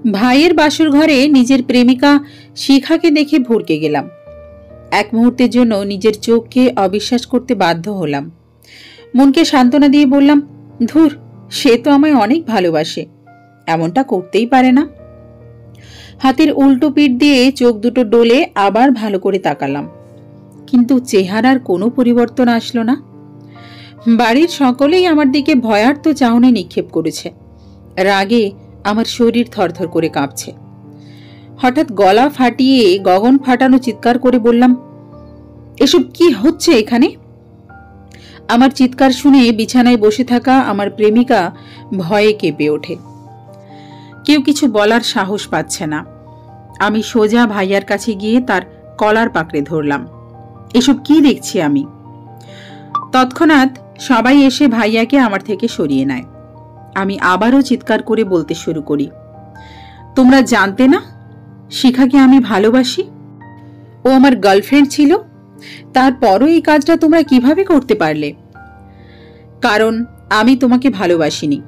ভাইয়ের বাসর ঘরে নিজের প্রেমিকা শিখাকে দেখে ভরকে গেলাম। এক মুহূর্তের জন্য নিজের চোখকে অবিশ্বাস করতে বাধ্য হলাম। মনকে সান্ত্বনা দিয়ে বললাম, ধুর, সে তো আমায় অনেক ভালোবাসে, এমনটা করতেই পারে না। হাতের উল্টো পিঠ দিয়ে চোখ দুটো ডলে আবার ভালো করে তাকালাম, কিন্তু চেহারার কোনো পরিবর্তন আসলো না। বাড়ির সকলেই আমার দিকে ভয়ার্থ চাহনি নিক্ষেপ করেছে। রাগে আমার শরীর থরথর করে কাঁপছে। হঠাৎ গলা ফাটিয়ে গগন ফাটানো চিৎকার করে বললাম, এসব কি হচ্ছে এখানে? আমার চিৎকার শুনে বিছানায় বসে থাকা আমার প্রেমিকা ভয়ে কেঁপে ওঠে। কেউ কিছু বলার সাহস পাচ্ছে না। আমি সোজা ভাইয়ার কাছে গিয়ে তার কলার পাকড়ে ধরলাম। এসব কি দেখছি আমি? তৎক্ষণাৎ সবাই এসে ভাইয়াকে আমার থেকে সরিয়ে নেয়। আমি আবারও চিৎকার করে বলতে শুরু করি, তোমরা জানতে না শিখাকে আমি ভালোবাসি? ও আমার গার্লফ্রেন্ড ছিল, তারপরও এই কাজটা তোমরা কিভাবে করতে পারলে? কারণ আমি তোমাকে ভালোবাসিনি।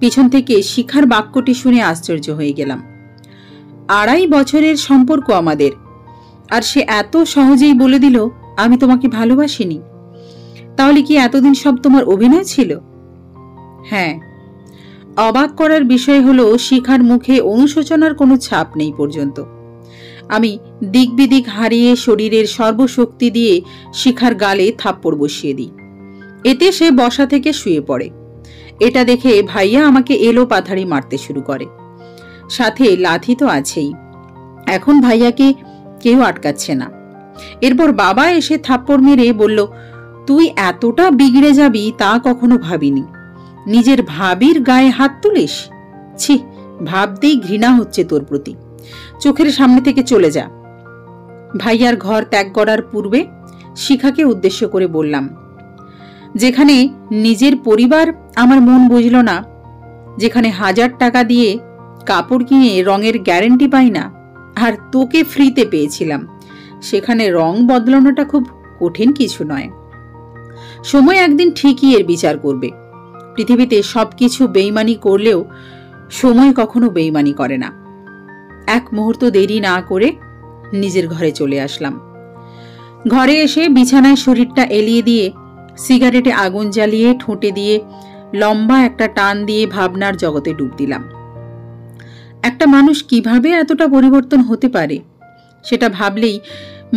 পিছন থেকে শিখার বাক্যটি শুনে আশ্চর্য হয়ে গেলাম। 2.5 বছরের সম্পর্ক আমাদের, আর সে এত সহজেই বলে দিল আমি তোমাকে ভালোবাসিনি। তাহলে কি এতদিন সব তোমার অভিনয় ছিল? হ্যাঁ। অবাক করার বিষয় হলো শিখার মুখে অনুশোচনার কোনো ছাপ নেই পর্যন্ত। আমি দিক বিদিক হারিয়ে শরীরের সর্বশক্তি দিয়ে শিখার গালে থাপ্পড় বসিয়ে দিই। এতে সে বসা থেকে শুয়ে পড়ে। এটা দেখে ভাইয়া আমাকে এলো পাথাড়ি মারতে শুরু করে। সাথে লাথি তো আছেই। এখন ভাইয়াকে কেউ আটকাচ্ছে না। এরপর বাবা এসে থাপ্পড় মেরে বলল, তুই এতটা বিগড়ে যাবি তা কখনো ভাবিনি। নিজের ভাবির গায়ে হাত তুলিস? ছি, ভাবতেই ঘৃণা হচ্ছে তোর প্রতি। চোখের সামনে থেকে চলে যা। ভাইয়ার ঘর ত্যাগ করার পূর্বে শিখাকে উদ্দেশ্য করে বললাম, যেখানে নিজের পরিবার আমার মন বুঝল না, যেখানে 1000 টাকা দিয়ে কাপড় কিনে রঙের গ্যারেন্টি পাই না, আর তোকে ফ্রিতে পেয়েছিলাম, সেখানে রং বদলানোটা খুব কঠিন কিছু নয়। সময় একদিন ঠিকই এর বিচার করবে। পৃথিবীতে সবকিছু বেইমানি করলেও সময় কখনো বেইমানি করে না। এক মুহূর্ত দেরি না করে নিজের ঘরে চলে আসলাম। ঘরে এসে বিছানায় শরীরটা এলিয়ে দিয়ে সিগারেটে আগুন জ্বালিয়ে ঠোঁটে দিয়ে লম্বা একটা টান দিয়ে ভাবনার জগতে ডুব দিলাম। একটা মানুষ কিভাবে এতটা পরিবর্তন হতে পারে সেটা ভাবলেই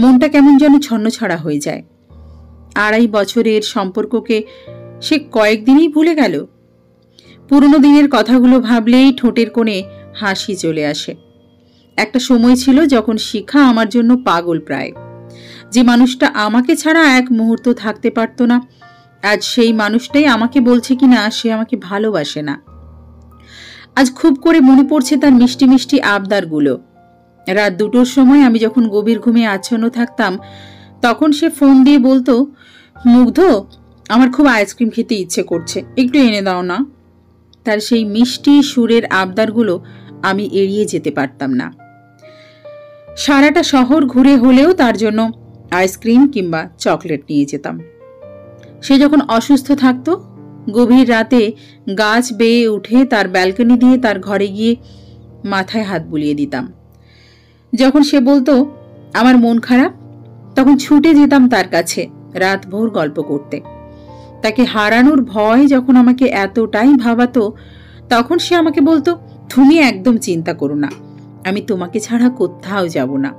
মনটা কেমন যেন ছন্নছাড়া হয়ে যায়। 2.5 বছরের সম্পর্ককে সে কয়েকদিনই ভুলে গেল। পুরনো দিনের কথাগুলো ভাবলেই ঠোঁটের কোণে হাসি চলে আসে। একটা সময় ছিল যখন শিখা আমার জন্য পাগল প্রায়। যে মানুষটা আমাকে ছাড়া এক মুহূর্ত থাকতে পারত না, আজ সেই মানুষটাই আমাকে বলছে কিনা সে আমাকে ভালোবাসে না। আজ খুব করে মনে পড়ছে তার মিষ্টি মিষ্টি আবদারগুলো। রাত 2টোর সময় আমি যখন গভীর ঘুমে আচ্ছন্ন থাকতাম, তখন সে ফোন দিয়ে বলতো, মুগ্ধ, আমার খুব আইসক্রিম খেতে ইচ্ছে করছে, একটু এনে দাও না। তার সেই মিষ্টি সুরের আবদারগুলো আমি এড়িয়ে যেতে পারতাম না। সারাটা শহর ঘুরে হলেও তার জন্য আইসক্রিম কিংবা চকলেট নিয়ে যেতাম। সে যখন অসুস্থ থাকতো, গভীর রাতে গাছ বেয়ে উঠে তার ব্যালকনি দিয়ে তার ঘরে গিয়ে মাথায় হাত বুলিয়ে দিতাম। যখন সে বলতো আমার মন খারাপ, তখন ছুটে যেতাম তার কাছে রাতভর গল্প করতে। তাকে হারানোর ভয় যখন আমাকে এতটাই ভাবাতো, তখন সে আমাকে বলতো, তুমি একদম চিন্তা করো না, আমি তোমাকে ছাড়া কোথাও যাব না।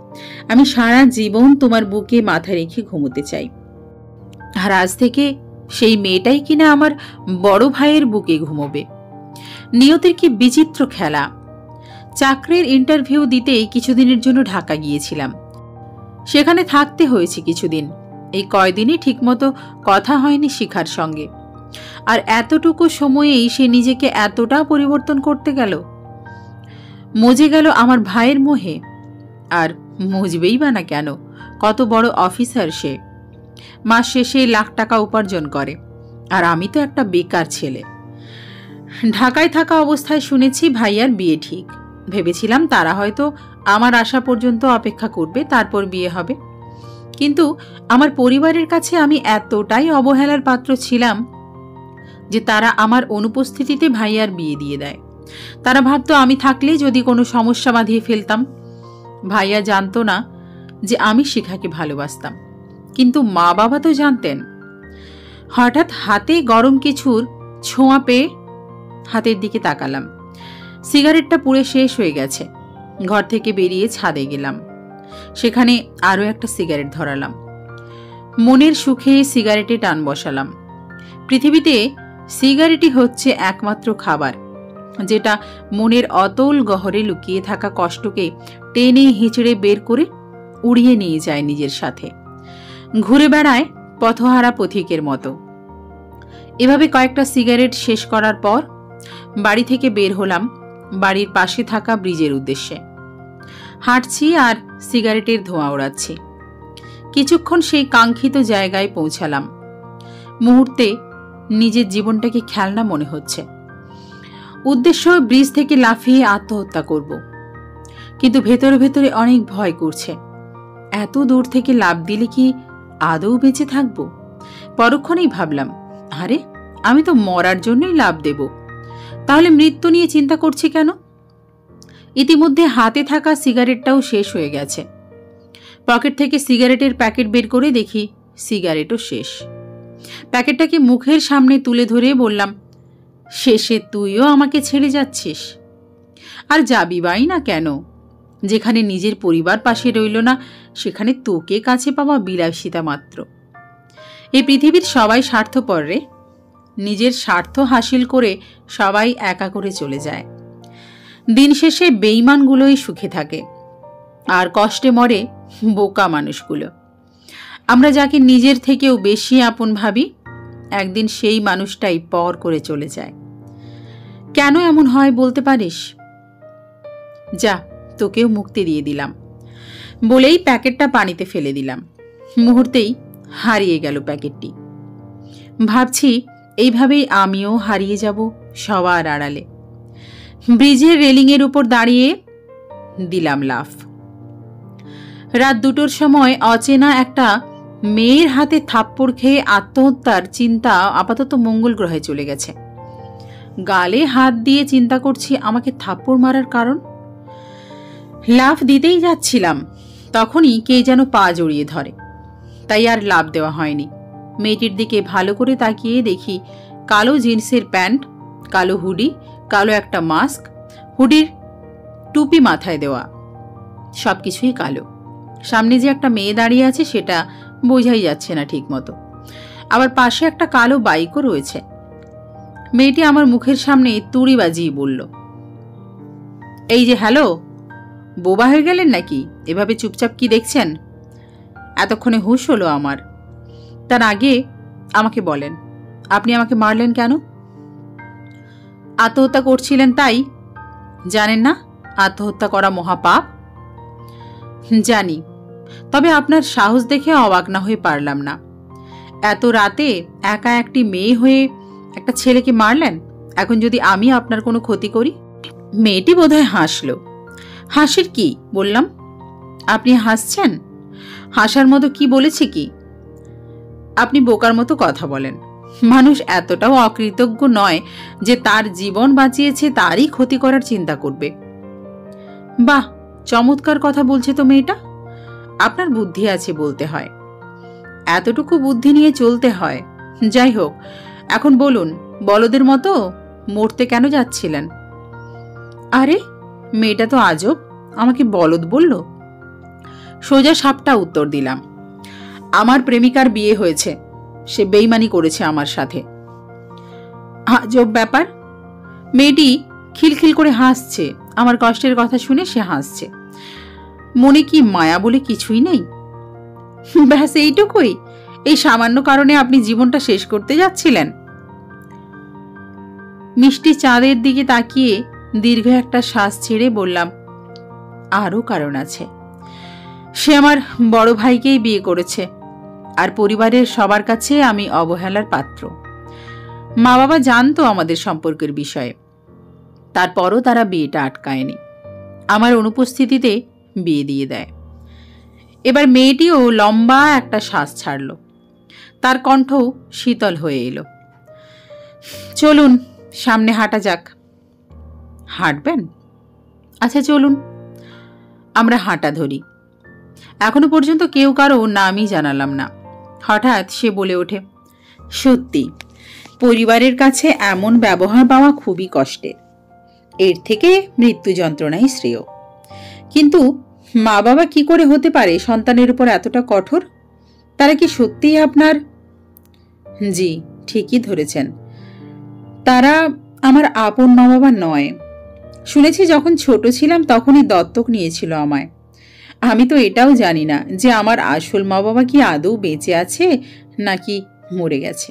আমি সারা জীবন তোমার বুকে মাথা রেখে ঘুমোতে চাই। আর আজ থেকে সেই মেয়েটাই কিনা আমার বড় ভাইয়ের বুকে ঘুমোবে। নিয়তির কি বিচিত্র খেলা। চাকরির ইন্টারভিউ দিতেই কিছুদিনের জন্য ঢাকা গিয়েছিলাম। সেখানে থাকতে হয়েছে কিছুদিন। এই কয়দিনই ঠিকমতো কথা হয়নি শিখার সঙ্গে। আর এতটুকু সময়েই সে নিজেকে এতটা পরিবর্তন করতে গেল, মজে গেল আমার ভাইয়ের মোহে। আর মজবেই বা না কেন, কত বড় অফিসার সে, মাস শেষে লাখ টাকা উপার্জন করে, আর আমি তো একটা বেকার ছেলে। ঢাকায় থাকা অবস্থায় শুনেছি ভাইয়ার বিয়ে ঠিক। ভেবেছিলাম তারা হয়তো আমার আসা পর্যন্ত অপেক্ষা করবে, তারপর বিয়ে হবে। কিন্তু আমার পরিবারের কাছে আমি এতটাই অবহেলার পাত্র ছিলাম যে তারা আমার অনুপস্থিতিতে ভাইয়ার বিয়ে দিয়ে দেয়। তারা ভাবতো আমি থাকলেই যদি কোনো সমস্যা বাঁধিয়ে ফেলতাম। ভাইয়া জানতো না যে আমি শিখাকে ভালোবাসতাম, কিন্তু মা বাবা তো জানতেন। হঠাৎ হাতে গরম কিছুর ছোঁয়া পেয়ে হাতের দিকে তাকালাম। সিগারেটটা পুড়ে শেষ হয়ে গেছে। ঘর থেকে বেরিয়ে ছাদে গেলাম। সেখানে আরও একটা সিগারেট ধরালাম। মনের সুখে সিগারেটে টান বসালাম। পৃথিবীতে সিগারেটই হচ্ছে একমাত্র খাবার, যেটা মনের অতল গহরে লুকিয়ে থাকা কষ্টকে টেনে হিঁচড়ে বের করে উড়িয়ে নিয়ে যায় নিজের সাথে। ঘুরে বেড়ায় পথহারা পথিকের মতো। এভাবে কয়েকটা সিগারেট শেষ করার পর বাড়ি থেকে বের হলাম বাড়ির পাশে থাকা ব্রিজের উদ্দেশ্যে। হাঁটছি আর সিগারেটের ধোঁয়া ওড়াচ্ছি। কিছুক্ষণ সেই কাঙ্ক্ষিত জায়গায় পৌঁছালাম। মুহূর্তে নিজের জীবনটাকে খেলনা মনে হচ্ছে। উদ্দেশ্য ব্রিজ থেকে লাফিয়ে আত্মহত্যা করব, কিন্তু ভেতরে ভেতরে অনেক ভয় করছে। এত দূর থেকে লাফ দিলে কি আদৌ বেঁচে থাকব? পরক্ষণেই ভাবলাম, আরে আমি তো মরার জন্যই লাফ দেব, তাহলে মৃত্যু নিয়ে চিন্তা করছি কেন? ইতিমধ্যে হাতে থাকা সিগারেটটাও শেষ হয়ে গেছে। পকেট থেকে সিগারেটের প্যাকেট বের করে দেখি সিগারেটও শেষ। প্যাকেটটাকে মুখের সামনে তুলে ধরে বললাম, শেষে তুইও আমাকে ছেড়ে যাচ্ছিস? আর যাবি বাই না কেন? যেখানে নিজের পরিবার পাশে রইল না, সেখানে তোকে কাছে পাওয়া বিলাসিতা মাত্র। এই পৃথিবীর সবাই স্বার্থপর রে। নিজের স্বার্থ হাসিল করে সবাই একা করে চলে যায়। দিন শেষে বেঈমানগুলোই সুখে থাকে, আর কষ্টে মরে বোকা মানুষগুলো। আমরা যাকে নিজের থেকেও বেশি আপন ভাবি, একদিন সেই মানুষটাই পর করে চলে যায়। কেন এমন হয় বলতে পারিস? যা, তোকেও মুক্তি দিয়ে দিলাম বলেই প্যাকেটটা পানিতে ফেলে দিলাম। মুহূর্তেই হারিয়ে গেল প্যাকেটটি। ভাবছি এইভাবেই আমিও হারিয়ে যাব সবার আড়ালে। ব্রিজের রেলিংয়ের উপর দাঁড়িয়ে দিলাম লাফ। রাত 2টোর সময় অচেনা একটা মেয়ের হাতে থাপ্পড় খেয়ে আত্মহত্যার চিন্তা আপাতত মঙ্গল গ্রহে চলে গেছে। গালে হাত দিয়ে চিন্তা করছি আমাকে থাপ্পড় মারার কারণ। লাফ দিতেই যাচ্ছিলাম, তখনই কে যেন পা জড়িয়ে ধরে। তাই আর লাফ দেওয়া হয়নি। মেয়েটির দিকে ভালো করে তাকিয়ে দেখি কালো জিন্সের প্যান্ট, কালো হুডি, কালো একটা মাস্ক, হুডির টুপি মাথায় দেওয়া, সবকিছুই কালো। সামনে যে একটা মেয়ে দাঁড়িয়ে আছে সেটা বোঝাই যাচ্ছে না ঠিক মতো। আবার পাশে একটা কালো বাইকও রয়েছে। মেয়েটি আমার মুখের সামনে তুড়ি বাজিয়ে বলল, এই যে হ্যালো, বোবা হয়ে গেলেন নাকি? এভাবে চুপচাপ কি দেখছেন? এতক্ষণে হুঁশ হলো আমার। তার আগে আমাকে বলেন, আপনি আমাকে মারলেন কেন? আত্মহত্যা করছিলেন তাই? জানেন না আত্মহত্যা করা মহাপাপ? জানি, তবে আপনার সাহস দেখে অবাক না হয়ে পারলাম না। এত রাতে একা একটি মেয়ে হয়ে একটা ছেলেকে মারলেন। এখন যদি আমি আপনার কোনো ক্ষতি করি? মেয়েটি বোধহয় হাসল। হাসির কি বললাম? আপনি হাসছেন? হাসার মতো কি বলেছি কি? আপনি বোকার মতো কথা বলেন। মানুষ এতটাও অকৃতজ্ঞ নয় যে তার জীবন বাঁচিয়েছে তারই ক্ষতি করার চিন্তা করবে। বাহ, চমৎকার কথা বলছে তো মেয়েটা। আপনার বুদ্ধি আছে বলতে হয়, এতটুকু বুদ্ধি নিয়ে চলতে হয়। যাই হোক, এখন বলুন, বলদের মতো মরতে কেন যাচ্ছিলেন? আরে, মেয়েটা তো আজব, আমাকে বলদ বলল। সোজা সাপটা উত্তর দিলাম, আমার প্রেমিকার বিয়ে হয়েছে, সে বেইমানি করেছে আমার সাথে। আজব ব্যাপার। মেয়েটি খিলখিল করে হাসছে। আমার কষ্টের কথা শুনে সে হাসছে। মনে কি মায়া বলে কিছুই নেই? ব্যাস এইটুকুই? এই সামান্য কারণে আপনি জীবনটা শেষ করতে যাচ্ছিলেন? মিষ্টি চাঁদের দিকে তাকিয়ে দীর্ঘ একটা শ্বাস ছেড়ে বললাম, আরও কারণ আছে। সে আমার বড় ভাইকেই বিয়ে করেছে, আর পরিবারের সবার কাছে আমি অবহেলার পাত্র। মা বাবা জানতো আমাদের সম্পর্কের বিষয়ে, তারপরও তারা বিয়েটা আটকায়নি। আমার অনুপস্থিতিতে বিয়ে দিয়ে দেয়। এবার মেয়েটিও লম্বা একটা শ্বাস ছাড়ল। তার কণ্ঠ শীতল হয়ে এলো। চলুন সামনে হাঁটা যাক। হাঁটবেন? আচ্ছা চলুন, আমরা হাঁটা ধরি। এখনো পর্যন্ত কেউ কারো নামই জানালাম না। হঠাৎ সে বলে ওঠে, সত্যি পরিবারের কাছে এমন ব্যবহার পাওয়া খুবই কষ্টের। এর থেকে মৃত্যু যন্ত্রণাই শ্রেয়। কিন্তু মা বাবা কি করে হতে পারে সন্তানের উপর এতটা কঠোর? তারা কি সত্যিই আপনার? জি, ঠিকই ধরেছেন। তারা আমার আপন মা বাবা নয়। শুনেছি যখন ছোট ছিলাম তখনই দত্তক নিয়েছিল আমায়। আমি তো এটাও জানি না যে আমার আসল মা বাবা কি আদৌ বেঁচে আছে নাকি মরে গেছে।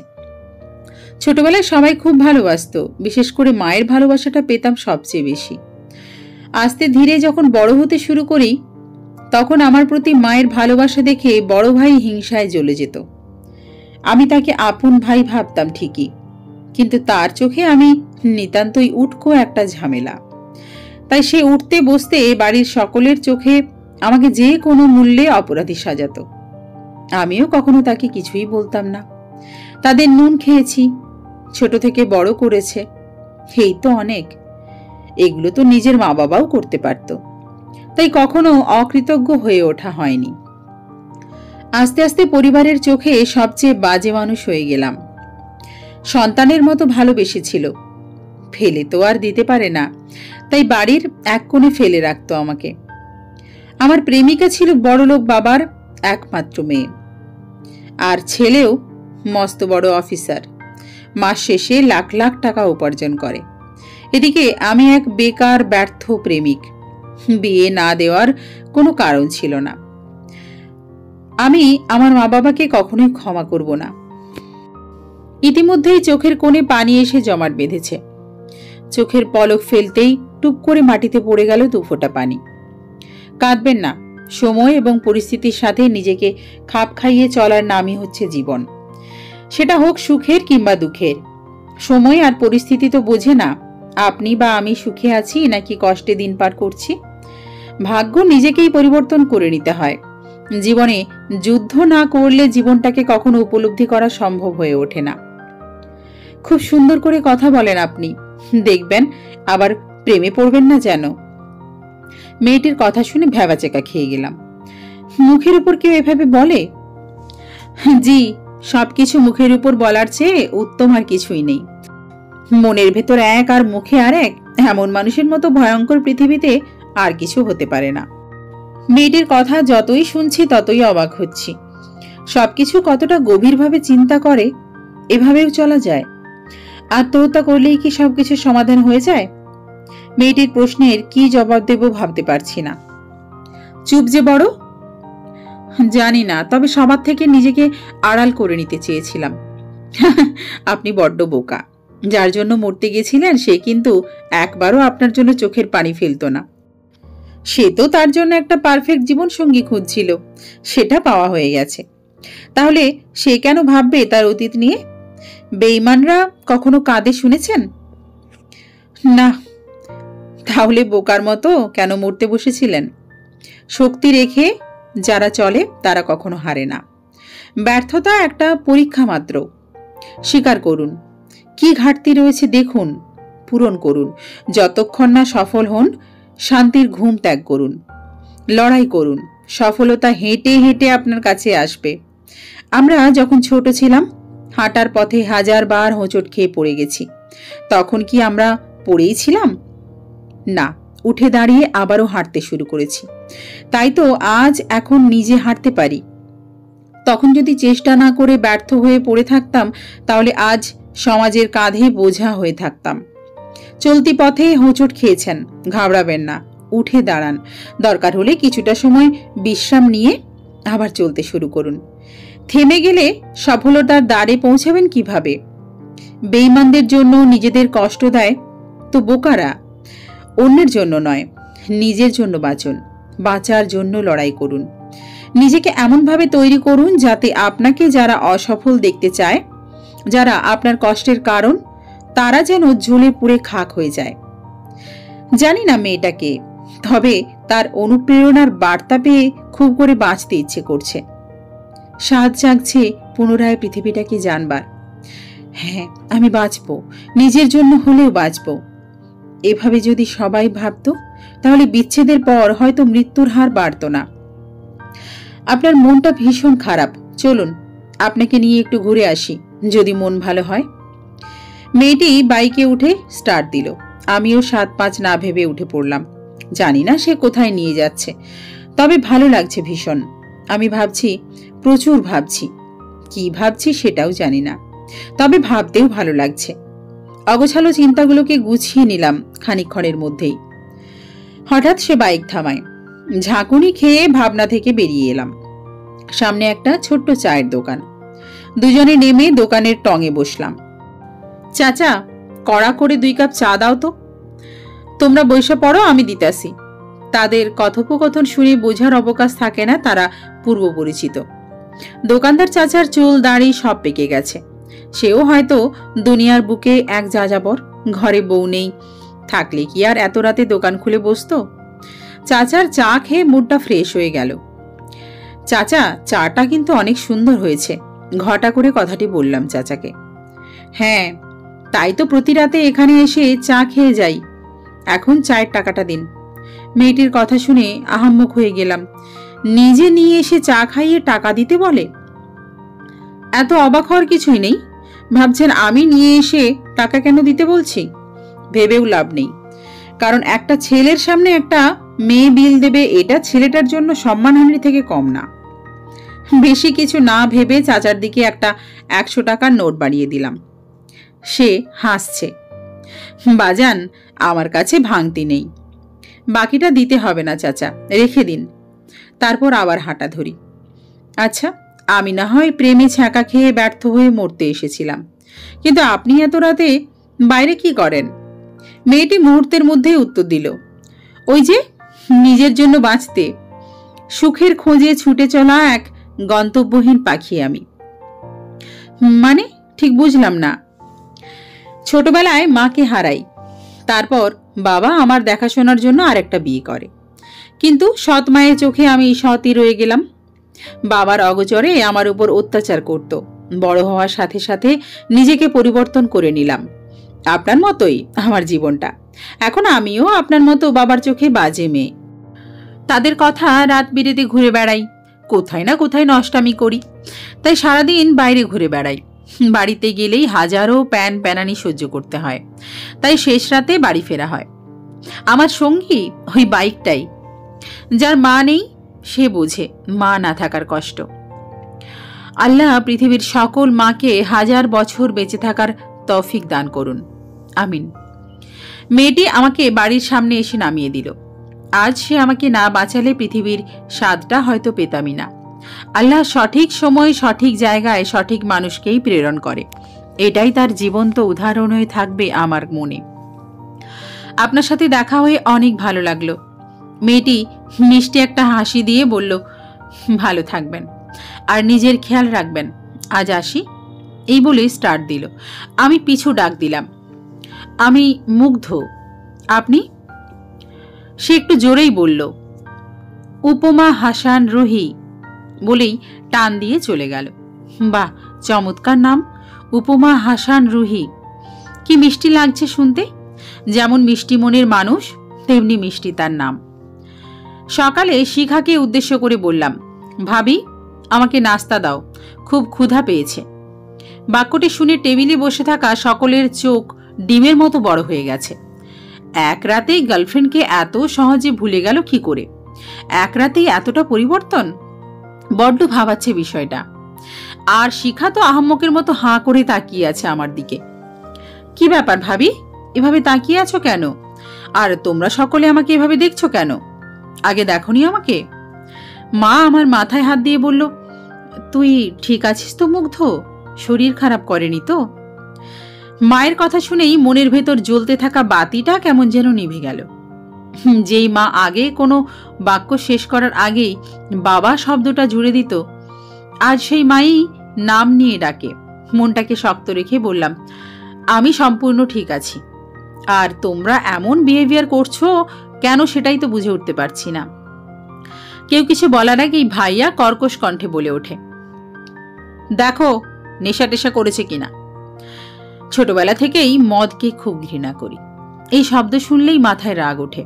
ছোটবেলায় সবাই খুব ভালোবাসতো, বিশেষ করে মায়ের ভালোবাসাটা পেতাম সবচেয়ে বেশি। আস্তে ধীরে যখন বড় হতে শুরু করি তখন আমার প্রতি মায়ের ভালোবাসা দেখে বড় ভাই হিংসায় জ্বলে যেত। আমি তাকে আপন ভাই ভাবতাম ঠিকই, কিন্তু তার চোখে আমি নিতান্তই উটকো একটা ঝামেলা। তাই সে উঠতে বসতে বাড়ির সকলের চোখে আমাকে যে কোনো মূল্যে অপরাধী সাজাতো। আমিও কখনো তাকে কিছুই বলতাম না। তাদের নুন খেয়েছি, ছোট থেকে বড় করেছে, এই তো অনেক। এগুলো তো নিজের মা বাবাও করতে পারত। তাই কখনো অকৃতজ্ঞ হয়ে ওঠা হয়নি। আস্তে আস্তে পরিবারের চোখে সবচেয়ে বাজে মানুষ হয়ে গেলাম। সন্তানের মতো ভালোবেসেছিল, ফেলে তো আর দিতে পারে না, তাই বাড়ির এক কোণে ফেলে রাখতো আমাকে। আমার প্রেমিকা ছিল বড়লোক বাবার একমাত্র মেয়ে, আর ছেলেও মস্ত বড় অফিসার, মাস শেষে লাখ লাখ টাকা উপার্জন করে। এদিকে আমি এক বেকার ব্যর্থ প্রেমিক। বিয়ে না দেওয়ার কোনো কারণ ছিল না। আমি আমার মা বাবাকে কখনোই ক্ষমা করব না। ইতিমধ্যেই চোখের কোণে পানি এসে জমাট বেঁধেছে। চোখের পলক ফেলতেই টুপ করে মাটিতে পড়ে গেল 2 ফোঁটা পানি। কাঁদবেন না। সময় এবং পরিস্থিতির সাথে নিজেকে খাপ খাইয়ে চলার নামই হচ্ছে জীবন। সেটা হোক সুখের কিংবা দুঃখের। সময় আর পরিস্থিতি তো বোঝে না আপনি বা আমি সুখে আছি নাকি কষ্টে দিন পার করছি। ভাগ্য নিজেকেই পরিবর্তন করে নিতে হয়। জীবনে যুদ্ধ না করলে জীবনটাকে কখনো উপলব্ধি করা সম্ভব হয়ে ওঠে না। খুব সুন্দর করে কথা বলেন আপনি, দেখবেন আবার প্রেমে পড়বেন না যেন। মেয়েটির কথা শুনে ভ্যাবাচেকা খেয়ে গেলাম। মুখের উপর কেউ এভাবে বলে? জি, সবকিছু মুখের উপর বলার চেয়ে উত্তম আর কিছুই নেই। মনের ভেতর এক আর মুখে আর এক, এমন মানুষের মতো ভয়ঙ্কর পৃথিবীতে আর কিছু হতে পারে না। মেয়েটির কথা যতই শুনছি ততই অবাক হচ্ছি। সবকিছু কতটা গভীরভাবে চিন্তা করে। এভাবেও চলা যায়? আত্মহত্যা করলেই কি সবকিছু সমাধান হয়ে যায়? মেয়েটির প্রশ্নের কি জবাব দেব ভাবতে পারছি না। চুপ যে বড়। জানি না, তবে সবার থেকে নিজেকে আড়াল করে নিতে চেয়েছিলাম। আপনি বড্ড বোকা। যার জন্য মরতে গেছিলেন সে কিন্তু একবারও আপনার জন্য চোখের পানি ফেলতো না। সে তো তার জন্য একটা পারফেক্ট জীবন সঙ্গী খুঁজছিল, সেটা পাওয়া হয়ে গেছে। তাহলে সে কেন ভাববে তার অতীত নিয়ে? বেঈমানরা কখনো কাঁদে শুনেছেন? না। তাহলে বোকার মতো কেন মরতে বসেছিলেন? শক্তি রেখে যারা চলে তারা কখনো হারে না। ব্যর্থতা একটা পরীক্ষা মাত্র। স্বীকার করুন, কি ঘাটতি রয়েছে দেখুন, পূরণ করুন। যতক্ষণ না সফল হন শান্তির ঘুম ত্যাগ করুন, লড়াই করুন। সফলতা হেঁটে হেঁটে আপনার কাছে আসবে। আমরা যখন ছোট ছিলাম হাঁটার পথে 1000 বার হোঁচট খেয়ে পড়ে গেছি। তখন কি আমরা পড়েই ছিলাম? না, উঠে দাঁড়িয়ে আবারও হাঁটতে শুরু করেছি। তাই তো আজ এখন নিজে হাঁটতে পারি। তখন যদি চেষ্টা না করে ব্যর্থ হয়ে পড়ে থাকতাম তাহলে আজ সমাজের কাঁধে বোঝা হয়ে থাকতাম। চলতি পথে হোঁচট খেয়েছেন, ঘাবড়াবেন না, উঠে দাঁড়ান। দরকার হলে কিছুটা সময় বিশ্রাম নিয়ে আবার চলতে শুরু করুন। থেমে গেলে সফলতার দ্বারে পৌঁছাবেন কিভাবে? বেঈমানদের জন্য নিজেদের কষ্ট দেয় তো বোকারা। অন্যের জন্য নয়, নিজের জন্য বাঁচুন। বাঁচার জন্য লড়াই করুন। নিজেকে এমনভাবে তৈরি করুন যাতে আপনাকে যারা অসফল দেখতে চায়, যারা আপনার কষ্টের কারণ, তারা যেন জ্বলে পুড়ে খাক হয়ে যায়। জানি না মেয়েটাকে, তবে তার অনুপ্রেরণার বার্তা পেয়ে খুব করে বাঁচতে ইচ্ছে করছে। স্বাদ জাগছে পুনরায় পৃথিবীটাকে জানবার। হ্যাঁ, আমি বাঁচব, নিজের জন্য হলেও বাঁচব। এভাবে যদি সবাই ভাবতো তাহলে বিচ্ছেদের পর হয়তো মৃত্যুর হার বাড়ত না। আপনার মনটা ভীষণ খারাপ, চলুন আপনাকে নিয়ে একটু ঘুরে আসি, যদি মন ভালো হয়। মেয়েটি বাইকে উঠে স্টার্ট দিল। আমিও 7-5 না ভেবে উঠে পড়লাম। জানি না সে কোথায় নিয়ে যাচ্ছে, তবে ভালো লাগছে ভীষণ। আমি ভাবছি, প্রচুর ভাবছি। কি ভাবছি সেটাও জানি না, তবে ভাবতেও ভালো লাগছে। অগোছালো চিন্তাগুলোকে গুছিয়ে নিলাম খানিকক্ষণের মধ্যেই। হঠাৎ সে বাইক থামায়। ঝাঁকুনি খেয়ে ভাবনা থেকে বেরিয়ে এলাম। সামনে একটা ছোট্ট চায়ের দোকান। দুজনে নেমে দোকানের টঙে বসলাম। চাচা, কড়া করে 2 কাপ চা দাও তো। তোমরা বসে পড়ো, আমি দিতাছি। তাদের কথোপকথন শুনে বোঝার অবকাশ থাকে না তারা পূর্ব পরিচিত। দোকানদার চাচার চুল দাড়ি সব পেকে গেছে। সেও হয়তো দুনিয়ার বুকে এক যাযাবর, ঘরে বউ নেই, থাকলে কি আর এত রাতে দোকান খুলে বসতো। চাচার চা খেয়ে মুডটা ফ্রেশ হয়ে গেল। চাচা, চাটা কিন্তু অনেক সুন্দর হয়েছে, ঘটা করে কথাটি বললাম চাচাকে। হ্যাঁ, তাই তো প্রতি রাতে এখানে এসে চা খেয়ে যাই। এখন চায়ের টাকাটা দিন। মেয়েটির কথা শুনে আহাম্মক হয়ে গেলাম। নিজে নিয়ে এসে চা খাইয়ে টাকা দিতে বলে? এত অবাক হওয়ার কিছুই নেই। ভাবছেন আমি নিয়ে এসে টাকা কেন দিতে বলছি? ভেবেও লাভ নেই, কারণ একটা ছেলের সামনে একটা মেয়ে বিল দেবে, এটা ছেলেটার জন্য সম্মানহানি থেকে কম না। বেশি কিছু না ভেবে চাচার দিকে একটা 100 টাকার নোট বাড়িয়ে দিলাম। সে হাসছে। বাজান, আমার কাছে ভাঙতি নেই, বাকিটা দিতে হবে না চাচা, রেখে দিন। তারপর আবার হাঁটা ধরি। আচ্ছা, আমি না হয় প্রেমে ছ্যাঁকা খেয়ে ব্যর্থ হয়ে মরতে এসেছিলাম, কিন্তু আপনি এত রাতে বাইরে কি করেন? মেয়েটি মুহূর্তের মধ্যেই উত্তর দিল, ওই যে নিজের জন্য বাঁচতে সুখের খোঁজে ছুটে চলা এক গন্তব্যহীন পাখি আমি। মানে ঠিক বুঝলাম না। ছোটবেলায় মাকে হারাই, তারপর বাবা আমার দেখাশোনার জন্য আরেকটা বিয়ে করে, কিন্তু সৎ মায়ের চোখে আমি সৎই রয়ে গেলাম। বাবার অগোচরে আমার উপর অত্যাচার করত। বড় হওয়ার সাথে সাথে নিজেকে পরিবর্তন করে নিলাম। আপনার মতোই আমার জীবনটা। এখন আমিও আপনার মতো বাবার চোখে বাজে মেয়ে। তাদের কথা রাত বিরেতে ঘুরে বেড়াই, কোথায় না কোথায় নষ্টামি করি, তাই সারাদিন বাইরে ঘুরে বেড়াই। বাড়িতে গেলেই হাজারো প্যানানি সহ্য করতে হয়, তাই শেষ রাতে বাড়ি ফেরা হয়। আমার সঙ্গী ওই বাইকটাই। যার মা নেই সে বোঝে মা না থাকার কষ্ট। আল্লাহ পৃথিবীর সকল মাকে 1000 বছর বেঁচে থাকার তৌফিক দান করুন, আমিন। মেয়েটি আমাকে বাড়ির সামনে এসে নামিয়ে দিল। আজ সে আমাকে না বাঁচালে পৃথিবীর স্বাদটা হয়তো পেতামই না। আল্লাহ সঠিক সময় সঠিক জায়গায় সঠিক মানুষকেই প্রেরণ করে, এটাই তার জীবন্ত উদাহরণ হয়ে থাকবে আমার মনে। আপনার সাথে দেখা হয়ে অনেক ভালো লাগলো। মেয়েটি মিষ্টি একটা হাসি দিয়ে বলল, ভালো থাকবেন আর নিজের খেয়াল রাখবেন, আজ আসি। এই বলে স্টার্ট দিল। আমি পিছু ডাক দিলাম, আমি মুগ্ধ। আপনি? সে একটু জোরেই বলল, উপমা হাসান রুহি, বলেই টান দিয়ে চলে গেল। বাহ, চমৎকার নাম, উপমা হাসান রুহি। কি মিষ্টি লাগছে শুনতে। যেমন মিষ্টি মনের মানুষ তেমনি মিষ্টি তার নাম। সকালে শিখাকে উদ্দেশ্য করে বললাম, ভাবি আমাকে নাস্তা দাও, খুব ক্ষুধা পেয়েছে। বাক্যটি শুনে টেবিলে বসে থাকা সকলের চোখ ডিমের মতো বড় হয়ে গেছে। এক রাতেই গার্লফ্রেন্ডকে এত সহজে ভুলে গেল কি করে? এক রাতেই এতটা পরিবর্তন? বড্ড ভাবাচ্ছে বিষয়টা। আর শিখা তো আহাম্মকের মতো হাঁ করে তাকিয়ে আছে আমার দিকে। কি ব্যাপার ভাবি, এভাবে তাকিয়ে আছো কেন? আর তোমরা সকলে আমাকে এভাবে দেখছো কেন? আগে দেখোনি আমাকে? মা আমার মাথায় হাত দিয়ে বলল, তুই ঠিক আছিস তো মুগ্ধ? শরীর খারাপ করেনি তো? মায়ের কথা শুনেই মনের ভেতর জ্বলতে থাকা বাতিটা কেমন যেন নিভে গেল। যেই মা আগে কোনো বাক্য শেষ করার আগেই বাবা শব্দটা জুড়ে দিত, আজ সেই মাই নাম নিয়ে ডাকে। মনটাকে শক্ত রেখে বললাম, আমি সম্পূর্ণ ঠিক আছি। আর তোমরা এমন বিহেভিয়ার করছো কেন সেটাই তো বুঝে উঠতে পারছি না। কেউ কিছু বলার আগেই ভাইয়া কর্কশ কণ্ঠে বলে ওঠে, দেখো নেশা টেশা করেছে কিনা। ছোটবেলা থেকেই মদকে খুব ঘৃণা করি, এই শব্দ শুনলেই মাথায় রাগ ওঠে।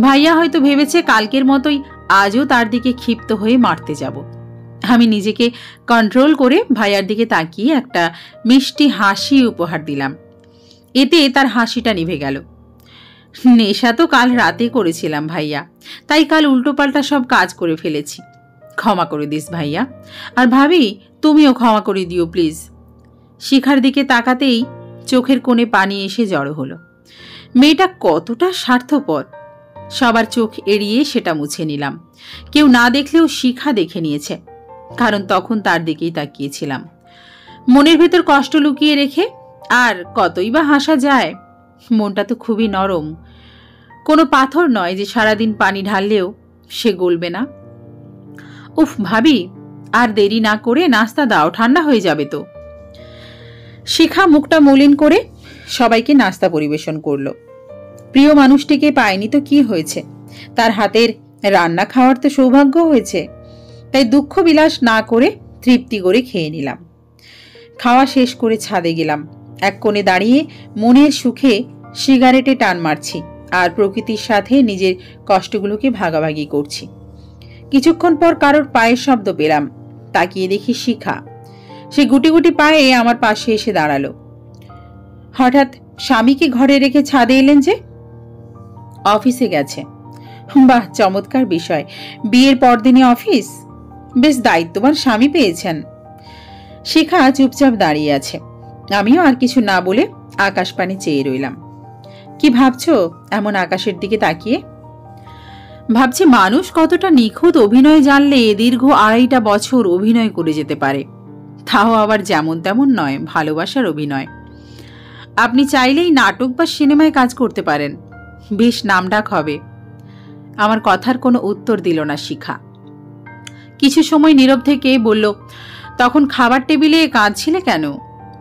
ভাইয়া হয়তো ভেবেছে কালকের মতোই আজও তার দিকে ক্ষিপ্ত হয়ে মারতে যাব। আমি নিজেকে কন্ট্রোল করে ভাইয়ার দিকে তাকিয়ে একটা মিষ্টি হাসি উপহার দিলাম। এতে তার হাসিটা নিভে গেল। নেশা তো কাল রাতে করেছিলাম ভাইয়া, তাই কাল উল্টোপাল্টা সব কাজ করে ফেলেছি। ক্ষমা করে দিস ভাইয়া, আর ভাবি তুমিও ক্ষমা করে দিও প্লিজ। শিখার দিকে তাকাতেই চোখের কোণে পানি এসে জড়ো হলো। মেয়েটা কতটা স্বার্থপর। সবার চোখ এড়িয়ে সেটা মুছে নিলাম। কেউ না দেখলেও শিখা দেখে নিয়েছে, কারণ তখন তার দিকেই তাকিয়েছিলাম। মনের ভেতর কষ্ট লুকিয়ে রেখে আর কতই বা হাসা যায়। মনটা তো খুবই নরম, কোনো পাথর নয় যে সারাদিন পানি ঢাললেও সে গলবে না। উফ ভাবি, আর দেরি না করে নাস্তা দাও, ঠান্ডা হয়ে যাবে তো। শিখা মুখটা মলিন করে সবাইকে নাস্তা পরিবেশন করলো। প্রিয় মানুষটিকে পায়নি তো কি হয়েছে, তার হাতের রান্না খাওয়ার তো সৌভাগ্য হয়েছে। তাই দুঃখ বিলাস না করে তৃপ্তি করে খেয়ে নিলাম। খাওয়া শেষ করে ছাদে গেলাম। এক কোণে দাঁড়িয়ে মনের সুখে সিগারেটে টান মারছি আর প্রকৃতির সাথে নিজের কষ্টগুলোকে ভাগাভাগি করছি। কিছুক্ষণ পর কারোর পায়ের শব্দ পেলাম। তাকিয়ে দেখি শিখা। সে গুটি গুটি পায়ে আমার পাশে এসে দাঁড়ালো। হঠাৎ স্বামীকে ঘরে রেখে ছাদে এলেন যে? অফিসে গেছে। বাহ, চমৎকার বিষয়। বিয়ের পরদিনে অফিস? বেশ দায়িত্ববান স্বামী পেয়েছেন। শিখা চুপচাপ দাঁড়িয়ে আছে। আমিও আর কিছু না বলে আকাশ পানে চেয়ে রইলাম। কি ভাবছো এমন আকাশের দিকে তাকিয়ে? ভাবছি মানুষ কতটা নিখুঁত অভিনয় জানলে দীর্ঘ 2.5 বছর অভিনয় করে যেতে পারে, তাও আবার যেমন তেমন নয়, ভালোবাসার অভিনয়। আপনি চাইলেই নাটক বা সিনেমায় কাজ করতে পারেন, বেশ নামডাক হবে। আমার কথার কোনো উত্তর দিল না শিখা। কিছু সময় নীরব থেকে বলল, তখন খাবার টেবিলে কাঁদছিলে কেন?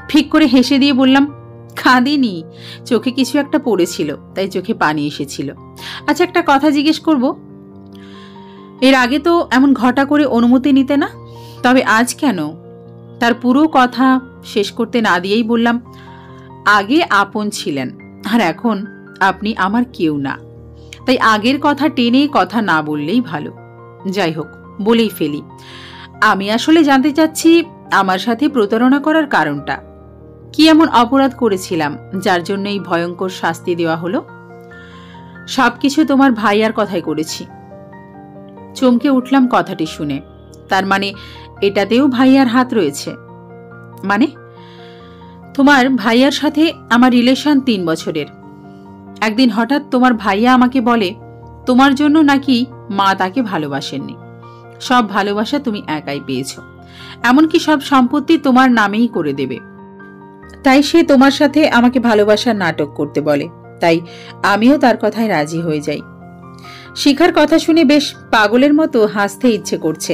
ফিক করে হেসে দিয়ে বললাম, কাঁদিনি, চোখে কিছু একটা পড়েছিল তাই চোখে পানি এসেছিল। আচ্ছা, একটা কথা জিজ্ঞেস করব। এর আগে তো এমন ঘটা করে অনুমতি নিতে না, তবে আজ কেন? তার পুরো কথা শেষ করতে না দিয়েই বললাম, আগে আপন ছিলেন আর এখন আপনি আমার কেউ না, তাই আগের কথা টেনে কথা না বললেই ভালো। যাই হোক, বলেই ফেলি। আমি আসলে জানতে চাচ্ছি আমার সাথে প্রতারণা করার কারণটা কি? এমন অপরাধ করেছিলাম যার জন্য এই ভয়ঙ্কর শাস্তি দেওয়া হলো? সবকিছু তোমার ভাইয়ার কথাই করেছি। চমকে উঠলাম কথাটি শুনে। তার মানে এটাতেও ভাইয়ার হাত রয়েছে? মানে? তোমার ভাইয়ার সাথে আমার রিলেশন 3 বছরের। একদিন হঠাৎ তোমার ভাইয়া আমাকে বলে তোমার জন্য নাকি মা তাকে ভালোবাসেননি, সব ভালোবাসা তুমি একাই পেয়েছ, এমনকি সব সম্পত্তি তোমার নামেই করে দেবে। তাই সে তোমার সাথে আমাকে ভালোবাসার নাটক করতে বলে, তাই আমিও তার কথায় রাজি হয়ে যাই। শিখার কথা শুনে বেশ পাগলের মতো হাসতে ইচ্ছে করছে,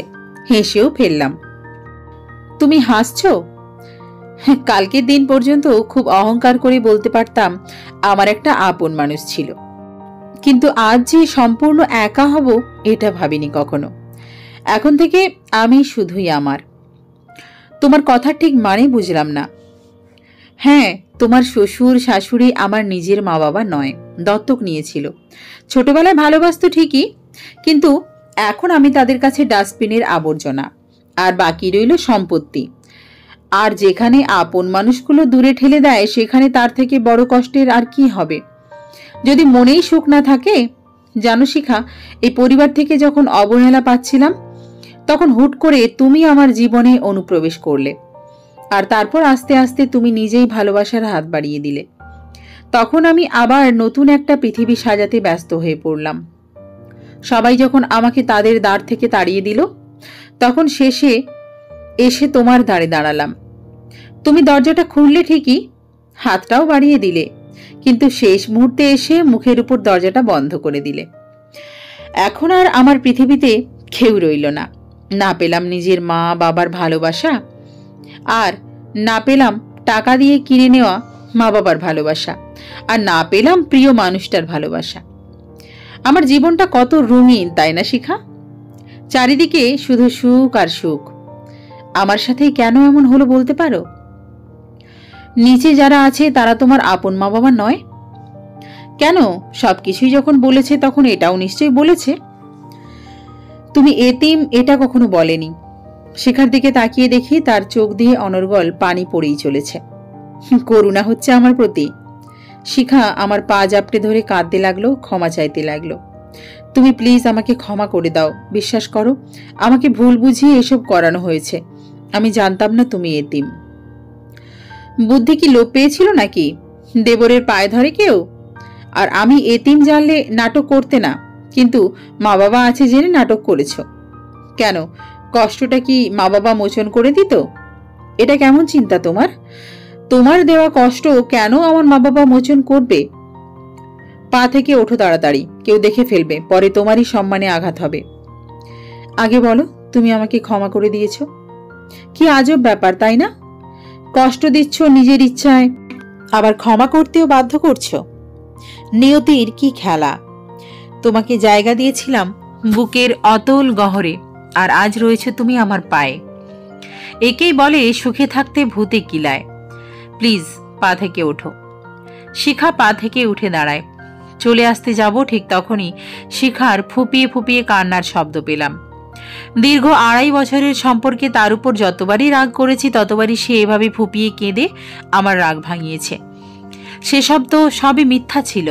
হেসেও ফেললাম। তুমি হাসছো? কালকের দিন পর্যন্ত খুব অহংকার করে বলতে পারতাম আমার একটা আপন মানুষ ছিল, কিন্তু আজ যে সম্পূর্ণ একা হব এটা ভাবিনি কখনো। এখন থেকে আমি শুধুই আমার। তোমার কথা ঠিক মানে বুঝলাম না। হ্যাঁ, তোমার শ্বশুর শাশুড়ি আমার নিজের মা বাবা নয়, দত্তক নিয়েছিল। ছোটবেলায় ভালোবাসতো ঠিকই, কিন্তু এখন আমি তাদের কাছে ডাস্টবিনের আবর্জনা, আর বাকি রইল সম্পত্তি। আর যেখানে আপন মানুষগুলো দূরে ঠেলে দেয় সেখানে তার থেকে বড় কষ্টের আর কি হবে? যদি মনেই সুখ না থাকে। জানো শিখা, এই পরিবার থেকে যখন অবহেলা পাচ্ছিলাম তখন হুট করে তুমি আমার জীবনে অনুপ্রবেশ করলে, আর তারপর আস্তে আস্তে তুমি নিজেই ভালোবাসার হাত বাড়িয়ে দিলে। তখন আমি আবার নতুন একটা পৃথিবী সাজাতে ব্যস্ত হয়ে পড়লাম। সবাই যখন আমাকে তাদের দ্বার থেকে তাড়িয়ে দিল, তখন শেষে এসে তোমার দ্বারে দাঁড়ালাম। তুমি দরজাটা খুললে ঠিকই, হাতটাও বাড়িয়ে দিলে, কিন্তু শেষ মুহূর্তে এসে মুখের উপর দরজাটা বন্ধ করে দিলে। এখন আর আমার পৃথিবীতে কেউ রইল না। না পেলাম নিজের মা বাবার ভালোবাসা, আর না পেলাম টাকা দিয়ে কিনে নেওয়া মা বাবার ভালোবাসা, আর না পেলাম প্রিয় মানুষটার ভালোবাসা। আমার জীবনটা কত রঙিন, তাই না শিখা? চারিদিকে শুধু সুখ আর সুখ। আমার সাথেই কেন এমন হলো বলতে পারো? নিচে যারা আছে তারা তোমার আপন মা বাবা নয়? কেন? সবকিছুই যখন বলেছে তখন এটাও নিশ্চয়ই বলেছে। তুমি এতিম এটা কখনো বলেনি। শিখার দিকে তাকিয়ে দেখি তার চোখ দিয়ে অনর্গল পানি পড়েই চলেছে। করুণা হচ্ছে আমার প্রতি। শিখা আমার পা জাপটে ধরে কাঁদতে লাগলো, ক্ষমা চাইতে লাগলো। তুমি প্লিজ আমাকে ক্ষমা করে দাও, বিশ্বাস করো আমাকে ভুল বুঝিয়ে এসব করানো হয়েছে। আমি জানতাম না তুমি এতিম। বুদ্ধি কি লোপ পেয়েছিল নাকি? দেবরের পায়ে ধরে কেউ? আর আমি এতিম জানলে নাটক করতে না, কিন্তু মা বাবা আছে জেনে নাটক করেছ। কেন, কষ্টটা কি মা বাবা মোচন করে দিত? এটা কেমন চিন্তা তোমার? তোমার দেওয়া কষ্ট কেন আমার মা বাবা মোচন করবে? পা থেকে ওঠো তাড়াতাড়ি, কেউ দেখে ফেলবে, পরে তোমারই সম্মানে আঘাত হবে। আগে বলো তুমি আমাকে ক্ষমা করে দিয়েছ। কি আজব ব্যাপার, তাই না? কষ্ট দিচ্ছ নিজের ইচ্ছায়, আবার ক্ষমা করতেও বাধ্য করছো। নিয়তির কি খেলা! তোমাকে জায়গা দিয়েছিলাম বুকের অতল গহরে, আর আজ রয়েছে তুমি আমার পায়ে। একেই বলে সুখে থাকতে ভূতে কিলায়। প্লিজ পা থেকে ওঠো। শিখা পা থেকে উঠে দাঁড়ায়। চলে আসতে যাব ঠিক তখনই শিখার ফুপিয়ে ফুপিয়ে কান্নার শব্দ পেলাম। দীর্ঘ 2.5 বছরের সম্পর্কে তার উপর যতবারই রাগ করেছি ততবারই সে এভাবে ফুপিয়ে কেঁদে আমার রাগ ভাঙিয়েছে। সেসব তো সবই মিথ্যা ছিল।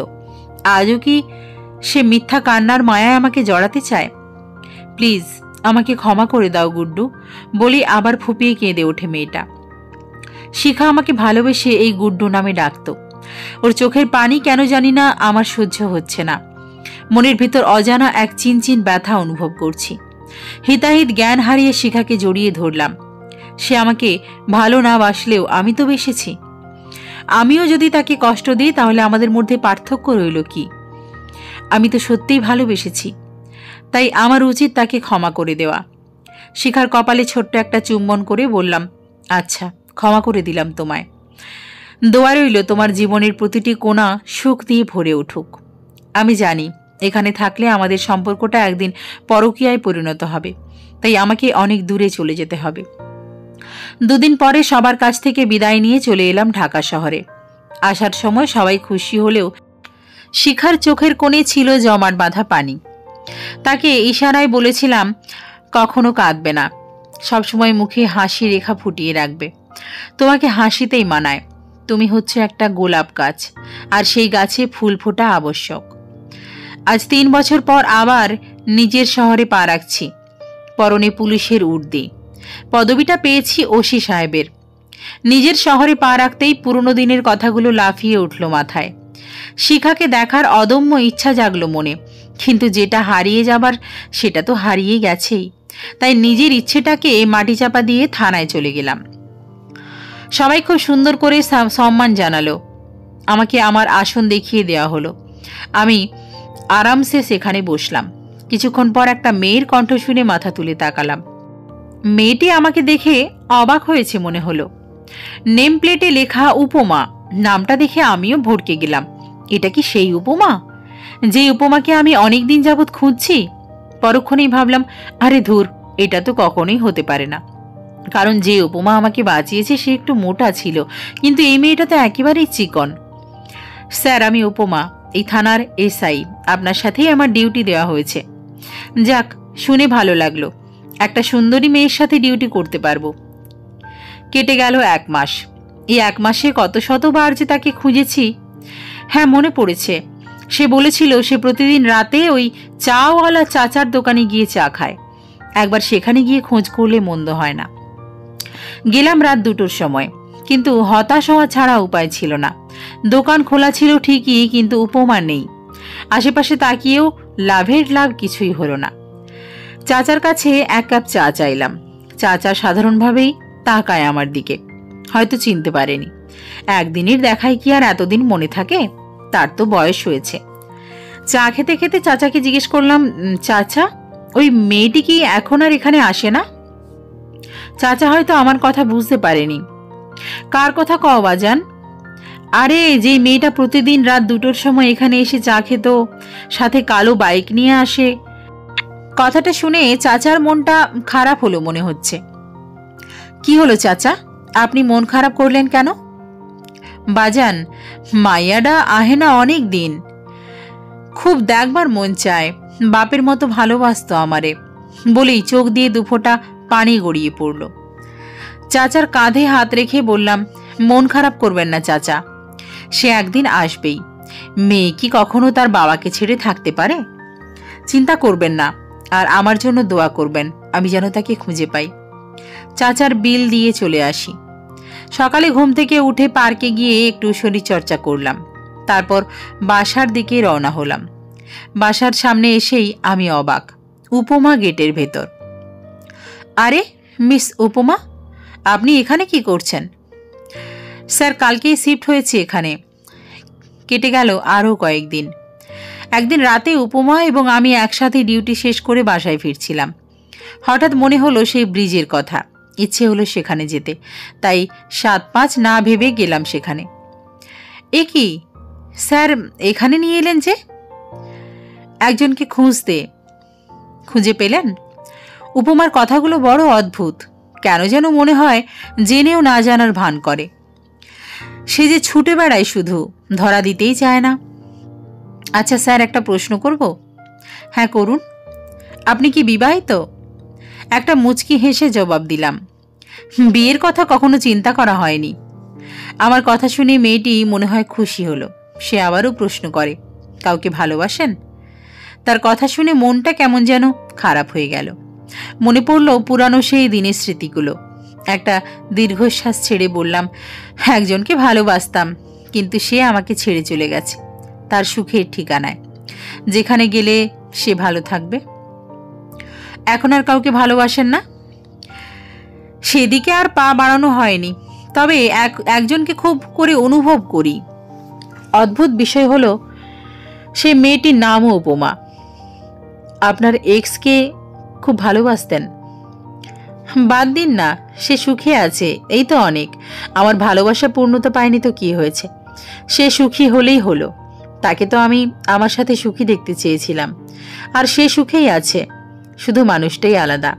আজও কি সে মিথ্যা কান্নার মায়ায় আমাকে জড়াতে চায়? প্লিজ আমাকে ক্ষমা করে দাও গুড্ডু বলি আবার ফুপিয়ে কেঁদে ওঠে মেয়েটা। শিখা আমাকে ভালোবেসে এই গুড্ডু নামে ডাকত। ওর চোখের পানি কেন জানি না আমার সহ্য হচ্ছে না। মনের ভিতর অজানা এক চিনচিন ব্যথা অনুভব করছি। হিতাহিত জ্ঞান হারিয়ে শিখাকে জড়িয়ে ধরলাম। সে আমাকে ভালো না বাসলেও আমি তো বেসেছি। আমিও যদি তাকে কষ্ট দিই তাহলে আমাদের মধ্যে পার্থক্য রইল কি? আমি তো সত্যিই ভালোবেসেছি, তাই আমার উচিত তাকে ক্ষমা করে দেওয়া। শিখার কপালে ছোট্ট একটা চুম্বন করে বললাম, আচ্ছা ক্ষমা করে দিলাম তোমায়। দোয়া রইল তোমার জীবনের প্রতিটি কোণা সুখ দিয়ে ভরে উঠুক। আমি জানি এখানে থাকলে আমাদের সম্পর্কটা একদিন পরকীয়ায় পরিণত হবে, তাই আমাকে অনেক দূরে চলে যেতে হবে। 2 দিন পরে সবার কাছ থেকে বিদায় নিয়ে চলে এলাম ঢাকা শহরে। আসার সময় সবাই খুশি হলেও শিখার চোখের কোণে ছিল জমাট বাঁধা পানি। তাকে ইশারায় বলেছিলাম কখনো কাঁদবে না, সবসময় মুখে হাসি রেখা ফুটিয়ে রাখবে। তোমাকে হাসিতেই মানায়। তুমি হচ্ছে একটা গোলাপ গাছ, আর সেই গাছে ফুল ফোটা আবশ্যক। আজ 3 বছর পর আবার নিজের শহরে পা রাখছি। পরনে পুলিশের উর্দি, পদবিটা পেয়েছি ওসি সাহেবের। নিজের শহরে পা রাখতেই পুরনো দিনের কথাগুলো লাফিয়ে উঠল মাথায়। শিখাকে দেখার অদম্য ইচ্ছা জাগলো মনে, কিন্তু যেটা হারিয়ে যাবার সেটা তো হারিয়ে গেছেই। তাই নিজের ইচ্ছেটাকে মাটি চাপা দিয়ে থানায় চলে গেলাম। সবাই খুব সুন্দর করে সম্মান জানালো। আমাকে আমার আসন দেখিয়ে দেওয়া হলো। আমি আরামসে সেখানে বসলাম। কিছুক্ষণ পর একটা মেয়ের কণ্ঠ শুনে মাথা তুলে তাকালাম। মেয়েটি আমাকে দেখে অবাক হয়েছে মনে হলো। নেম প্লেটে লেখা উপমা, নামটা দেখে আমিও ভড়কে গেলাম। এটা কি সেই উপমা, যে উপমাকে আমি অনেকদিন যাবৎ খুঁজছি? পরক্ষণেই ভাবলাম, আরে ধুর, এটা তো কখনোই হতে পারে না। কারণ যে উপমা আমাকে বাঁচিয়েছে সে একটু মোটা ছিল, কিন্তু এই মেয়েটা তো একেবারেই চিকন। স্যার, আমি উপমা, এই থানার এসআই। আপনার সাথেই আমার ডিউটি দেওয়া হয়েছে। যাক, শুনে ভালো লাগলো। একটা সুন্দরী মেয়ের সাথে ডিউটি করতে পারবো। কেটে গেল 1 মাস। এই 1 মাসে কত শতবার যে তাকে খুঁজেছি। হ্যাঁ, মনে পড়েছে। সে বলেছিল সে প্রতিদিন রাতে ওই চাওয়ালা চাচার দোকানে গিয়ে চা খায়। একবার সেখানে গিয়ে খোঁজ করলে মন্দ হয় না। গেলাম রাত 2টোর সময়, কিন্তু হতাশ হওয়া ছাড়া উপায় ছিল না। দোকান খোলা ছিল ঠিকই, কিন্তু উপমা নেই। আশেপাশে তাকিয়েও লাভের লাভ কিছুই হলো না। চাচার কাছে 1 কাপ চা চাইলাম। চাচা সাধারণভাবেই তাকায় আমার দিকে, হয়তো চিনতে পারেনি। একদিনের দেখায় কি আর এতদিন মনে থাকে? তার তো বয়স হয়েছে। চা খেতে খেতে চাচাকে জিজ্ঞেস করলাম, চাচা, ওই মেয়েটি কি এখন আর এখানে আসে না? চাচা হয়তো আমার কথা বুঝতে পারেনি। কার কথা কও বাজান? আরে, যে মেয়েটা প্রতিদিন রাত 2টোর সময় এখানে এসে চা খেত, সাথে কালো বাইক নিয়ে আসে। কথাটা শুনে চাচার মনটা খারাপ হলো মনে হচ্ছে। কি হলো চাচা, আপনি মন খারাপ করলেন কেন? বাজান, মাইয়াডা আহে না অনেক দিন, খুব দেখবার মন চায়, বাপের মতো ভালোবাসতো আমারে বলেই চোখ দিয়ে দুফোঁটা পানি গড়িয়ে পড়ল। চাচার কাঁধে হাত রেখে বললাম, মন খারাপ করবেন না চাচা, সে একদিন আসবেই। মেয়ে কি কখনো তার বাবাকে ছেড়ে থাকতে পারে? চিন্তা করবেন না, আর আমার জন্য দোয়া করবেন আমি যেন তাকে খুঁজে পাই। চাচার বিল দিয়ে চলে আসি। সকালে ঘুম থেকে উঠে পার্কে গিয়ে একটু শরীরচর্চা করলাম, তারপর বাসার দিকে রওনা হলাম। বাসার সামনে এসেই আমি অবাক, উপমা গেটের ভেতর। আরে মিস উপমা, আপনি এখানে কি করছেন? স্যার, কালকেই শিফট হয়েছে এখানে। কেটে গেল আরও কয়েকদিন। একদিন রাতে উপমা এবং আমি একসাথে ডিউটি শেষ করে বাসায় ফিরছিলাম। হঠাৎ মনে হলো সেই ব্রিজের কথা, ইচ্ছে হলো সেখানে যেতে, তাই 7-5 না ভেবে গেলাম সেখানে। এ কি স্যার, এখানে নিয়ে এলেন যে? একজনকে খুঁজে পেলেন? উপমার কথাগুলো বড় অদ্ভুত, কেন যেন মনে হয় জেনেও না জানার ভান করে। সে যে ছুটে বেড়ায়, শুধু ধরা দিতেই চায় না। আচ্ছা স্যার, একটা প্রশ্ন করব? হ্যাঁ করুন। আপনি কি বিবাহিত? একটা মুচকি হেসে জবাব দিলাম। বিয়ের কথা কখনো চিন্তা করা হয়নি। আমার কথা শুনে মেয়েটি মনে হয় খুশি হলো। সে আবারও প্রশ্ন করে, কাউকে ভালোবাসেন? তার কথা শুনে মনটা কেমন যেন খারাপ হয়ে গেল। মনে পড়ল পুরানো সেই দিনের স্মৃতিগুলো। একটা দীর্ঘশ্বাস ছেড়ে বললাম, একজনকে ভালোবাসতাম, কিন্তু সে আমাকে ছেড়ে চলে গেছে তার সুখের ঠিকানায়, যেখানে গেলে সে ভালো থাকবে। এখন আর কাউকে ভালোবাসেন না? সেদিকে আর পা বাড়ানো হয়নি, তবে একজনকে খুব করে অনুভব করি। অদ্ভুত বিষয় হলো, সে মেয়েটির নামও উপমা। আপনার এক্সকে খুব ভালোবাসতেন? বাদ দিন না, সে সুখে আছে, এই তো অনেক। আমার ভালোবাসা পূর্ণতা পায়নি তো কি হয়েছে? সে সুখী হলেই হলো। তাকে তো আমি আমার সাথে সুখী দেখতে চেয়েছিলাম, আর সে সুখেই আছে, শুধু মানুষটাই আলাদা।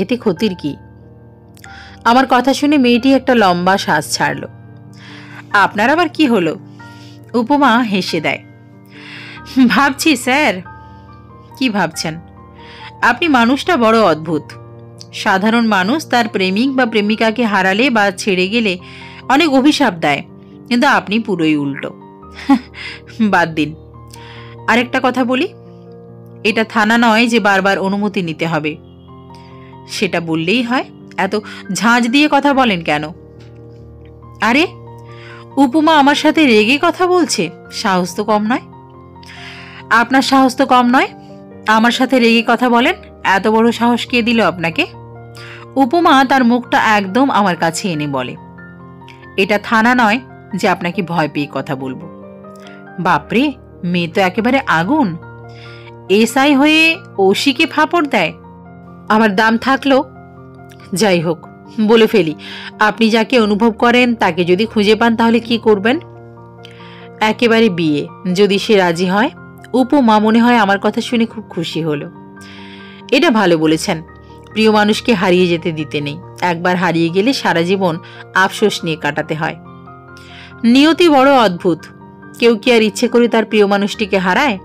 এতে ক্ষতির কি? আমার কথা শুনে মেয়েটি একটা লম্বা শ্বাস ছাড়ল। আপনার আবার কি হলো? উপমা হেসে দেয়। ভাবছি স্যার। কি ভাবছেন? আপনি মানুষটা বড় অদ্ভুত। সাধারণ মানুষ তার প্রেমিক বা প্রেমিকাকে হারালে বা ছেড়ে গেলে অনেক অভিশাপ দেয়, কিন্তু আপনি পুরোই উল্টো। বাদ দিন। আরেকটা কথা বলি, এটা থানা নয় যে বারবার অনুমতি নিতে হবে। সেটা বললেই হয়, এত ঝাঁঝ দিয়ে কথা বলেন কেন? আরে, উপমা আমার সাথে রেগে কথা বলছে, সাহস তো কম নয়। আপনার সাহস তো কম নয়, আমার সাথে রেগে কথা বলেন। এত বড় সাহস কে দিল আপনাকে? উপমা তার মুখটা একদম আমার কাছে এনে বলে, এটা থানা নয় যে আপনাকে ভয় পেয়ে কথা বলবো। বাপরে, মেয়ে তো একেবারে আগুন। এসআই হয়ে ওসিকে ফাপড় দেয়। আমার দাম থাকলো। যাই হোক, বলে ফেলি, আপনি যাকে অনুভব করেন তাকে যদি খুঁজে পান তাহলে কি করবেন? একেবারে বিয়ে, যদি সে রাজি হয়। উপমা মনে হয় আমার কথা শুনে খুব খুশি হলো। এটা ভালো বলেছেন, প্রিয় মানুষকে হারিয়ে যেতে দিতে নেই। একবার হারিয়ে গেলে সারা জীবন আফসোস নিয়ে কাটাতে হয়। নিয়তি বড় অদ্ভুত। কেউ কি আর ইচ্ছে করে তার প্রিয় মানুষটিকে হারায়?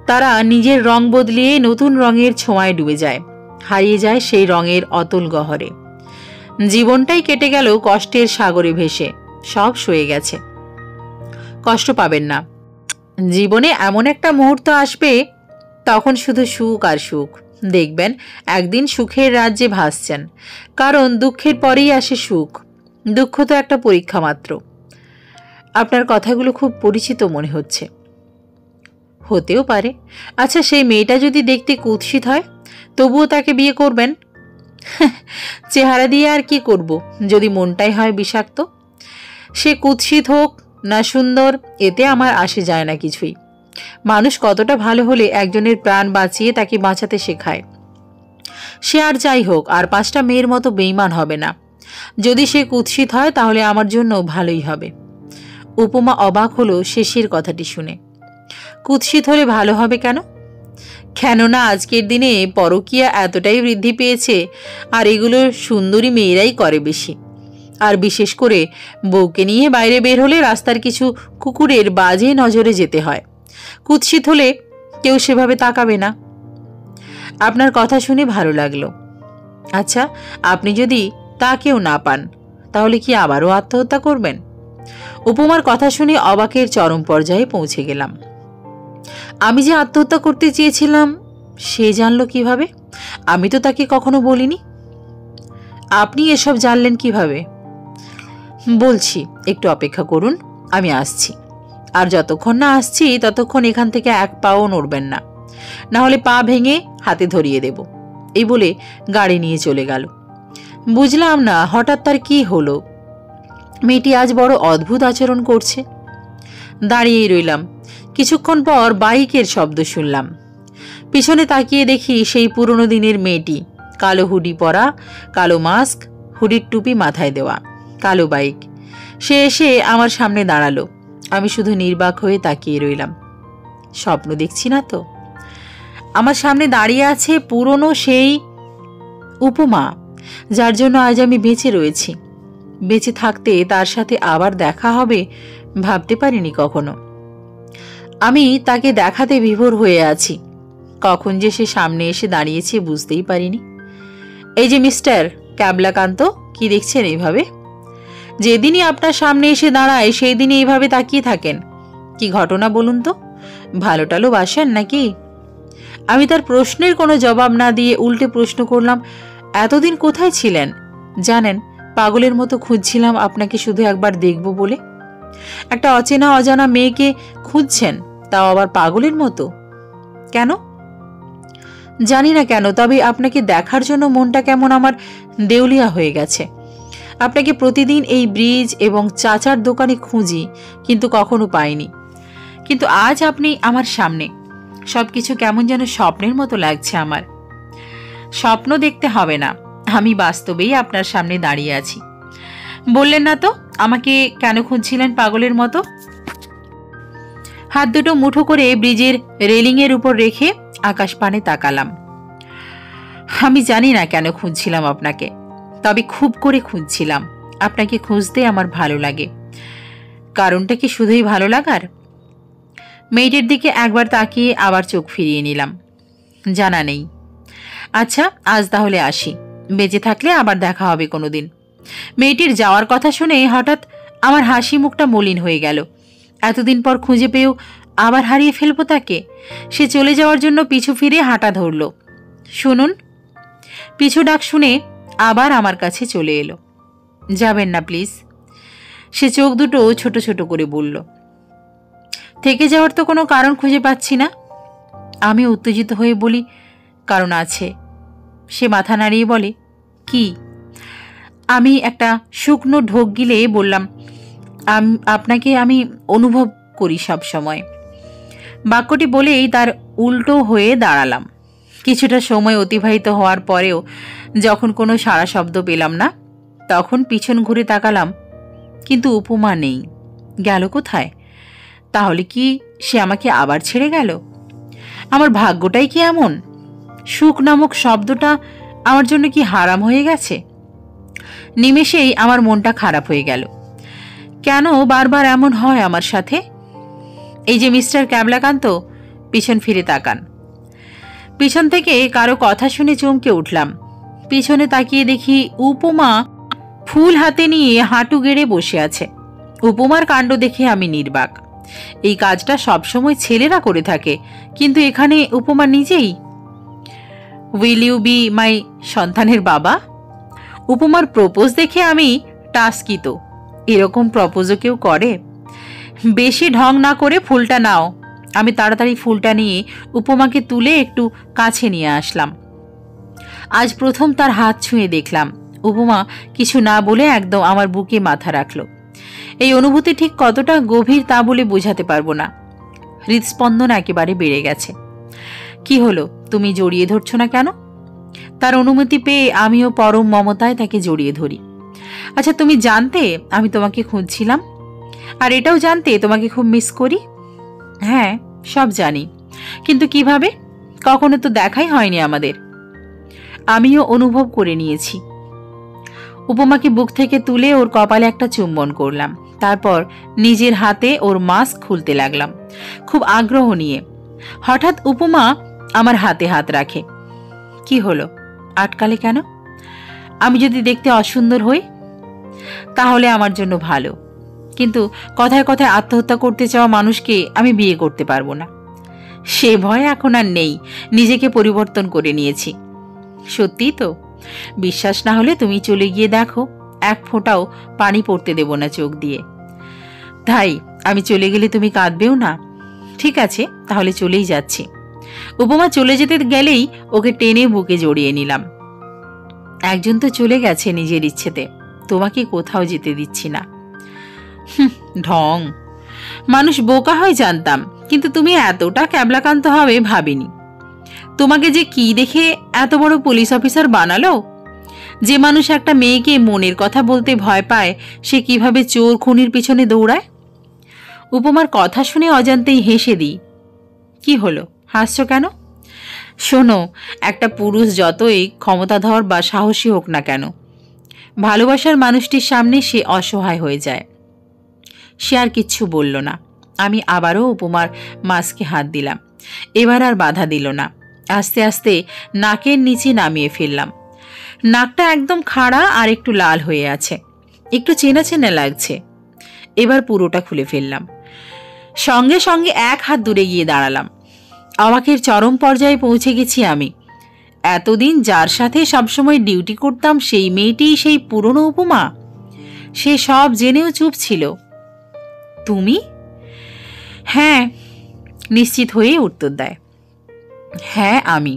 তারা নিজের রং বদলিয়ে নতুন রঙের ছোঁয়ায় ডুবে যায়, হারিয়ে যায় সেই রঙের অতল গহরে। জীবনটাই কেটে গেল কষ্টের সাগরে ভেসে, সব সয়ে গেছে। কষ্ট পাবেন না। জীবনে এমন একটা মুহূর্ত আসবে, তখন শুধু সুখ আর সুখ। দেখবেন একদিন সুখের রাজ্যে ভাসছেন, কারণ দুঃখের পরেই আসে সুখ। দুঃখ তো একটা পরীক্ষা মাত্র। আপনার কথাগুলো খুব পরিচিত মনে হচ্ছে। হতেও পারে। আচ্ছা, সেই মেয়েটা যদি দেখতে কুৎসিত হয়, তবুও তাকে বিয়ে করবেন? চেহারা দিয়ে আর কি করব, যদি মনটাই হয় বিষাক্ত। সে কুৎসিত হোক না সুন্দর, এতে আমার আসে যায় না কিছুই। মানুষ কতটা ভালো হলে একজনের প্রাণ বাঁচিয়ে তাকে বাঁচাতে শেখায়। সে আর যাই হোক, আর 5টা মেয়ের মতো বেঈমান হবে না। যদি সে কুৎসিত হয় তাহলে আমার জন্য ভালোই হবে। উপমা অবাক হলো শেষের কথাটি শুনে। কুৎসিত হলে ভালো হবে কেন? কেননা আজকের দিনে পরকীয়া এতটাই বৃদ্ধি পেয়েছে, আর এগুলো সুন্দরী মেয়েরাই করে বেশি। আর বিশেষ করে বউকে নিয়ে বাইরে বের হলে রাস্তার কিছু কুকুরের বাজে নজরে যেতে হয়। কুৎসিত হলে কেউ সেভাবে তাকাবে না। আপনার কথা শুনে ভালো লাগলো। আচ্ছা, আপনি যদি তাকেও না পান তাহলে কি আবারও আত্মহত্যা করবেন? উপমার কথা শুনে অবাকের চরম পর্যায়ে পৌঁছে গেলাম। আমি যে আত্মহত্যা করতে চেয়েছিলাম সে জানলো কিভাবে? আমি তো তাকে কখনো বলিনি। আপনি এসব জানলেন কিভাবে? বলছি, একটু অপেক্ষা করুন, আমি আসছি। আর যতক্ষণ না আসছি ততক্ষণ এখান থেকে এক পাও নড়বেন না, না হলে পা ভেঙে হাতে ধরিয়ে দেব। এই বলে গাড়ি নিয়ে চলে গেল। বুঝলাম না হঠাৎ তার কি হলো। মেয়েটি আজ বড় অদ্ভুত আচরণ করছে। দাঁড়িয়েই রইলাম। কিছুক্ষণ পর বাইকের শব্দ শুনলাম। পিছনে তাকিয়ে দেখি সেই পুরনো দিনের মেয়েটি, কালো হুডি পরা, কালো মাস্ক, হুডির টুপি মাথায় দেওয়া, কালো বাইক। সে এসে আমার সামনে দাঁড়ালো। আমি শুধু নির্বাক হয়ে তাকিয়ে রইলাম। স্বপ্ন দেখছি না তো? আমার সামনে দাঁড়িয়ে আছে পুরনো সেই উপমা, যার জন্য আজ আমি বেঁচে রয়েছি। বেঁচে থাকতে তার সাথে আবার দেখা হবে ভাবতে পারিনি কখনো। আমি তাকে দেখাতে বিভোর হয়ে আছি। কখন যে সে সামনে এসে দাঁড়িয়েছে বুঝতেই পারিনি। এই যে মিস্টার ক্যাবলাকান্ত, কি দেখছেন এইভাবে? যেদিনই আপনার সামনে এসে দাঁড়ায় সেই দিনই এইভাবে তাকিয়ে থাকেন। কি ঘটনা বলুন তো? ভালো টালো বাসেন নাকি? আমি তার প্রশ্নের কোনো জবাব না দিয়ে উল্টে প্রশ্ন করলাম, এতদিন কোথায় ছিলেন? জানেন, পাগলের মতো খুঁজছিলাম আপনাকে, শুধু একবার দেখব বলে। একটা অচেনা অজানা মেয়েকে খুঁজছেন, তাও আবার পাগলের মতো। কেন? জানি না কেন, তবে আপনাকে দেখার জন্য মনটা কেমন আমার দেউলিয়া হয়ে গেছে। আপনাকে প্রতিদিন এই ব্রিজ এবং চাচার দোকানে খুঁজি, কিন্তু কখনো পাইনি। কিন্তু আজ আপনি আমার সামনে। সবকিছু কেমন যেন স্বপ্নের মতো লাগছে আমার। স্বপ্ন দেখতে হবে না, আমি বাস্তবেই আপনার সামনে দাঁড়িয়ে আছি। বললেন না তো আমাকে কেন খুঁজছিলেন পাগলের মতো? হাত দুটো মুঠো করে ব্রিজের রেলিংয়ের উপর রেখে আকাশ পানে তাকালাম। আমি জানি না কেন খুঁজছিলাম আপনাকে, তবে খুব করে খুঁজছিলাম। আপনাকে খুঁজতে আমার ভালো লাগে। কারণটা কি শুধুই ভালো লাগার? মেয়েটির দিকে একবার তাকিয়ে আবার চোখ ফিরিয়ে নিলাম। জানা নেই। আচ্ছা, আজ তাহলে আসি। বেঁচে থাকলে আবার দেখা হবে কোনোদিন। মেয়েটির যাওয়ার কথা শুনে হঠাৎ আমার হাসি মুখটা মলিন হয়ে গেল। এতদিন পর খুঁজে পেয়েও আবার হারিয়ে ফেলবো তাকে। সে চলে যাওয়ার জন্য পিছু ফিরে হাঁটা ধরল। শুনুন। পিছু ডাক শুনে আবার আমার কাছে চলে এলো। যাবেন না প্লিজ। সে চোখ দুটো ছোট ছোট করে বলল। থেকে যাওয়ার তো কোনো কারণ খুঁজে পাচ্ছি না। আমি উত্তেজিত হয়ে বলি, কারণ আছে। সে মাথা নাড়িয়ে বলে, কি? আমি একটা শুকনো ঢোক গিলে বললাম, আপনাকে আমি অনুভব করি সব সময়। বাক্যটি বলেই তার উল্টো হয়ে দাঁড়ালাম। কিছুটা সময় অতিবাহিত হওয়ার পরেও যখন কোনো সাড়া শব্দ পেলাম না, তখন পিছন ঘুরে তাকালাম, কিন্তু উপমা নেই। গেল কোথায়? তাহলে কি সে আমাকে আবার ছেড়ে গেল? আমার ভাগ্যটাই কি এমন? সুখ নামক শব্দটা আমার জন্য কি হারাম হয়ে গেছে? নিমেষেই আমার মনটা খারাপ হয়ে গেল। কেন বারবার এমন হয় আমার সাথে? এই যে মিস্টার ক্যাবলাকান্ত, পিছন ফিরে তাকান। পিছন থেকে কারো কথা শুনে চমকে উঠলাম। পিছনে তাকিয়ে দেখি উপমা ফুল হাতে নিয়ে হাঁটু গেড়ে বসে আছে। উপমার কাণ্ড দেখে আমি নির্বাক। এই কাজটা সবসময় ছেলেরা করে থাকে, কিন্তু এখানে উপমা নিজেই। উইল ইউ বি মাই সন্তানের বাবা? উপমার প্রপোজ দেখে আমি টাস্কিত। এরকম প্রপোজও কেউ করে? বেশি ঢং না করে ফুলটা নাও। আমি তাড়াতাড়ি ফুলটা নিয়ে উপমাকে তুলে একটু কাছে নিয়ে আসলাম। আজ প্রথম তার হাত ছুঁয়ে দেখলাম। উপমা কিছু না বলে একদম আমার বুকে মাথা রাখল। এই অনুভূতি ঠিক কতটা গভীর তা বলে বোঝাতে পারবো না। হৃদস্পন্দন একেবারে বেড়ে গেছে। কি হলো, তুমি জড়িয়ে ধরছো না কেন? তার অনুমতি পেয়ে আমিও পরম মমতায় তাকে জড়িয়ে ধরি। আচ্ছা, তুমি জানতে আমি তোমাকে খুঁজছিলাম? আর এটাও জানতে তোমাকে খুব মিস করি? হ্যাঁ, সব জানি, কিন্তু কিভাবে? কখনো তো দেখাই হয়নি আমাদের। আমিও অনুভব করে নিয়েছি। উপমাকে বুক থেকে তুলে ওর কপালে একটা চুম্বন করলাম। তারপর নিজের হাতে ওর মাস্ক খুলতে লাগলাম, খুব আগ্রহ নিয়ে। হঠাৎ উপমা আমার হাতে হাত রাখে। কি হলো, আটকালে কেন? আমি যদি দেখতে অসুন্দর হই? তাহলে আমার জন্য ভালো, কিন্তু কথায় কথায় আত্মহত্যা করতে চাওয়া মানুষকে আমি বিয়ে করতে পারবো না। সে ভয় এখন আর নেই, নিজেকে পরিবর্তন করে নিয়েছি। সত্যি তো? বিশ্বাস না হলে তুমি চলে গিয়ে দেখো, এক ফোঁটাও পানি পড়তে দেব না চোখ দিয়ে। তাই আমি চলে গেলে তুমি কাঁদবেও না? ঠিক আছে, তাহলে চলেই যাচ্ছি। উপমা চলে যেতে গেলেই ওকে টেনে বুকে জড়িয়ে নিলাম। একজন তো চলে গেছে নিজের ইচ্ছেতে, তোমাকে কোথাও যেতে দিচ্ছি না। ঢং, মানুষ বোকা হয় জানতাম, কিন্তু তুমি এতটা ক্যাবলাকান্ত হবে ভাবিনি। তোমাকে যে কি দেখে এত বড় পুলিশ অফিসার বানালো? যে মানুষ একটা মেয়েকে মনের কথা বলতে ভয় পায়, সে কিভাবে চোর খুনির পিছনে দৌড়ায়? উপমার কথা শুনে অজান্তেই হেসে দিই। কি হলো, হাসছো কেন? শোনো, একটা পুরুষ যতই ক্ষমতাধর বা সাহসী হোক না কেন, ভালোবাসার মানুষটির সামনে সে অসহায় হয়ে যায়। সে আর কিচ্ছু বলল না। আমি আবারও উপমার মাস্কে হাত দিলাম। এবার আর বাধা দিল না। আস্তে আস্তে নাকের নিচে নামিয়ে ফেললাম। নাকটা একদম খাড়া আর একটু লাল হয়ে আছে, একটু চেনা চেনা লাগছে। এবার পুরোটা খুলে ফেললাম। সঙ্গে সঙ্গে এক হাত দূরে গিয়ে দাঁড়ালাম। অবাকের চরম পর্যায়ে পৌঁছে গেছি আমি। এতদিন যার সাথে সবসময় ডিউটি করতাম, সেই মেয়েটিই সেই পুরনো উপমা। সে সব জেনেও চুপ ছিল। তুমি? হ্যাঁ, নিশ্চিত হয়ে উত্তর দেয়। হ্যাঁ আমি।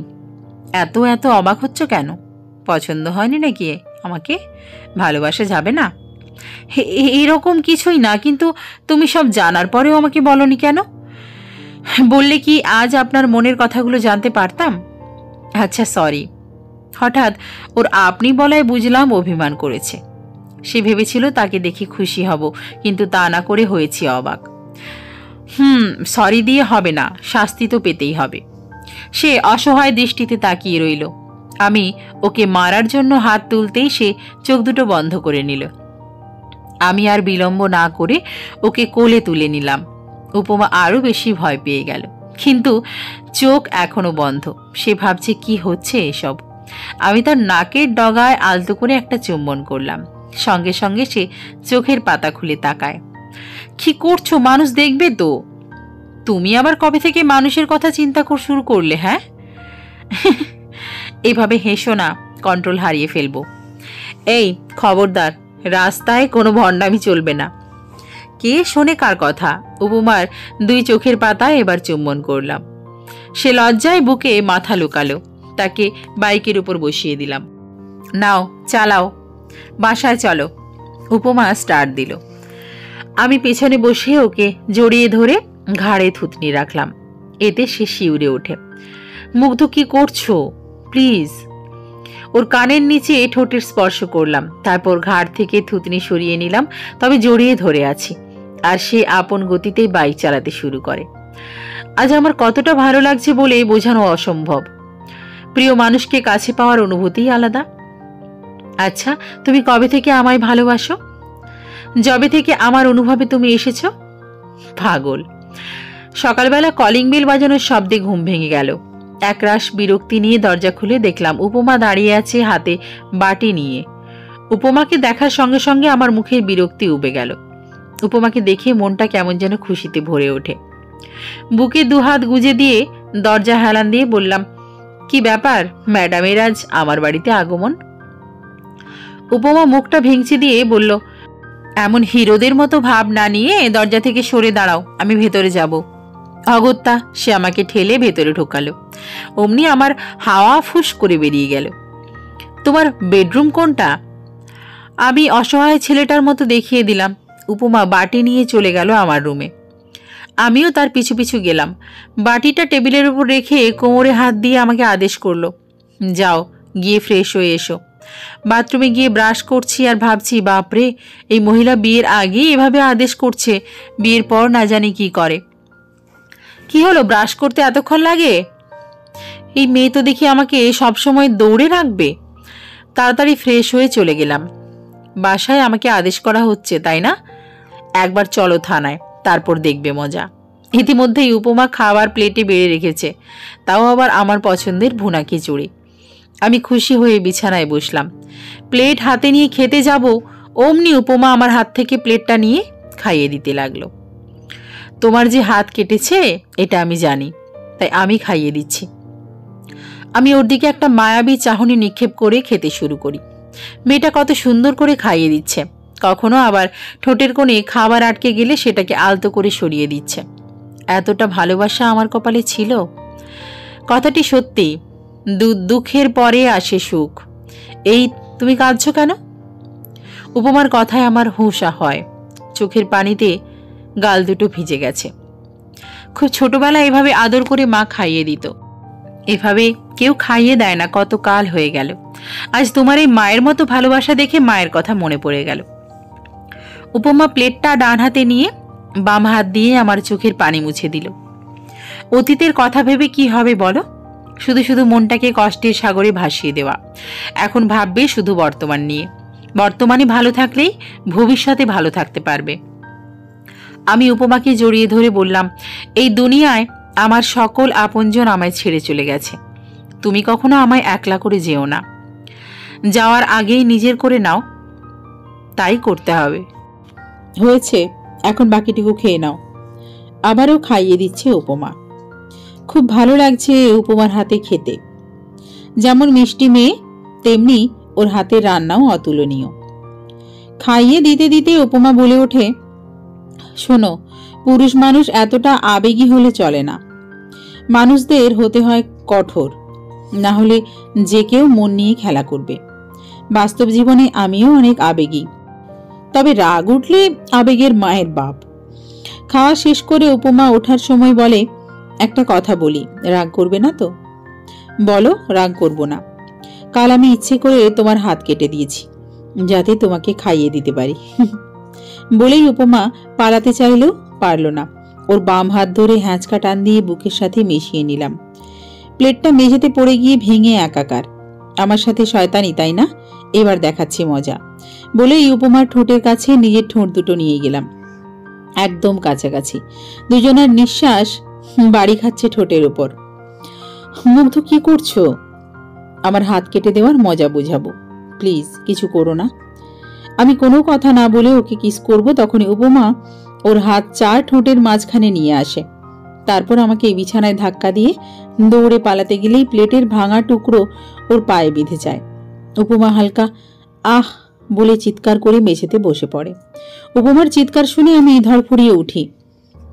এত এত অবাক হচ্ছ কেন? পছন্দ হয়নি নাকি আমাকে? ভালোবাসা যাবে না? এরকম কিছুই না, কিন্তু তুমি সব জানার পরেও আমাকে বলনি কেন? বললে কি আজ আপনার মনের কথাগুলো জানতে পারতাম। আচ্ছা সরি। হঠাৎ ওর আপনি বলায় বুঝলাম অভিমান করেছে। সে ভেবেছিল তাকে দেখে খুশি হব, কিন্তু তা না করে হয়েছি অবাক। সরি দিয়ে হবে না, শাস্তি তো পেতেই হবে। সে অসহায় দৃষ্টিতে তাকিয়ে রইল। আমি ওকে মারার জন্য হাত তুলতেই সে চোখ দুটো বন্ধ করে নিল। আমি আর বিলম্ব না করে ওকে কোলে তুলে নিলাম। উপমা আরো বেশি ভয় পেয়ে গেল, কিন্তু চোখ এখনো বন্ধ। সে ভাবছে কি হচ্ছে এসব। আমি তার নাকের ডগায় আলতো করে একটা চুম্বন করলাম। সঙ্গে সঙ্গে সে চোখের পাতা খুলে তাকায়। কি করছো? মানুষ দেখবে তো। তুমি আবার কবে থেকে মানুষের কথা চিন্তা শুরু করলে? হ্যাঁ, এভাবে হেসো না, কন্ট্রোল হারিয়ে ফেলবো। এই খবরদার, রাস্তায় কোনো ভণ্ডামি চলবে না। কে শোনে কার কথা? উপমার দুই চোখের পাতায় এবার চুম্বন করলাম। সে লজ্জায় বুকে মাথা লুকালো। তাকে বাইকের উপর বসিয়ে দিলাম। নাও চালাও, বাসায় চলো। উপমা স্টার্ট দিল। আমি পেছনে বসে ওকে জড়িয়ে ধরে ঘাড়ে থুতনি রাখলাম। এতে সে শিউরে ওঠে। মুগ্ধ, কি করছো? প্লিজ। ওর কানের নিচে ঠোঁটের স্পর্শ করলাম। তারপর ঘাড় থেকে থুতনি সরিয়ে নিলাম, তবে জড়িয়ে ধরে আছি। আর সে আপন গতিতেই বাইক চালাতে শুরু করে। আজ আমার কতটা ভালো লাগছে বলে বোঝানো অসম্ভব। প্রিয় মানুষকে কাছে পাওয়ার অনুভূতিই আলাদা। আচ্ছা, তুমি কবে থেকে আমায় ভালোবাসো? যবে থেকে আমার অনুভবে তুমি এসেছো। পাগল। সকালবেলা কলিং বেল বাজানোর শব্দে ঘুম ভেঙে গেল। একরাশ বিরক্তি নিয়ে দরজা খুলে দেখলাম উপমা দাঁড়িয়ে আছে হাতে বাটি নিয়ে। উপমাকে দেখার সঙ্গে সঙ্গে আমার মুখের বিরক্তি উবে গেল। উপমাকে দেখে মনটা কেমন যেন খুশিতে ভরে ওঠে। বুকে দুহাত গুজে দিয়ে দরজা হেলান দিয়ে বললাম, কি ব্যাপার ম্যাডামের আজ আমার বাড়িতে আগমন? উপমা মুখটা ভেঙচি দিয়ে বলল, এমন হিরোদের মতো ভাব না নিয়ে দরজা থেকে সরে দাঁড়াও, আমি ভেতরে যাব। অগত্যা সে আমাকে ঠেলে ভেতরে ঢোকালো। অমনি আমার হাওয়া ফুস করে বেরিয়ে গেল। তোমার বেডরুম কোনটা? আমি অসহায় ছেলেটার মতো দেখিয়ে দিলাম। উপমা বাটি নিয়ে চলে গেল আমার রুমে। আমিও তার পিছু পিছু গেলাম। বাটিটা টেবিলের উপর রেখে কোমরে হাত দিয়ে আমাকে আদেশ করলো, যাও গিয়ে ফ্রেশ হয়ে এসো। বাথরুমে গিয়ে ব্রাশ করছি আর ভাবছি, বাপরে, এই মহিলা বিয়ের আগে এভাবে আদেশ করছে, বিয়ের পর না জানি কি করে। কি হলো, ব্রাশ করতে এতক্ষণ লাগে? এই মেয়ে তো দেখি আমাকে সবসময় দৌড়ে রাখবে। তাড়াতাড়ি ফ্রেশ হয়ে চলে গেলাম। বাসায় আমাকে আদেশ করা হচ্ছে, তাই না? একবার চলো থানায়, তারপর দেখবে মজা। ইতিমধ্যেই উপমা খাবার প্লেটে বেড়ে রেখেছে, তাও আবার আমার পছন্দের ভুনা খিচুড়ি। আমি খুশি হয়ে বিছানায় বসলাম। প্লেট হাতে নিয়ে খেতে যাব, অমনি উপমা আমার হাত থেকে প্লেটটা নিয়ে খাইয়ে দিতে লাগলো। তোমার যে হাত কেটেছে এটা আমি জানি, তাই আমি খাইয়ে দিচ্ছি। আমি ওর দিকে একটা মায়াবী চাহনি নিক্ষেপ করে খেতে শুরু করি। মেয়েটা কত সুন্দর করে খাইয়ে দিচ্ছে, কখনো আবার ঠোঁটের কোণে খাবার আটকে গেলে সেটাকে আলতো করে সরিয়ে দিচ্ছে। এতটা ভালোবাসা আমার কপালে ছিল। কথাটি সত্যি, দুঃখের পরে আসে সুখ। এই, তুমি কাঁদছো কেন? উপমার কথায় আমার হুঁশা হয়, চোখের পানিতে গাল দুটো ভিজে গেছে। খুব ছোটবেলায় এভাবে আদর করে মা খাইয়ে দিত, এভাবে কেউ খাইয়ে দেয় না। কত কাল হয়ে গেল, আজ তোমার এই মায়ের মতো ভালোবাসা দেখে মায়ের কথা মনে পড়ে গেল। উপমা প্লেটটা ডান হাতে নিয়ে বাম হাত দিয়ে আমার চোখের পানি মুছে দিল। অতীতের কথা ভেবে কি হবে বলো? শুধু শুধু মনটাকে কষ্টের সাগরে ভাসিয়ে দেওয়া। এখন ভাববে শুধু বর্তমান নিয়ে। বর্তমানে ভালো থাকলেই ভবিষ্যতে ভালো থাকতে পারবে। আমি উপমাকে জড়িয়ে ধরে বললাম, এই দুনিয়ায় আমার সকল আপনজন আমায় ছেড়ে চলে গেছে। তুমি কখনো আমায় একলা করে যেও না। যাওয়ার আগেই নিজের করে নাও। তাই করতে হবে। হয়েছে, এখন বাকিটুকু খেয়ে নাও। আবারও খাইয়ে দিচ্ছে উপমা। খুব ভালো লাগছে উপমার হাতে খেতে। যেমন মিষ্টি মেয়ে, তেমনি ওর হাতের রান্নাও অতুলনীয়। খাইয়ে দিতে দিতে উপমা বলে ওঠে, শোনো, পুরুষ মানুষ এতটা আবেগী হলে চলে না। মানুষদের হতে হয় কঠোর, না হলে যে কেউ মন নিয়ে খেলা করবে। বাস্তব জীবনে আমিও অনেক আবেগী, তবে রাগ উঠলে আবেগের মায়ের বাপ। খাওয়া শেষ করে উপমা ওঠার সময় বলে, একটা কথা বলি, রাগ করবে না তো? বলো, রাগ করব না। কাল আমি ইচ্ছে করে তোমার হাত কেটে দিয়েছি, যাতে তোমাকে খাইয়ে দিতে পারি। বলেই উপমা পালাতে চাইলেও পারল না। ওর বাম হাত ধরে হ্যাঁচকা টান দিয়ে বুকের সাথে মিশিয়ে নিলাম। প্লেটটা মেঝেতে পড়ে গিয়ে ভেঙে একাকার। আমার সাথে শয়তানি, তাই না? এবার দেখাচ্ছি মজা। বলেই উপমার ঠোঁটের কাছে নিজের ঠোঁট দুটো নিয়ে গেলাম, একদম কাছাকাছি। দুজনের নিঃশ্বাস বাড়ি খাচ্ছে ঠোঁটের উপর। মুগ্ধ, কি করছো? আমার হাত কেটে দেওয়ার মজা বোঝাবো, প্লিজ কিছু করো না। আমি কোনো কথা না বলে ওকে কিস করব, তখনই উপমা ওর হাত চার ঠোঁটের মাঝখানে নিয়ে আসে। তারপর আমাকে এই বিছানায় ধাক্কা দিয়ে দৌড়ে পালাতে গেলেই প্লেটের ভাঙা টুকরো ওর পায়ে বিঁধে যায়। উপমা হালকা আহ বলে চিৎকার করে মেঝেতে বসে পড়ে। উপমার চিৎকার শুনে আমি ধরফড়িয়ে উঠি।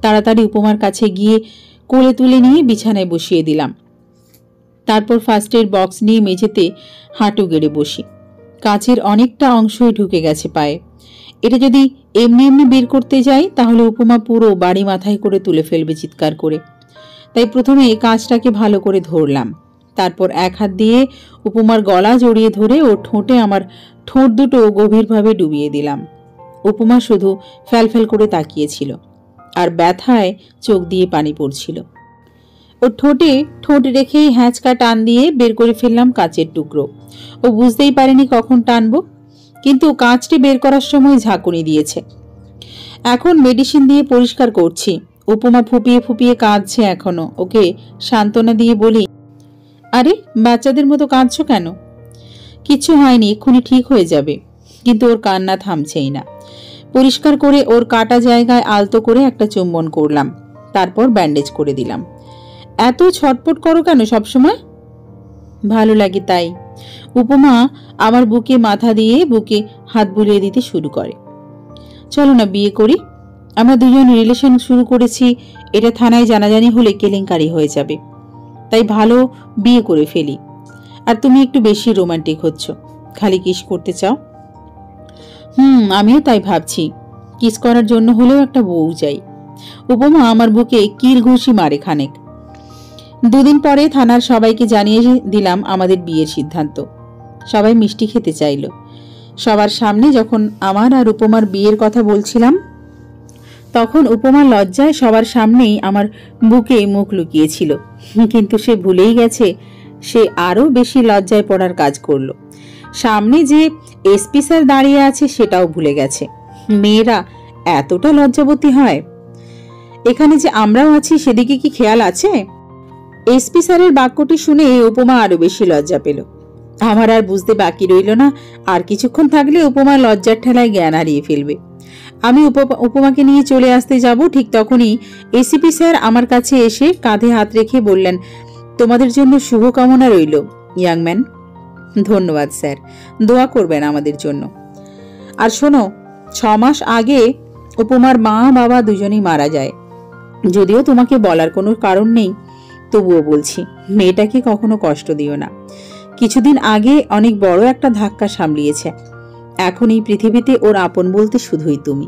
তাড়াতাড়ি উপমার কাছে গিয়ে কোলে তুলে নিয়ে বিছানায় বসিয়ে দিলাম। তারপর ফার্স্ট এড বক্স নিয়ে মেঝেতে হাঁটু গেড়ে বসি। কাচের অনেকটা অংশই ঢুকে গেছে পায়ে। এটা যদি এমনি এমনি বের করতে যাই তাহলে উপমা পুরো বাড়ি মাথায় করে তুলে ফেলবে চিৎকার করে। তাই প্রথমে কাঁচটাকে ভালো করে ধরলাম, তারপর এক হাত দিয়ে উপমার গলা জড়িয়ে ধরে ওর ঠোঁটে আমার ঠোঁট দুটো গভীরভাবে ডুবিয়ে দিলাম। উপমা শুধু ফ্যালফ্যাল করে তাকিয়েছিল, আর ব্যথায় চোখ দিয়ে পানি পড়ছিল। ওর ঠোঁটে ঠোঁট রেখেই হ্যাঁচকা টান দিয়ে বের করে ফেললাম কাঁচের টুকরো। ও বুঝতেই পারেনি কখন টানবো, কিন্তু কাঁচটি বের করার সময় ঝাঁকুনি দিয়েছে। এখন মেডিসিন দিয়ে পরিষ্কার করছি। উপমা ফুপিয়ে ফুপিয়ে কাঁদছে এখনো। ওকে সান্ত্বনা দিয়ে বলি, আরে বাচ্চাদের মতো কাঁদছো কেন? কিচ্ছু হয়নি, এক্ষুনি ঠিক হয়ে যাবে। কিন্তু ওর কান্না থামছেই না। পরিষ্কার করে ওর কাটা জায়গায় আলতো করে একটা চুম্বন করলাম, তারপর ব্যান্ডেজ করে দিলাম। এত ছটপট করো কেন সবসময়? ভালো লাগে তাই। উপমা আমার বুকে মাথা দিয়ে বুকে হাত বুলিয়ে দিতে শুরু করে। চলো না বিয়ে করি। আমরা দুজন রিলেশন শুরু করেছি, এটা থানায় জানাজানি হলে কেলেঙ্কারি হয়ে যাবে। তাই ভালো বিয়ে করে ফেলি। আর তুমি একটু বেশি রোমান্টিক হচ্ছ, খালি কিস করতে চাও। আমিও তাই ভাবছি, কিস করার জন্য হলেও একটা বউ চাই। উপমা আমার বুকে কিল ঘুষি মারে খানেক। দুদিন পরে থানার সবাইকে জানিয়ে দিলাম আমাদের বিয়ের সিদ্ধান্ত। সবাই মিষ্টি খেতে চাইল। সবার সামনে যখন আমার আর উপমার বিয়ের কথা বলছিলাম, তখন উপমা লজ্জায় সবার সামনেই আমার বুকে মুখ লুকিয়েছিল। কিন্তু সে ভুলেই গেছে সে আরো বেশি লজ্জায় পড়ার কাজ করলো। সামনে যে এসপি স্যার দাঁড়িয়ে আছে সেটাও ভুলে গেছে। মেয়েরা এতটা লজ্জাবতী হয়? এখানে যে আমরাও আছি সেদিকে কি খেয়াল আছে? এসপি স্যারের বাক্যটি শুনে উপমা আরো বেশি লজ্জা পেল। আমার আর বুঝতে বাকি রইল না আর কিছুক্ষণ থাকলে উপমা লজ্জার ঠেলায় জ্ঞান হারিয়ে ফেলবে। আমি উপমাকে নিয়ে চলে আসতে যাব, ঠিক তখনই এসিপি স্যার আমার কাছে এসে কাঁধে হাত রেখে বললেন, তোমাদের জন্য শুভকামনা রইল ইয়াং ম্যান। ধন্যবাদ স্যার, দোয়া করবেন আমাদের জন্য। আর শোনো, 6 মাস আগে উপমার মা বাবা দুজনেই মারা যায়। যদিও তোমাকে বলার কোনো কারণ নেই, তবুও বলছি, মেয়েটাকে কখনো কষ্ট দিও না। কিছুদিন আগে অনেক বড় একটা ধাক্কা সামলিয়েছে। এখন এই পৃথিবীতে ওর আপন বলতে শুধুই তুমি।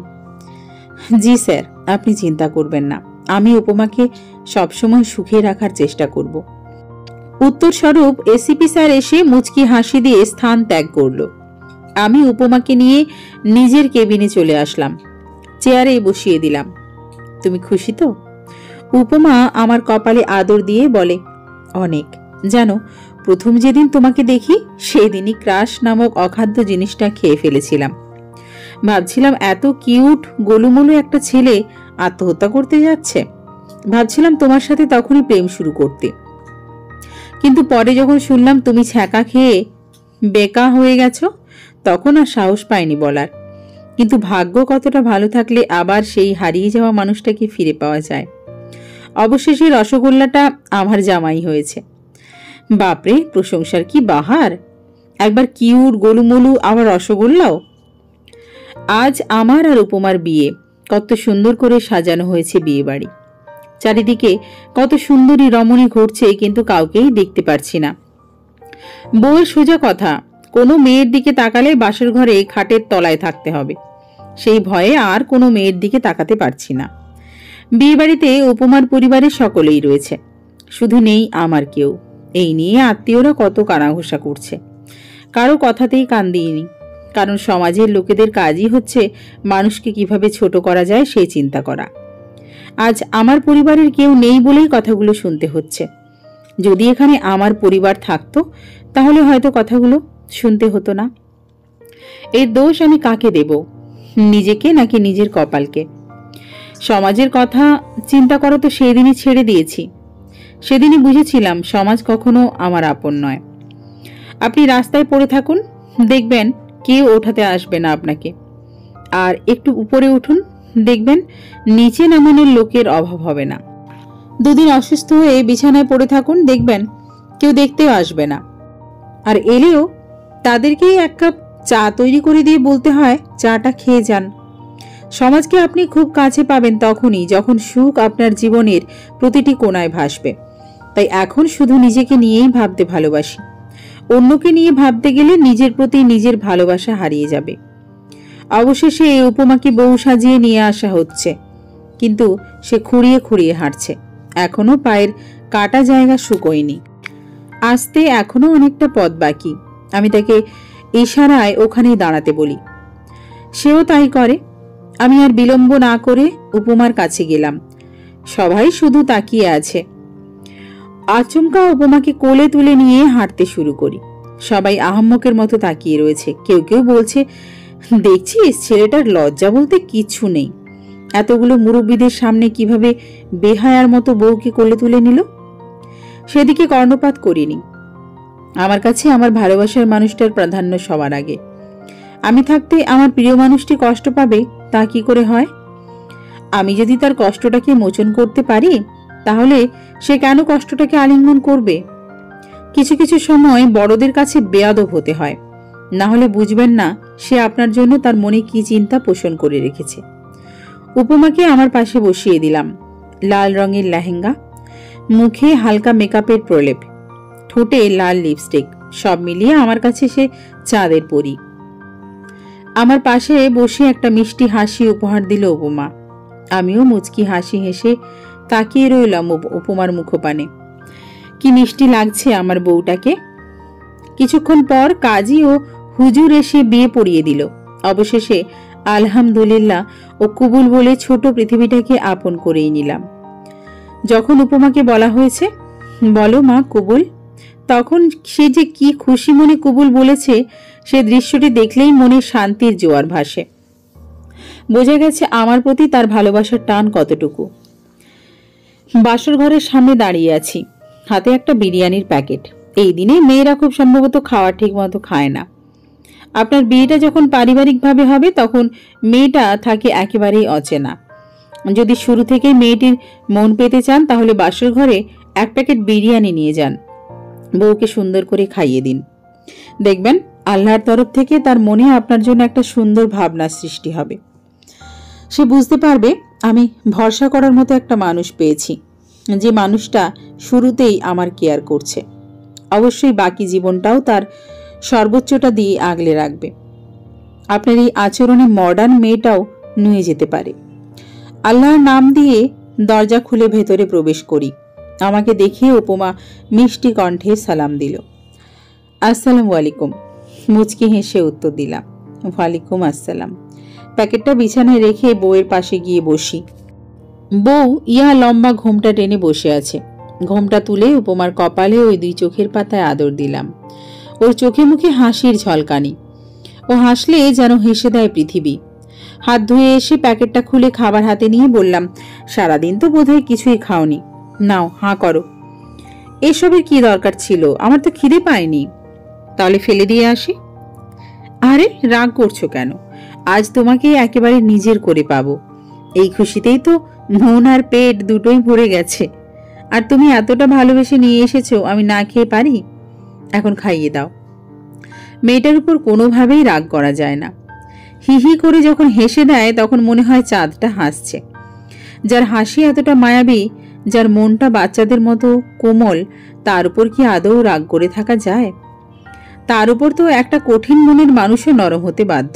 জি স্যার, আপনি চিন্তা করবেন না, আমি উপমাকে সবসময় সুখে রাখার চেষ্টা করব। উত্তরস্বরূপ এসিপি স্যার এসে মুচকি হাসি দিয়ে স্থান ত্যাগ করল। আমি উপমাকে নিয়ে নিজের কেবিনে চলে আসলাম, চেয়ারে বসিয়ে দিলাম। তুমি খুশি তো? উপমা আমার কপালে আদর দিয়ে বলে, অনেক। জানো, প্রথম যেদিন তোমাকে দেখি সেই দিনই ক্রাশ নামক অখাদ্য জিনিসটা খেয়ে ফেলেছিলাম। ভাবছিলাম এত কিউট গোলুমোলু একটা ছেলে আত্মহত্যা করতে যাচ্ছে। ভাবছিলাম তোমার সাথে তখনই প্রেম শুরু করতে, কিন্তু পরে যখন শুনলাম তুমি ছ্যাঁকা খেয়ে বেকা হয়ে গেছো, তখন আর সাহস পাইনি বলার। কিন্তু ভাগ্য কতটা ভালো থাকলে আবার সেই হারিয়ে যাওয়া মানুষটাকে ফিরে পাওয়া যায়। অবশেষে রসগোল্লাটা আমার জামাই হয়েছে। বাপরে, প্রশংসার কি বাহার! একবার কিউট গোলুমোলু, আবার রসগোল্লাও। আজ আমার আর উপমার বিয়ে। কত সুন্দর করে সাজানো হয়েছে বিয়ে বাড়ি। চারিদিকে কত সুন্দরী রমণী ঘুরছে, কিন্তু কাউকেই দেখতে পারছি না। বউয়ের সোজা কথা, কোনো মেয়ের দিকে তাকালে বাসর ঘরে খাটের তলায় থাকতে হবে। সেই ভয়ে আর কোনো মেয়ের দিকে তাকাতে পারছি না। বিয়ে বাড়িতে উপমার পরিবারের সকলেই রয়েছে, শুধু নেই আমার কেউ। এই নিয়ে আত্মীয়রা কত কানাঘোষা করছে। কারো কথাতেই কান দিইনি, কারণ সমাজের লোকেদের কাজই হচ্ছে মানুষকে কিভাবে ছোট করা যায় সেই চিন্তা করা। আজ আমার পরিবারের কেউ নেই বলেই কথাগুলো শুনতে হচ্ছে। যদি এখানে আমার পরিবার থাকতো তাহলে হয়তো কথাগুলো শুনতে হতো না। এর দোষ আমি কাকে দেব? নিজেকে নাকি নিজের কপালকে? সমাজের কথা চিন্তা করা তো সেদিনই ছেড়ে দিয়েছি। সেদিনই বুঝেছিলাম সমাজ কখনো আমার আপন নয়। আপনি রাস্তায় পড়ে থাকুন, দেখবেন কেউ ওঠাতে আসবে না আপনাকে। আর একটু উপরে উঠুন, দেখবেন নিচে নামানোর লোকের অভাব হবে না। দুদিন অসুস্থ হয়ে বিছানায় পড়ে থাকুন, দেখবেন কেউ দেখতেও আসবে না। আর এলেও তাদেরকেই 1 কাপ চা তৈরি করে দিয়ে বলতে হয়, চাটা খেয়ে যান। সমাজকে আপনি খুব কাছে পাবেন তখনই যখন সুখ আপনার জীবনের প্রতিটি কোণায় ভাসবে। তাই এখন শুধু নিজেকে নিয়েই ভাবতে ভালোবাসি। অন্যকে নিয়ে ভাবতে গেলে নিজের প্রতি নিজের ভালোবাসা হারিয়ে যাবে। অবশেষে এই উপমাকে বউ সাজিয়ে নিয়ে আসা হচ্ছে, কিন্তু সে খুঁড়িয়ে খুঁড়িয়ে হাঁটছে। এখনো পায়ের কাটা জায়গা শুকোয়নি। আসতে এখনো অনেকটা পথ বাকি। আমি তাকে ইশারায় ওখানেই দাঁড়াতে বলি, সেও তাই করে। আমি আর বিলম্ব না করে উপমার কাছে গেলাম। সবাই শুধু তাকিয়ে আছে। আচমকা উপমাকে কোলে তুলে নিয়ে হাঁটতে শুরু করি। সবাই আহাম্মকের মতো তাকিয়ে রয়েছে। কেউ কেউ বলছে, দেখছিস ছেলেটার লজ্জা বলতে কিছু নেই, এতগুলো মুরব্বীদের সামনে কিভাবে বেহায়ার মতো বউকে কোলে তুলে নিল। সেদিকে কর্ণপাত করিনি। আমার কাছে আমার ভালোবাসার মানুষটার প্রাধান্য সবার আগে। আমি থাকতে আমার প্রিয় মানুষটি কষ্ট পাবে, তা কি করে হয়? আমি যদি তার কষ্টটাকে মোচন করতে পারি, তাহলে সে কেন কষ্টটাকে আলিঙ্গন করবে? কিছু কিছু সময় বড়দের কাছে বেয়াদব হতে হয়, না হলে বুঝবেন না সে আপনার জন্য তার মনে কি চিন্তা পোষণ করে রেখেছে। উপমাকে আমার পাশে বসিয়ে দিলাম। লাল রঙের লেহেঙ্গা, মুখে হালকা মেকআপের প্রলেপ, ঠোঁটে লাল লিপস্টিক, সব মিলিয়ে আমার কাছে সে চাঁদের পরী। আমার পাশে বসে একটা মিষ্টি হাসি উপহার দিল উপমা। আমিও মুচকি হাসি হেসে তাকিয়ে রইলাম উপমার মুখপানে। কি মিষ্টি লাগছে আমার বউটাকে। কিছুক্ষণ পর কাজী ও হুজুর এসে বিয়ে পড়িয়ে দিল। অবশেষে আলহামদুলিল্লাহ ও কবুল বলে ছোট পৃথিবীটাকে আপন করেই নিলাম। যখন উপমাকে বলা হয়েছে, বলো মা কবুল, তখন সে যে কি খুশি মনে কবুল বলেছে, সে দৃশ্যটি দেখলেই মনে শান্তির জোয়ার ভাসে। বোঝা গেছে আমার প্রতি তার ভালোবাসার টান কতটুকু। বাসর ঘরের সামনে দাঁড়িয়ে আছি, হাতে একটা বিরিয়ানির প্যাকেট। এই দিনে মেয়েরা খুব সম্ভবত খাওয়া ঠিক মতো খায় না। আপনার বিয়েটা যখন পারিবারিকভাবে হবে তখন মেয়েটা থাকে একেবারেই অচেনা। যদি শুরু থেকে মেয়েটির মন পেতে চান তাহলে বাসর ঘরে এক প্যাকেট বিরিয়ানি নিয়ে যান, বউকে সুন্দর করে খাইয়ে দিন। দেখবেন আল্লাহর তরফ থেকে তার মনে আপনার জন্য একটা সুন্দর ভাবনা সৃষ্টি হবে। সে বুঝতে পারবে আমি ভরসা করার মতো একটা মানুষ পেয়েছি, যে মানুষটা শুরুতেই আমার কেয়ার করছে। অবশ্যই বাকি জীবনটাও তার সর্বোচ্চটা দিয়ে আগলে রাখবে। আপনার এই আচরণে মডার্ন মেয়েটাও নুয়ে যেতে পারে। আল্লাহর নাম দিয়ে দরজা খুলে ভেতরে প্রবেশ করি। আমাকে দেখে উপমা মিষ্টি কণ্ঠে সালাম দিল। আসসালামু আলাইকুম। মুচকি হেসে উত্তর দিলাম, ওয়ালাইকুম আসসালাম। প্যাকেটটা বিছানায় রেখে বউয়ের পাশে গিয়ে বসি। বউ ইয়া লম্বা ঘোমটা টেনে বসে আছে। ঘোমটা তুলে উপমার কপালে ওই দুই চোখের পাতায় আদর দিলাম। ওর চোখে মুখে হাসির ঝলকানি। ও হাসলে যেন হেসে দেয় পৃথিবী। হাত ধুয়ে এসে প্যাকেটটা খুলে খাবার হাতে নিয়ে বললাম, সারাদিন তো বোধহয় কিছুই খাওনি, নাও হাঁ করো। এসবের কি দরকার ছিল? আমার তো খিদে পায়নি। তাহলে ফেলে দিয়ে আসি। আরে রাগ করছো কেন? আজ তোমাকে একেবারে নিজের করে পাবো। এই খুশিতেই তো মন আর পেট দুটোই ভরে গেছে। আর তুমি এতটা ভালোবেসে নিয়ে এসেছো, আমি না খেয়ে পারি? এখন খাইয়ে দাও। মেয়েটার উপর কোনোভাবেই রাগ করা যায় না। হি হি করে যখন হেসে দেয় তখন মনে হয় চাঁদটা হাসছে। যার হাসি এতটা মায়াবী, যার মনটা বাচ্চাদের মতো কোমল, তার উপর কি আদৌ রাগ করে থাকা যায়? তার উপর তো একটা কঠিন মনের মানুষও নরম হতে বাধ্য।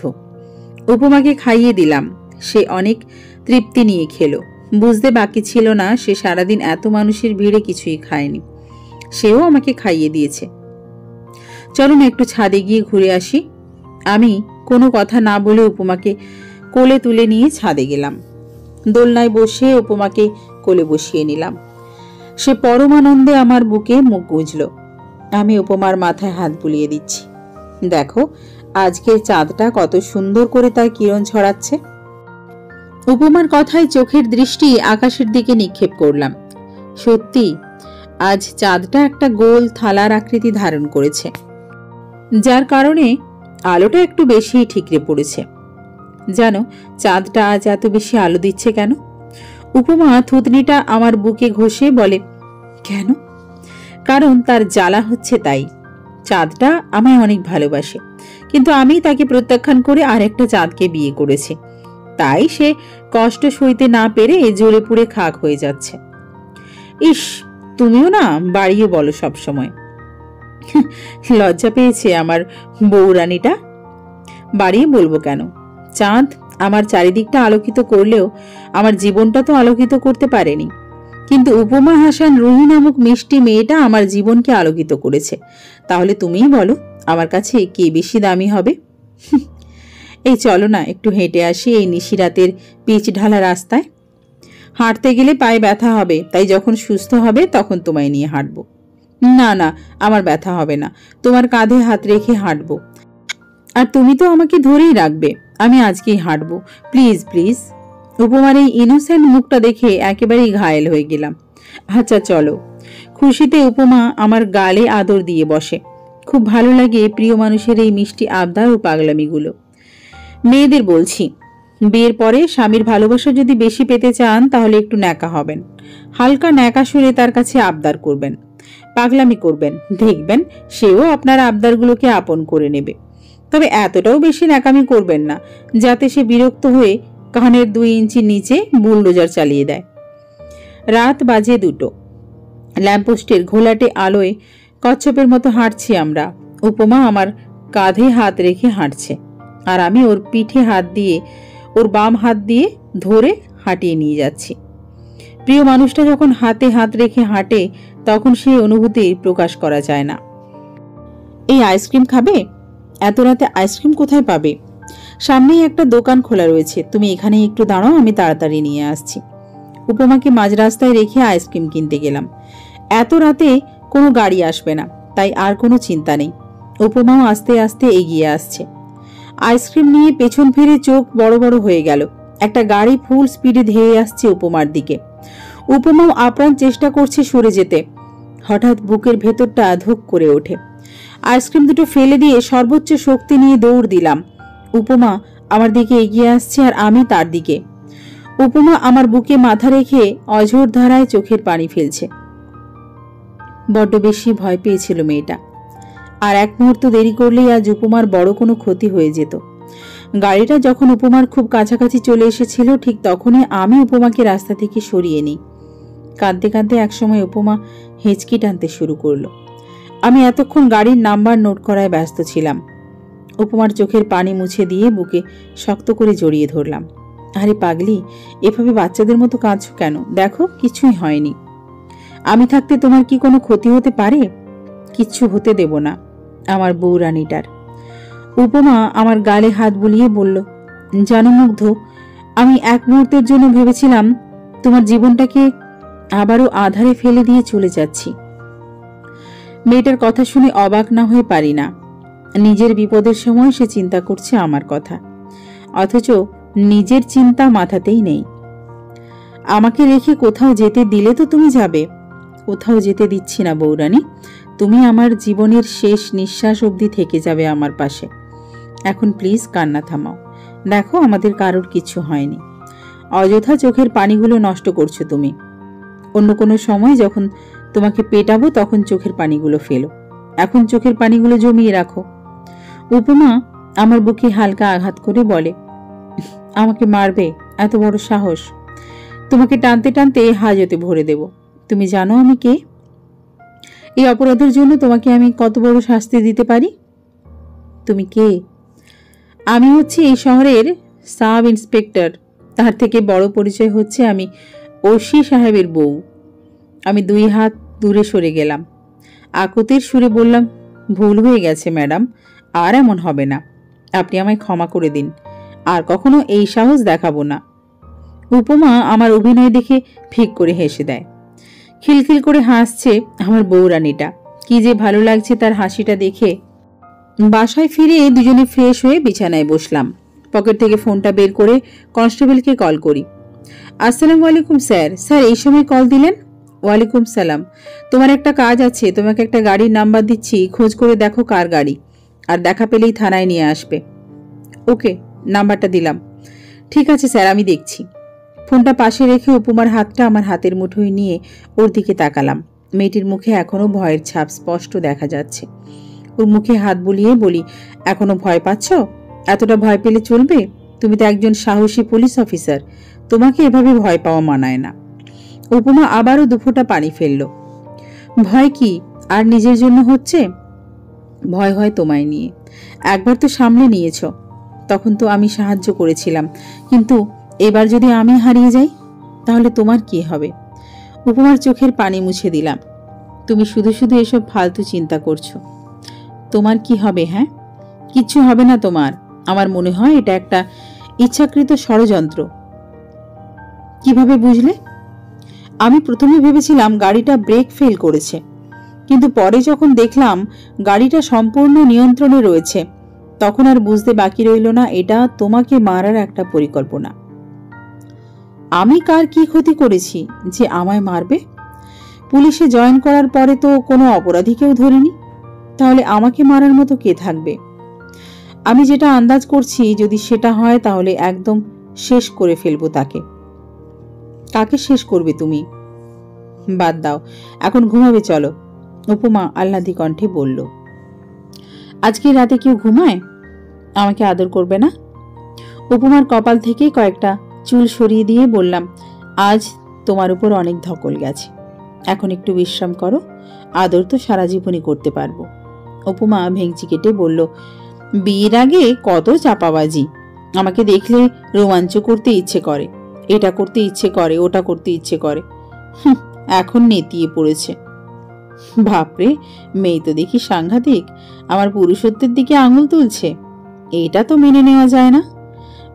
উপমাকে খাইয়ে দিলাম। সে অনেক তৃপ্তি নিয়ে খেলো। বুঝতে বাকি ছিল না সে সারাদিন এত মানুষের ভিড়ে কিছুই খায়নি। সেও আমাকে খাইয়ে দিয়েছে। চলুন একটু ছাদে গিয়ে ঘুরে আসি। আমি কোনো কথা না বলে উপমাকে কোলে তুলে নিয়ে ছাদে গেলাম। দোলনায় বসে উপমাকে কোলে বসিয়ে নিলাম। সে পরমানন্দে আমার বুকে মুখ গুঁজল। আমি উপমার মাথায় হাত বুলিয়ে দিচ্ছি। দেখো আজকের চাঁদটা কত সুন্দর করে তার কিরণ ছড়াচ্ছে। উপমার কথায় চোখের দৃষ্টি আকাশের দিকে নিক্ষেপ করলাম। সত্যি আজ চাঁদটা একটা গোল থালার আকৃতি ধারণ করেছে, যার কারণে আলোটা একটু বেশিই ঠিকরে পড়েছে। জানো চাঁদটা আজ এত বেশি আলো দিচ্ছে কেন? উপমা থুতনিটা আমার বুকে ঘষে বলে, কেন? কারণ তার জ্বালা হচ্ছে তাই। চাঁদটা আমায় অনেক ভালোবাসে, কিন্তু আমি তাকে প্রত্যাখ্যান করে আরেকটা চাঁদকে বিয়ে করেছি। তাই সে কষ্ট সইতে না পেরে জ্বলে পুড়ে খাক হয়ে যাচ্ছে। ইস, তুমিও না বাড়িয়ে বলো সব সময়। লজ্জা পেয়েছে আমার বউরানীটা। বাড়িয়ে বলবো কেন? চাঁদ আমার চারিদিকটা আলোকিত করলেও আমার জীবনটা তো আলোকিত করতে পারেনি। কিন্তু উপমা হাসান রুহি নামক মিষ্টি মেয়েটা আমার জীবনকে আলোকিত করেছে। তাহলে তুমিই বলো আমার কাছে কে বেশি দামি হবে? এই চলো না একটু হেঁটে আসি এই নিশিরাতের পিচ ঢালা রাস্তায়। হাঁটতে গেলে পায়ে ব্যথা হবে, তাই যখন সুস্থ হবে তখন তোমায় নিয়ে হাঁটবো। না না, আমার ব্যথা হবে না, তোমার কাঁধে হাত রেখে হাঁটবো। আর তুমি তো আমাকে ধরেই রাখবে। আমি আজকেই হাঁটবো, প্লিজ প্লিজ। উপমার এই ইনোসেন্ট মুখটা দেখে একেবারেই ঘায়েল হয়ে গেলাম। আচ্ছা চলো। খুশিতে উপমা আমার গালে আদর দিয়ে বসে। খুব ভালো লাগে প্রিয় মানুষের এই মিষ্টি আবদার ও পাগলামিগুলো। মেয়েদের বলছি, বিয়ের পরে স্বামীর ভালোবাসা যদি বেশি পেতে চান তাহলে একটু ন্যাকা হবেন। হালকা ন্যাকা সুরে তার কাছে আবদার করবেন, পাগলামি করবেন। দেখবেন সেও আপনার আবদারগুলোকে আপন করে নেবে। তবে এতটাও বেশি ন্যাকামি করবেন না যাতে সে বিরক্ত হয়ে কানের 2 ইঞ্চি নিচে বুলডোজার চালিয়ে দেয়। রাত বাজে 2। ল্যাম্পপোস্টের ঘোলাটে আলোয় কচ্ছপের মতো হাঁটছি আমরা। উপমা আমার কাঁধে হাত রেখে হাঁটছে, আর আমি ওর পিঠে হাত দিয়ে, ওর বাম হাত দিয়ে ধরে হাঁটিয়ে নিয়ে যাচ্ছি। প্রিয় মানুষটা যখন হাতে হাত রেখে হাঁটে তখন সেই অনুভূতি প্রকাশ করা যায় না। এই আইসক্রিম খাবে? এত রাতে আইসক্রিম কোথায় পাবে? সামনেই একটা দোকান খোলা রয়েছে, তুমি এখানে একটু দাঁড়াও, আমি তাড়াতাড়ি নিয়ে আসছি। উপমাকে মাঝ রাস্তায় রেখে আইসক্রিম কিনতে গেলাম। এত রাতে কোনো গাড়ি আসবে না, তাই আর কোনো চিন্তা নেই। উপমাও আস্তে আস্তে এগিয়ে আসছে। আইসক্রিম নিয়ে পেছন ফিরে চোখ বড় বড় হয়ে গেল। একটা গাড়ি ফুল স্পিডে ধেয়ে আসছে উপমার দিকে। উপমাও আপ্রাণ চেষ্টা করছে সরে যেতে। হঠাৎ বুকের ভেতরটা ধুক করে ওঠে। আইসক্রিম দুটো ফেলে দিয়ে সর্বোচ্চ শক্তি নিয়ে দৌড় দিলাম। উপমা আমার দিকে এগিয়ে আসছে আর আমি তার দিকে। উপমা আমার বুকে মাথা রেখে অঝোর ধারায় চোখের পানি ফেলছে। বড্ড বেশি ভয় পেয়েছিল মেয়েটা। আর এক মুহূর্ত দেরি করলেই আজ উপমার বড় কোনো ক্ষতি হয়ে যেত। গাড়িটা যখন উপমার খুব কাছাকাছি চলে এসেছিল ঠিক তখনই আমি উপমাকে রাস্তা থেকে সরিয়ে নিই। কাঁদতে কাঁদতে একসময় উপমা হেঁচকি টানতে শুরু করলো। আমি এতক্ষণ গাড়ির নাম্বার নোট করায় ব্যস্ত ছিলাম। উপমার চোখের পানি মুছে দিয়ে বুকে শক্ত করে জড়িয়ে ধরলাম। আরে পাগলি, এভাবে বাচ্চাদের মতো কাঁদছো কেন? দেখো, কিছুই হয়নি। আমি থাকতে তোমার কি কোনো ক্ষতি হতে পারে? কিচ্ছু হতে দেব না আমার বউ রানীটার। উপমা আমার গালে হাত বুলিয়ে বলল, জানো মুগ্ধ, আমি এক মুহূর্তের জন্য ভেবেছিলাম তোমার জীবনটাকে আবারও আধারে ফেলে দিয়ে চলে যাচ্ছি। মেয়েটার কথা শুনে অবাক না হয়ে পারি না। নিজের বিপদের সময় সে চিন্তা করছে আমার কথা, অথচ নিজের চিন্তা মাথাতেই নেই। আমাকে রেখে কোথাও যেতে দিলে তো তুমি যাবে। কোথাও যেতে দিচ্ছি না বৌরানী, তুমি আমার জীবনের শেষ নিঃশ্বাস অবধি থেকে যাবে আমার পাশে। এখন প্লিজ কান্না থামাও। দেখো, আমাদের কারোর কিছু হয়নি। অযথা চোখের পানিগুলো নষ্ট করছো তুমি। অন্য কোনো সময় যখন তোমাকে পেটাবো তখন চোখের পানিগুলো ফেলো, এখন চোখের পানিগুলো জমিয়ে রাখো। উপমা আমার বুকে হালকা আঘাত করে বলে, আমাকে মারবে? এত বড় সাহস! তোমাকে টানতে টানতে হাজতে ভরে দেব। তুমি জানো আমি কে? এই অপরাধের জন্য তোমাকে আমি কত বড় শাস্তি দিতে পারি? তুমি কে? আমি হচ্ছি এই শহরের সাব ইন্সপেক্টর। তার থেকে বড় পরিচয় হচ্ছে আমি ওসি সাহেবের বউ। আমি 2 হাত দূরে সরে গেলাম। আকুতির সুরে বললাম, ভুল হয়ে গেছে ম্যাডাম, আর এমন হবে না। আপনি আমায় ক্ষমা করে দিন, আর কখনো এই সাহস দেখাবো না। উপমা আমার অভিনয় দেখে ফিক করে হেসে দেয়। খিলখিল করে হাসছে আমার বউরানীটা। কি যে ভালো লাগছে তার হাসিটা দেখে। বাসায় ফিরে দুজনে ফ্রেশ হয়ে বিছানায় বসলাম। পকেট থেকে ফোনটা বের করে কনস্টেবলকে কল করি। আসসালামু আলাইকুম স্যার। স্যার, এই সময় কল দিলেন? ওয়ালাইকুম সালাম। তোমার একটা কাজ আছে, তোমাকে একটা গাড়ির নাম্বার দিচ্ছি, খোঁজ করে দেখো কার গাড়ি, আর দেখা পেলেই থানায় নিয়ে আসবে। ওকে, নাম্বারটা দিলাম। ঠিক আছে স্যার, আমি দেখছি। ফোনটা পাশে রেখে উপমার হাতটা আমার হাতের মুঠোয় নিয়ে ওর দিকে তাকালাম। মেয়েটির মুখে এখনো ভয়ের ছাপ স্পষ্ট দেখা যাচ্ছে। ওর মুখে হাত বুলিয়ে বলি, এখনো ভয় পাচ্ছ? এতটা ভয় পেলে চলবে? তুমি তো একজন সাহসী পুলিশ অফিসার, তোমাকে এভাবে ভয় পাওয়া মানায় না। উপমা আবারও 2 ফোঁটা পানি ফেলল। ভয় কি আর নিজের জন্য হচ্ছে? ভয় হয় তোমায় নিয়ে। একবার তো সামলে নিয়েছ, তখন তো আমি সাহায্য করেছিলাম, কিন্তু এবার যদি আমি হারিয়ে যাই তাহলে তোমার কি হবে? উপমার চোখের পানি মুছে দিলাম। তুমি শুধু শুধু এসব ফালতু চিন্তা করছো। তোমার কি হবে? হ্যাঁ, কিচ্ছু হবে না তোমার। আমার মনে হয় এটা একটা ইচ্ছাকৃত ষড়যন্ত্র। কিভাবে বুঝলে? আমি প্রথমে ভেবেছিলাম গাড়িটা ব্রেক ফেল করেছে, কিন্তু পরে যখন দেখলাম গাড়িটা সম্পূর্ণ নিয়ন্ত্রণে রয়েছে, তখন আর বুঝতে বাকি রইল না এটা তোমাকে মারার একটা পরিকল্পনা। আমি কার কি ক্ষতি করেছি যে আমায় মারবে? পুলিশে জয়েন করার পরে তো কোনো অপরাধীকেও ধরিনি, তাহলে আমাকে মারার মতো কে থাকবে? আমি যেটা আন্দাজ করছি যদি সেটা হয় তাহলে একদম শেষ করে ফেলবো তাকে। কাকে শেষ করবে তুমি? বাদ দাও, এখন ঘুমাবে চলো, উপমা আহ্লাদি কণ্ঠে বলল। আজকে রাতে কেউ ঘুমায়? আমাকে আদর করবে না? উপমার কপাল থেকে কয়েকটা চুল সরিয়ে দিয়ে বললাম, আজ তোমার উপর অনেক ধকল গেছে, এখন একটু বিশ্রাম করো, আদর তো সারা জীবনই করতে পারবো। উপমা ভেঙচি কেটে বলল, বিয়ের আগে কত চাপাবাজি, আমাকে দেখলে রোমাঞ্চ করতে ইচ্ছে করে, এটা করতে ইচ্ছে করে, ওটা করতে ইচ্ছে করে, এখন নেতিয়ে পড়েছে। বাপরে, মেয়ে তো দেখি সাংঘাতিক, আমার পুরুষত্বের দিকে আঙুল তুলছে, এটা তো মেনে নেওয়া যায় না।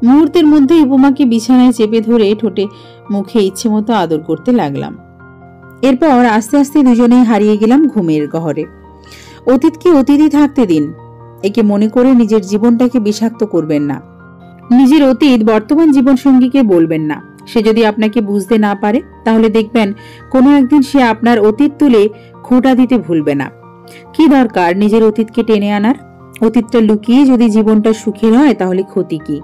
মুহূর্তের মধ্যে উপমাকে বিছানায় চেপে ধরে ঠোঁটে মুখে ইচ্ছে মতো আদর করতে লাগলাম। এরপর আস্তে আস্তে দুজনেই হারিয়ে গেলাম ঘুমের গহরে। অতীতকে অতীতই থাকতে দিন। একে মনে করে নিজের জীবনটাকে বিষাক্ত করবেন না। নিজের অতীত বর্তমান জীবনসঙ্গীকে বলবেন না। সে যদি আপনাকে বুঝতে না পারে তাহলে দেখবেন কোনো একদিন সে আপনার অতীত তুলে খোঁটা দিতে ভুলবে না। কি দরকার নিজের অতীতকে টেনে আনার? অতীতটা লুকিয়ে যদি জীবনটা সুখের হয় তাহলে ক্ষতি কি?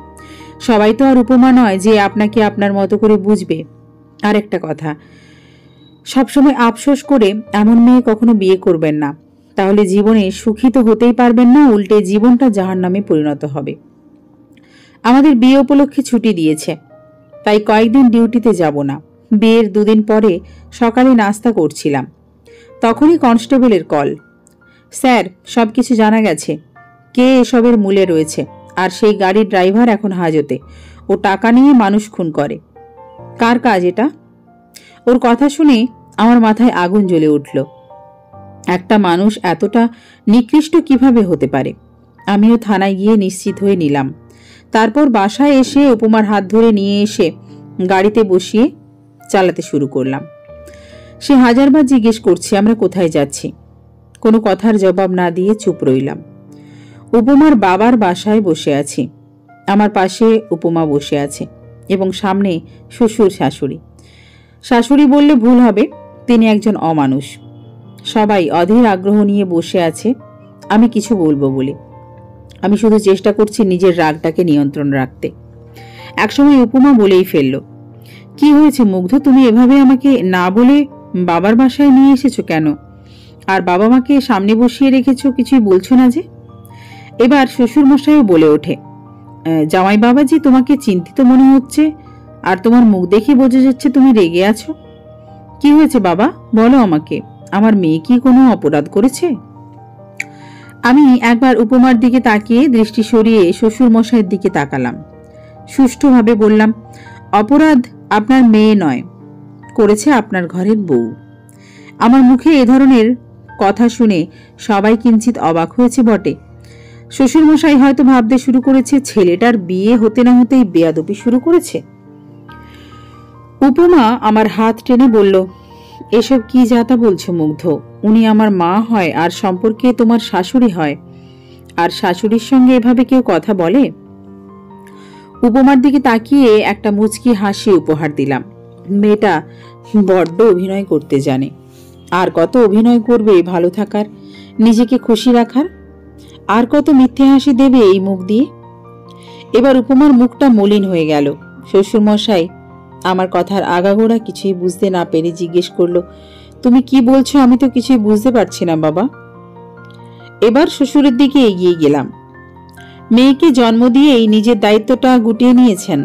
সবাই তো আর উপমা নয় যে আপনাকে আপনার মতো করে বুঝবে। আর একটা কথা, সবসময় আফসোস করে এমন মেয়ে কখনো বিয়ে করবেন না। তাহলে জীবনে সুখী তো হতেই পারবেন না, উল্টে জীবনটা জাহান্নামে পরিণত হবে। আমাদের বিয়ে উপলক্ষে ছুটি দিয়েছে, তাই কয়েকদিন ডিউটিতে যাব না। বিয়ের 2 দিন পরে সকালে নাস্তা করছিলাম, তখনই কনস্টেবলের কল। স্যার, সবকিছু জানা গেছে। কে এসবের মূলে রয়েছে, আর সেই গাড়ির ড্রাইভার এখন হাজতে। ও টাকা নিয়ে মানুষ খুন করে। কার কাজ এটা? ওর কথা শুনে আমার মাথায় আগুন জ্বলে উঠল। একটা মানুষ এতটা নিকৃষ্ট কিভাবে হতে পারে? আমিও থানায় গিয়ে নিশ্চিত হয়ে নিলাম। তারপর বাসায় এসে উপমার হাত ধরে নিয়ে এসে গাড়িতে বসিয়ে চালাতে শুরু করলাম। সে হাজারবার জিজ্ঞেস করছে আমরা কোথায় যাচ্ছি। কোনো কথার জবাব না দিয়ে চুপ রইলাম। উপমার বাবার বাসায় বসে আছি। আমার পাশে উপমা বসে আছে এবং সামনে শ্বশুর শাশুড়ি। শাশুড়ি বললে ভুল হবে, তিনি একজন অমানুষ। সবাই অধীর আগ্রহ নিয়ে বসে আছে আমি কিছু বলবো বলে। আমি শুধু চেষ্টা করছি নিজের রাগটাকে নিয়ন্ত্রণ রাখতে। একসময় উপমা বলেই ফেলল, কি হয়েছে মুগ্ধ, তুমি এভাবে আমাকে না বলে বাবার বাসায় নিয়ে এসেছো কেন? আর বাবা মাকে সামনে বসিয়ে রেখেছো, কিছুই বলছো না যে? এবার শ্বশুর মশাইও বলে ওঠে, জামাই বাবাজি, তোমাকে চিন্তিত মনে হচ্ছে, আর তোমার মুখ দেখে বোঝা যাচ্ছে তুমি রেগে আছো। কি হয়েছে বাবা, বলো আমাকে। আমার মেয়ে কি কোনো অপরাধ করেছে? আমি একবার উপমার দিকে তাকিয়ে দৃষ্টি সরিয়ে শ্বশুর মশাইয়ের দিকে তাকালাম। সুষ্ঠুভাবে বললাম, অপরাধ আপনার মেয়ে নয়, করেছে আপনার ঘরের বউ। আমার মুখে এ ধরনের কথা শুনে সবাই কিঞ্চিত অবাক হয়েছে বটে। শ্বশুরমশাই হয়তো ভাবতে শুরু করেছে ছেলেটার বিয়ে হতে না হতেই বেয়াদবি শুরু করেছে। উপমা আমার হাত টেনে বলল, এসব কি যাতা বলছো মুগ্ধ? উনি আমার মা হয় আর সম্পর্কে তোমার শাশুড়ি হয়, আর শাশুড়ির সঙ্গে এভাবে কেউ কথা বলে? উপমার দিকে তাকিয়ে একটা মুচকি হাসি উপহার দিলাম। মেয়েটা বড্ড অভিনয় করতে জানে। আর কত অভিনয় করবে ভালো থাকার, নিজেকে খুশি রাখার? আর কত মিথ্যে হাসি দেবে এই মুখ দিয়ে? এবার উপমার মুখটা মলিন হয়ে গেল। শ্বশুরমশাই আমার কথার আগাগোড়া কিছুই বুঝতে না পেরে জিজ্ঞেস করলো, তুমি কি বলছো? আমি তো কিছুই বুঝতে পারছি না বাবা। এবার শ্বশুরের দিকে এগিয়ে গেলাম। মেয়েকে জন্ম দিয়েই নিজের দায়িত্বটা গুটিয়ে নিয়েছেন।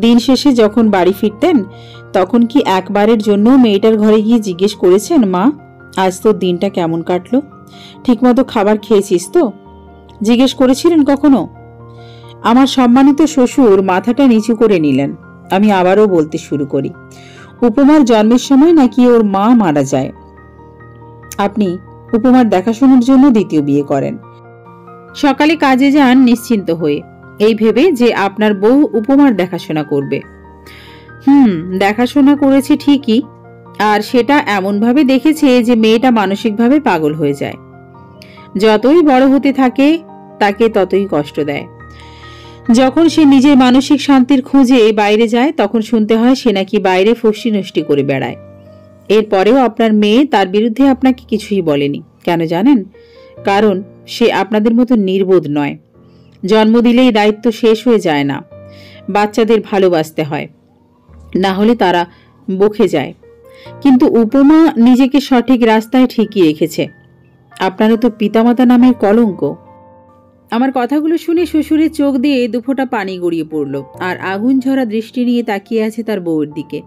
দিন শেষে যখন বাড়ি ফিরতেন তখন কি একবারের জন্য মেয়েটার ঘরে গিয়ে জিজ্ঞেস করেছেন, মা আজ তোর দিনটা কেমন কাটলো, ঠিকমতো খাবার খেয়েছিস তো? জিজ্ঞেস করেছিলেন কখনো? আমার সম্মানিত শ্বশুর মাথাটা নিচু করে নিলেন। আমি আবারও বলতে শুরু করি, উপমার জন্মের সময় নাকি ওর মা মারা যায়। আপনি উপমার দেখাশোনার জন্য দ্বিতীয় বিয়ে করেন। সকালে কাজে যান নিশ্চিন্ত হয়ে, এই ভেবে যে আপনার বউ উপমার দেখাশোনা করবে। দেখাশোনা করেছে ঠিকই, আর সেটা এমনভাবে দেখেছে যে মেয়েটা মানসিকভাবে পাগল হয়ে যায়। যতই বড় হতে থাকে তাকে ততই কষ্ট দেয়। যখন সে নিজের মানসিক শান্তির খোঁজে বাইরে যায় তখন শুনতে হয় সে নাকি বাইরে ফষ্টি নষ্টি করে বেড়ায়। এরপরেও আপনার মেয়ে তার বিরুদ্ধে আপনাকে কিছুই বলেনি। কেন জানেন? কারণ সে আপনাদের মতো নির্বোধ নয়। জন্ম দিলেই দায়িত্ব শেষ হয়ে যায় না, বাচ্চাদের ভালোবাসতে হয়, না হলে তারা বকে যায়। কিন্তু উপমা নিজেকে সঠিক রাস্তায় ঠিকই রেখেছে। আপনারও তো পিতামাতা নামের কলঙ্ক। আমার কথাগুলো শুনে শ্বশুরের চোখ দিয়ে দুফোঁটা পানি গড়িয়ে পড়ল, আর আগুন ঝরা দৃষ্টি নিয়ে তাকিয়ে আছে তার বউয়ের দিকে।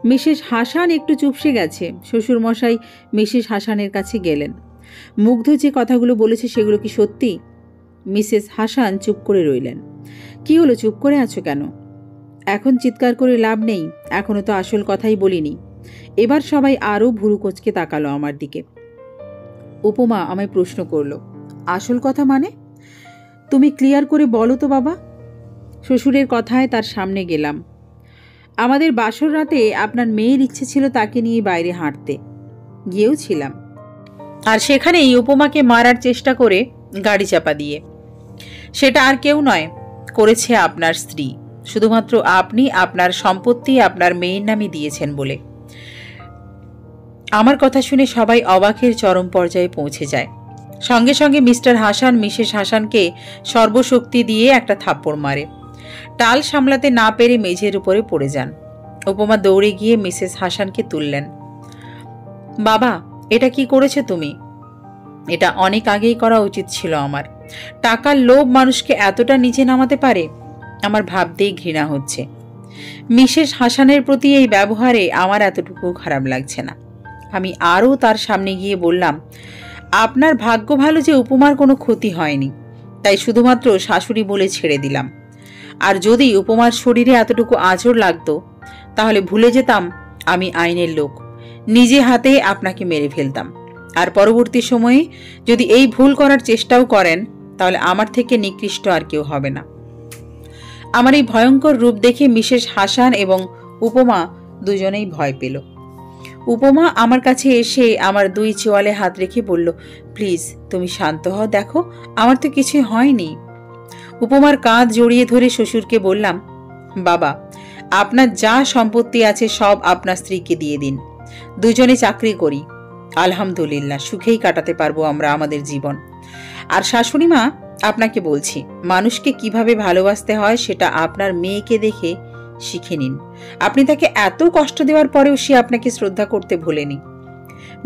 মিসেস হাসান একটু চুপসে গেছে। শ্বশুর মশাই মিসেস হাসানের কাছে গেলেন। মুগ্ধ যে কথাগুলো বলেছে সেগুলো কি সত্যি? মিসেস হাসান চুপ করে রইলেন। কি হলো, চুপ করে আছো কেন? এখন চিৎকার করে লাভ নেই, এখনো তো আসল কথাই বলিনি। এবার সবাই আরও ভুরু কোঁচকে তাকালো আমার দিকে। উপমা আমায় প্রশ্ন করল, আসল কথা মানে? তুমি ক্লিয়ার করে বলো তো বাবা। শ্বশুরের কথায় তার সামনে গেলাম। আমাদের বাসর রাতে আপনার মেয়ের ইচ্ছে ছিল তাকে নিয়ে বাইরে হাঁটতে। গিয়েও ছিলাম। আর সেখানেই উপমাকে মারার চেষ্টা করে গাড়ি চাপা দিয়ে। সেটা আর কেউ নয়, করেছে আপনার স্ত্রী, শুধুমাত্র আপনি আপনার সম্পত্তি আপনার মেয়ের নামে দিয়েছেন বলে। আমার কথা শুনে সবাই অবাকের চরম পর্যায়ে পৌঁছে যায়। সঙ্গে সঙ্গে মিস্টার হাসান মিসেস হাসানকে সর্বশক্তি দিয়ে একটা থাপ্পড় মারে। টাল সামলাতে না পেরে মেঝের উপরে পড়ে যান। উপমা দৌড়ে গিয়ে মিসেস হাসানকে তুললেন। বাবা, এটা কি করেছে তুমি? এটা অনেক আগেই করা উচিত ছিল আমার। টাকার লোভ মানুষকে এতটা নিচে নামাতে পারে? আমার ভাবতেই ঘৃণা হচ্ছে। মিসেস হাসানের প্রতি এই ব্যবহারে আমার এতটুকু খারাপ লাগছে না। আমি আরও তার সামনে গিয়ে বললাম, আপনার ভাগ্য ভালো যে উপমার কোনো ক্ষতি হয়নি, তাই শুধুমাত্র শাশুড়ি বলে ছেড়ে দিলাম। আর যদি উপমার শরীরে এতটুকু আঁচড় লাগতো, তাহলে ভুলে যেতাম আমি আইনের লোক, নিজে হাতে আপনাকে মেরে ফেলতাম। আর পরবর্তী সময়ে যদি এই ভুল করার চেষ্টাও করেন, তাহলে আমার থেকে নিকৃষ্ট আর কেউ হবে না। আমার এই ভয়ঙ্কর রূপ দেখে মিসেস হাসান এবং উপমা দুজনেই ভয় পেল। উপমা আমার কাছে এসে আমার দুই চোয়ালে হাত রেখে বলল, প্লিজ তুমি শান্ত হও, দেখো আমার তো কিছুই হয়নি। উপমার কাঁধ জড়িয়ে ধরে শ্বশুরকে বললাম, বাবা, আপনার যা সম্পত্তি আছে সব আপনার স্ত্রীকে দিয়ে দিন। দুজনে চাকরি করি, আলহামদুলিল্লাহ সুখেই কাটাতে পারবো আমরা আমাদের জীবন। আর শাশুড়ি মা, আপনাকে বলছি, মানুষকে কিভাবে ভালোবাসতে হয় সেটা আপনার মেয়েকে দেখে শিখে নিন। আপনি তাকে এত কষ্ট দেওয়ার পরেও সে আপনাকে শ্রদ্ধা করতে ভোলেনি,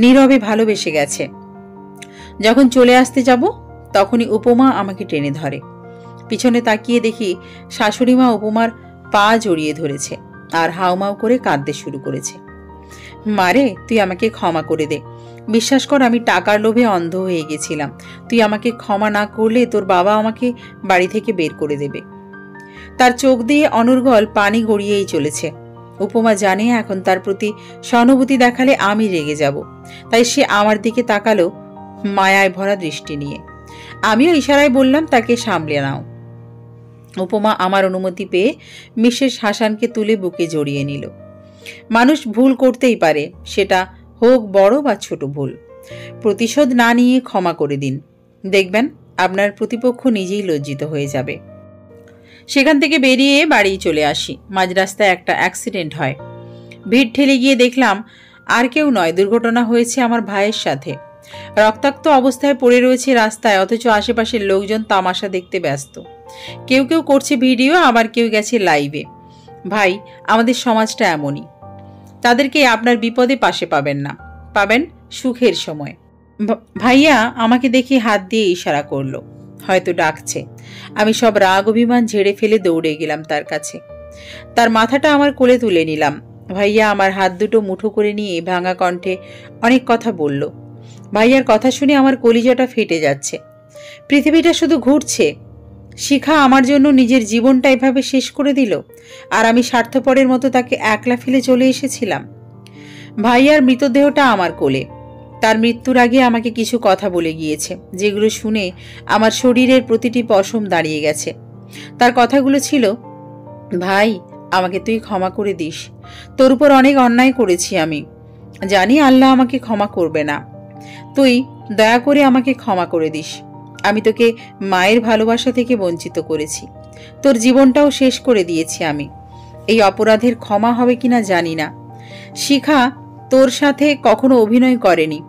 নীরবে ভালোবেসে গেছে। যখন চলে আসতে যাব, তখনই উপমা আমাকে টেনে ধরে। পিছনে তাকিয়ে দেখি শাশুড়ি মা উপমার পা জড়িয়ে ধরেছে আর হাউমাউ করে কাঁদতে শুরু করেছে। মারে, তুই আমাকে ক্ষমা করে দে। বিশ্বাস কর, আমি টাকার লোভে অন্ধ হয়ে গেছিলাম। তুই আমাকে ক্ষমা না করলে তোর বাবা আমাকে বাড়ি থেকে বের করে দেবে। তার চোখ দিয়ে অনর্গল পানি গড়িয়েই চলেছে। উপমা জানে এখন তার প্রতি সহানুভূতি দেখালে আমি রেগে যাব, তাই সে আমার দিকে তাকালো মায়ায় ভরা দৃষ্টি নিয়ে। আমিও ইশারায় বললাম, তাকে সামলে নাও। উপমা আমার অনুমতি পেয়ে মিসেস হাসানকে তুলে বুকে জড়িয়ে নিল। মানুষ ভুল করতেই পারে, সেটা হোক বড় বা ছোট ভুল। প্রতিশোধ না নিয়ে ক্ষমা করে দিন, দেখবেন আপনার প্রতিপক্ষ নিজেই লজ্জিত হয়ে যাবে। সেখান থেকে বেরিয়ে বাড়ি চলে আসি। মাঝ রাস্তায় একটা অ্যাক্সিডেন্ট হয়। ভিড় ঠেলে গিয়ে দেখলাম আর কেউ নয়, দুর্ঘটনা হয়েছে আমার ভাইয়ের সাথে। রক্তাক্ত অবস্থায় পড়ে রয়েছে রাস্তায়, অথচ আশেপাশের লোকজন তামাশা দেখতে ব্যস্ত। কেউ কেউ করছে ভিডিও, আবার কেউ গেছে লাইভে। ভাই, আমাদের সমাজটা এমনই। তাদেরকে আপনার বিপদে পাশে পাবেন না, পাবেন সুখের সময়। ভাইয়া আমাকে দেখে হাত দিয়ে ইশারা করলো, হয়তো ডাকছে। আমি সব রাগ অভিমান ঝেড়ে ফেলে দৌড়ে গেলাম তার কাছে। তার মাথাটা আমার কোলে তুলে নিলাম। ভাইয়া আমার হাত দুটো মুঠো করে নিয়ে ভাঙা কণ্ঠে অনেক কথা বলল। ভাইয়ার কথা শুনে আমার কলিজাটা ফেটে যাচ্ছে। পৃথিবীটা শুধু ঘুরছে। শিখা আমার জন্য নিজের জীবনটা এভাবে শেষ করে দিল, আর আমি স্বার্থপরের মতো তাকে একলা ফেলে চলে এসেছিলাম। ভাইয়ার মৃতদেহটা আমার কোলে। তার মৃত্যুর আগে আমাকে কিছু কথা বলে গিয়েছে, যেগুলো শুনে আমার শরীরের প্রতিটি পশম দাঁড়িয়ে গেছে। তার কথাগুলো ছিল, ভাই, আমাকে তুই ক্ষমা করে দিস। তোর উপর অনেক অন্যায় করেছি আমি, জানি আল্লাহ আমাকে ক্ষমা করবে না। তুই দয়া করে আমাকে ক্ষমা করে দিস। আমি তোকে মায়ের ভালোবাসা থেকে বঞ্চিত করেছি, তোর জীবনটাও শেষ করে দিয়েছি আমি। এই অপরাধের ক্ষমা হবে কিনা জানি না। শিখা তোর সাথে কখনো অভিনয় করেনি,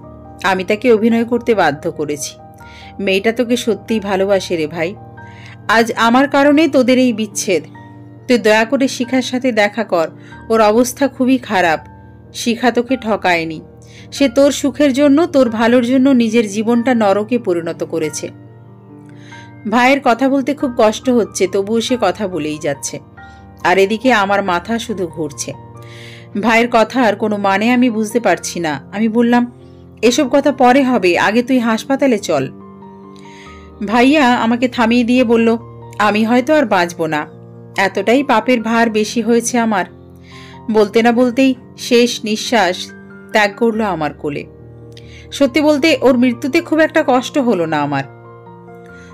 আমি তাকে অভিনয় করতে বাধ্য করেছি। মেয়েটা তোকে সত্যিই ভালোবাসে রে ভাই। আজ আমার কারণে তোদের এই বিচ্ছেদ। তুই দয়া করে শিখার সাথে দেখা কর, ওর অবস্থা খুবই খারাপ। শিখা তোকে ঠকায়নি, সে তোর সুখের জন্য, তোর ভালোর জন্য নিজের জীবনটা নরকে পরিণত করেছে। ভাইয়ের কথা বলতে খুব কষ্ট হচ্ছে, তবুও সে কথা বলেই যাচ্ছে। আর এদিকে আমার মাথা শুধু ঘুরছে। ভাইয়ের কথার কোনো মানে আমি বুঝতে পারছি না। আমি বললাম, এসব কথা পরে হবে, আগে তুই হাসপাতালে চল। ভাইয়া আমাকে থামিয়ে দিয়ে বলল, আমি হয়তো আর বাঁচব না, এতটাই পাপের ভার বেশি হয়েছে আমার। বলতে না বলতেই শেষ নিঃশ্বাস ত্যাগ করলো আমার কোলে। সত্যি বলতে ওর মৃত্যুতে খুব একটা কষ্ট হলো না আমার।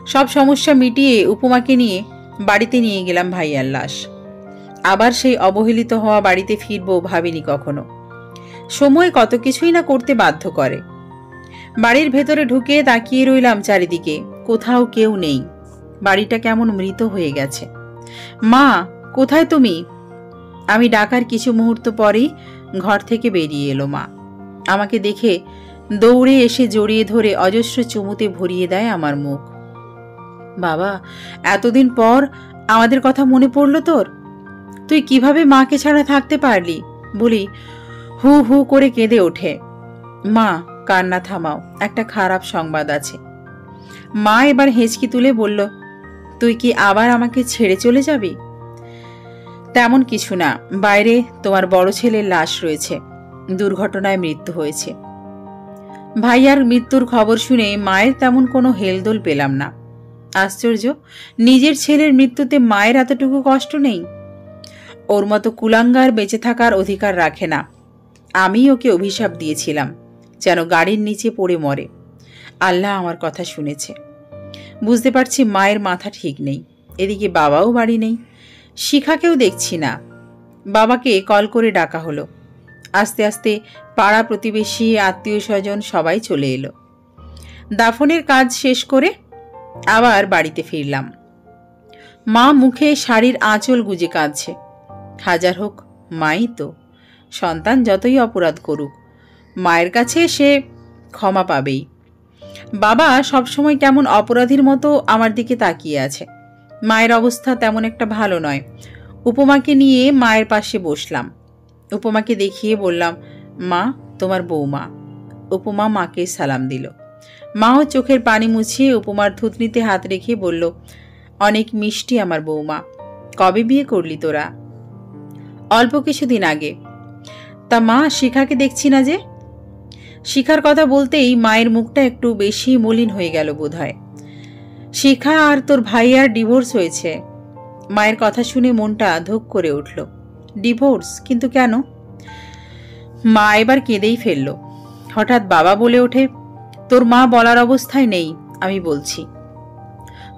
সব সমস্যা মিটিয়ে উপমাকে নিয়ে বাড়িতে নিয়ে গেলাম ভাইয়ার লাশ। আবার সেই অবহেলিত হওয়া বাড়িতে ফিরবো ভাবিনি কখনো। সময় কত কিছুই না করতে বাধ্য করে। বাড়ির ভেতরে ঢুকে তাকিয়ে রইলাম চারিদিকে, কোথাও কেউ নেই। বাড়িটা কেমন মৃত হয়ে গেছে। মা, কোথায় তুমি? আমি ডাকার কিছু মুহূর্ত পরেই ঘর থেকে বেরিয়ে এলো মা। আমাকে দেখে দৌড়ে এসে জড়িয়ে ধরে অজস্র চুমুতে ভরিয়ে দেয় আমার মুখ। বাবা, এতদিন পর আমাদের কথা মনে পড়লো তোর? তুই কিভাবে মাকে ছাড়া থাকতে পারলি? বলি হু হু করে কেঁদে ওঠে। মা, কান্না থামাও, একটা খারাপ সংবাদ আছে। মা এবার হেঁচকি তুলে বলল, তুই কি আবার আমাকে ছেড়ে চলে যাবি? তেমন কিছু না, বাইরে তোমার বড় ছেলের লাশ রয়েছে, দুর্ঘটনায় মৃত্যু হয়েছে। ভাইয়ার মৃত্যুর খবর শুনে মায়ের তেমন কোনো হেলদোল পেলাম না। আশ্চর্য, নিজের ছেলের মৃত্যুতে মায়ের এতটুকু কষ্ট নেই। ওর মতো কুলাঙ্গার বেঁচে থাকার অধিকার রাখে না। আমি ওকে অভিশাপ দিয়েছিলাম যেন গাড়ির নিচে পড়ে মরে। আল্লাহ আমার কথা শুনেছে। বুঝতে পারছি মায়ের মাথা ঠিক নেই। এদিকে বাবাও বাড়ি নেই, শিখাকেও দেখছি না। বাবাকে কল করে ডাকা হলো। আস্তে আস্তে পাড়া প্রতিবেশী, আত্মীয় স্বজন সবাই চলে এলো। দাফনের কাজ শেষ করে আবার বাড়িতে ফিরলাম। মা মুখে শাড়ির আঁচল গুজে কাঁদছে। হাজার হোক, মাই তো। সন্তান যতই অপরাধ করুক, মায়ের কাছে সে ক্ষমা পাবেই। বাবা সবসময় কেমন অপরাধীর মতো আমার দিকে তাকিয়ে আছে। মায়ের অবস্থা তেমন একটা ভালো নয়। উপমাকে নিয়ে মায়ের পাশে বসলাম। উপমাকে দেখিয়ে বললাম, মা, তোমার বৌমা। উপমা মাকে সালাম দিল। মাও চোখের পানি মুছিয়ে উপমার থুতনিতে হাত রেখে বলল, অনেক মিষ্টি আমার বৌমা। কবে বিয়ে করলি তোরা? অল্প কিছুদিন আগে। তা মা, শিখাকে দেখছি না যে? শিখার কথা বলতেই মায়ের মুখটা একটু বেশি মলিন হয়ে গেল বোধহয়। শিখা আর তোর ভাইয়ার ডিভোর্স হয়েছে। মায়ের কথা শুনে মনটা ধুক করে উঠল। ডিভোর্স? কিন্তু কেন? মা এবার কেঁদেই ফেলল। হঠাৎ বাবা বলে ওঠে, তোর মা বলার অবস্থায় নেই, আমি বলছি।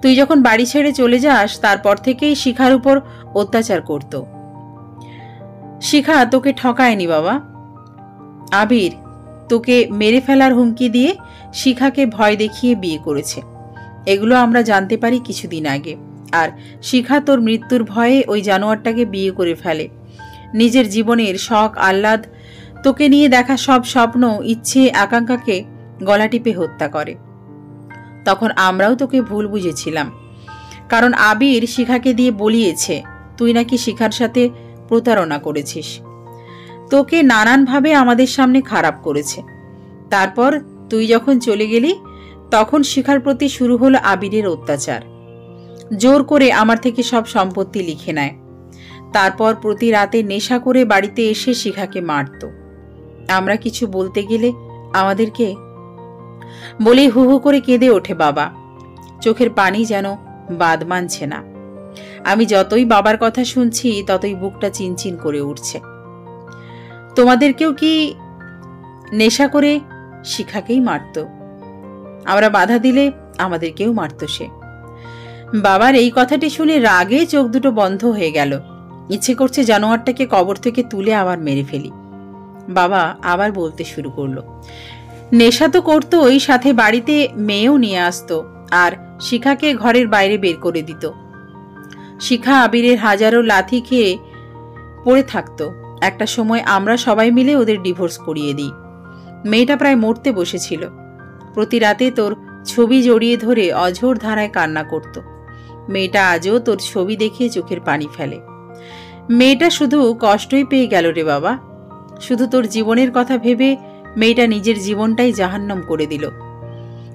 তুই যখন বাড়ি ছেড়ে চলে যাস তারপর থেকেই শিখার উপর অত্যাচার করত। শিখা তোকে ঠকায়নি বাবা। আবির তোকে মেরে ফেলার হুমকি দিয়ে শিখাকে ভয় দেখিয়ে বিয়ে করেছে। এগুলো আমরা জানতে পারি কিছুদিন আগে। আর শিখা তোর মৃত্যুর ভয়ে ওই জানোয়ারটাকে বিয়ে করে ফেলে। নিজের জীবনের শখ আহ্লাদ, তোকে নিয়ে দেখা সব স্বপ্ন, ইচ্ছে, আকাঙ্ক্ষাকে গলা টিপে হত্যা করে। তখন আমরাও তোকে ভুল বুঝেছিলাম, কারণ আবির শিখাকে দিয়ে বলিয়েছে তুই নাকি শিখার সাথে প্রতারণা করেছিস। তোকে নানানভাবে আমাদের সামনে খারাপ করেছে। তারপর তুই যখন চলে গেলি তখন শিখার প্রতি শুরু হলো আবিরের অত্যাচার। জোর করে আমার থেকে সব সম্পত্তি লিখে নেয়। তারপর প্রতি রাতে নেশা করে বাড়িতে এসে শিখাকে মারত। আমরা কিছু বলতে গেলে আমাদেরকে বলেই হু হু করে কেঁদে ওঠে বাবা। চোখের পানি যেন বাদ মানছে না। আমি যতই বাবার কথা শুনছি ততই বুকটা চিনচিন করে উঠছে। তোমাদেরকেও কি নেশা করে শিখাকেই মারত? আমরা বাধা দিলে আমাদেরকেও মারত সে। বাবার এই কথাটি শুনে রাগে চোখ দুটো বন্ধ হয়ে গেল। ইচ্ছে করছে জানোয়ারটাকে কবর থেকে তুলে আবার মেরে ফেলি। বাবা আবার বলতে শুরু করলো, নেশা তো করতোই, সাথে বাড়িতে মেয়েও নিয়ে আসতো আর শিখাকে ঘরের বাইরে বের করে দিত। শিখা আবিরের হাজারো লাথি খেয়ে পড়ে থাকতো। একটা সময় আমরা সবাই মিলে ওদের ডিভোর্স করিয়ে দিই। মেয়েটা প্রায় মরতে বসেছিল। প্রতি রাতে তোর ছবি জড়িয়ে ধরে অঝোর ধারায় কান্না করত। মেয়েটা আজও তোর ছবি দেখে চোখের পানি ফেলে। মেয়েটা শুধু কষ্টই পেয়ে গেল রে বাবা। শুধু তোর জীবনের কথা ভেবে মেয়েটা নিজের জীবনটাই জাহান্নাম করে দিল।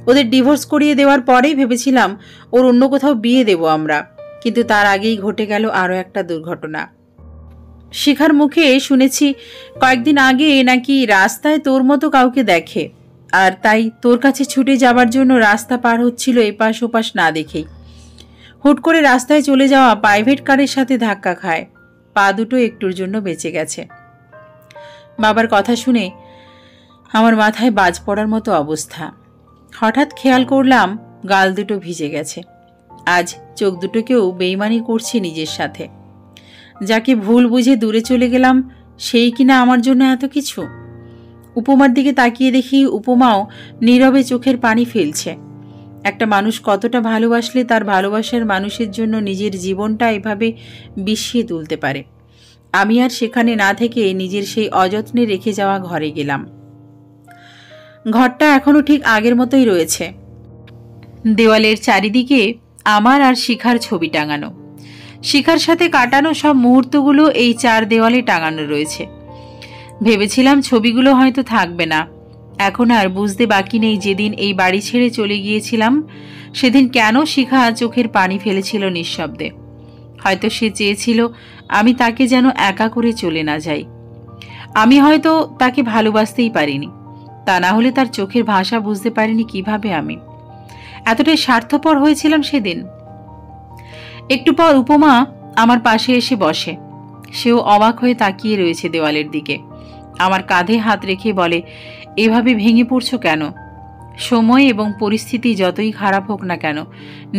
ওদের ডিভোর্স করিয়ে দেওয়ার পরেই ভেবেছিলাম ওর অন্য কোথাও বিয়ে দেব আমরা, কিন্তু তার আগেই ঘটে গেল আরও একটা দুর্ঘটনা। শিখার মুখে শুনেছি কয়েকদিন আগে নাকি রাস্তায় তোর মতো কাউকে দেখে, আর তাই তোর কাছে ছুটে যাবার জন্য রাস্তা পার হচ্ছিল এপাশ ওপাশ না দেখেই। হুট করে রাস্তায় চলে যাওয়া প্রাইভেট কারের সাথে ধাক্কা খায়। পা দুটো একটুর জন্য বেঁচে গেছে। বাবার কথা শুনে আমার মাথায় বাজ পড়ার মতো অবস্থা। হঠাৎ খেয়াল করলাম গাল দুটো ভিজে গেছে। আজ চোখ দুটোকেও বেইমানি করছি নিজের সাথে। যাকে ভুল বুঝে দূরে চলে গেলাম সেই কিনা আমার জন্য এত কিছু। উপমার দিকে তাকিয়ে দেখি উপমাও নীরবে চোখের পানি ফেলছে। একটা মানুষ কতটা ভালোবাসলে তার ভালোবাসার মানুষের জন্য নিজের জীবনটা এভাবে বিষিয়ে তুলতে পারে। আমি আর সেখানে না থেকে নিজের সেই অযত্নে রেখে যাওয়া ঘরে গেলাম। ঘরটা এখনো ঠিক আগের মতোই রয়েছে। দেওয়ালের চারিদিকে আমার আর শিখার ছবি টাঙানো। শিখার সাথে কাটানো সব মুহূর্তগুলো এই 4 দেওয়ালে টাঙানো রয়েছে। ভেবেছিলাম ছবিগুলো হয়তো থাকবে না। এখন আর বুঝতে বাকি নেই যেদিন এই বাড়ি ছেড়ে চলে গিয়েছিলাম সেদিন কেন শিখা চোখের পানি ফেলেছিল নিঃশব্দে। হয়তো সে চেয়েছিল আমি তাকে যেন একা করে চলে না যাই। আমি হয়তো তাকে ভালোবাসতেই পারিনি, তা না হলে তার চোখের ভাষা বুঝতে পারিনি কিভাবে আমি এতটাই স্বার্থপর হয়েছিলাম সেদিন। একটু পর উপমা আমার পাশে এসে বসে। সেও অবাক হয়ে তাকিয়ে রয়েছে দেওয়ালের দিকে। আমার কাঁধে হাত রেখে বলে, এভাবে ভেঙে পড়ছো কেন? সময় এবং পরিস্থিতি যতই খারাপ হোক না কেন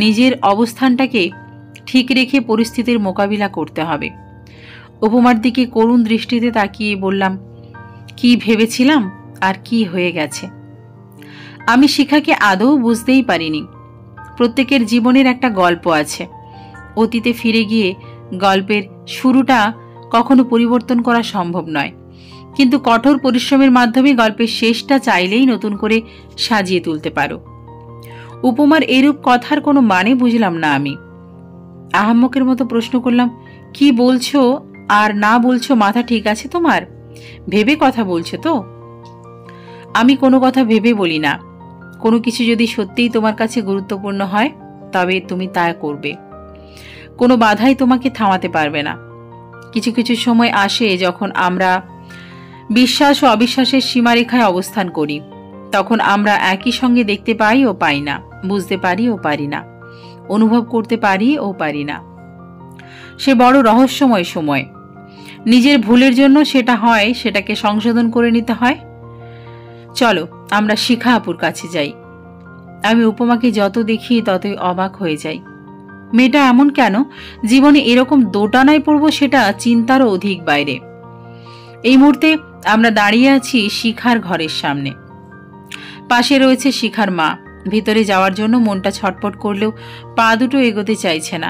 নিজের অবস্থানটাকে ঠিক রেখে পরিস্থিতির মোকাবিলা করতে হবে। উপমার দিকে করুণ দৃষ্টিতে তাকিয়ে বললাম, কি ভেবেছিলাম আর কি হয়ে গেছে। আমি শিখাকে আদৌ বুঝতেই পারিনি। প্রত্যেকের জীবনের একটা গল্প আছে। অতীতে ফিরে গিয়ে গল্পের শুরুটা কখনো পরিবর্তন করা সম্ভব নয়, কিন্তু কঠোর পরিশ্রমের মাধ্যমে গল্পের শেষটা চাইলেই নতুন করে সাজিয়ে তুলতে পারো। উপমার এরূপ কথার কোনো মানে বুঝলাম না। আমি আহাম্মকের মতো প্রশ্ন করলাম, কি বলছো আর না বলছো মাথা ঠিক আছে তোমার? ভেবে কথা বলছো তো? আমি কোনো কথা ভেবে বলি না। কোনো কিছু যদি সত্যিই তোমার কাছে গুরুত্বপূর্ণ হয় তবে তুমি তা করবে। কোনো বাধাই তোমাকে থামাতে পারবে না। কিছু কিছু সময় আসে যখন আমরা বিশ্বাস ও অবিশ্বাসের সীমারেখায় অবস্থান করি। তখন আমরা একই সঙ্গে দেখতে পাই ও পাই না, বুঝতে পারি ও পারি না, অনুভব করতে পারি ও পারি না। সে বড় রহস্যময় সময়। নিজের ভুলের জন্য সেটা হয়, সেটাকে সংশোধন করে নিতে হয়। চলো আমরা শিখা আপুর কাছে যাই। আমি উপমাকে যত দেখি ততই অবাক হয়ে যাই। মেয়েটা এমন কেন? জীবনে এরকম দোটানায় পড়বো সেটা চিন্তারও অধিক বাইরে। এই মুহূর্তে আমরা দাঁড়িয়ে আছি শিখার ঘরের সামনে। পাশে রয়েছে শিখার মা। ভিতরে যাওয়ার জন্য মনটা ছটপট করলেও পা দুটো এগোতে চাইছে না।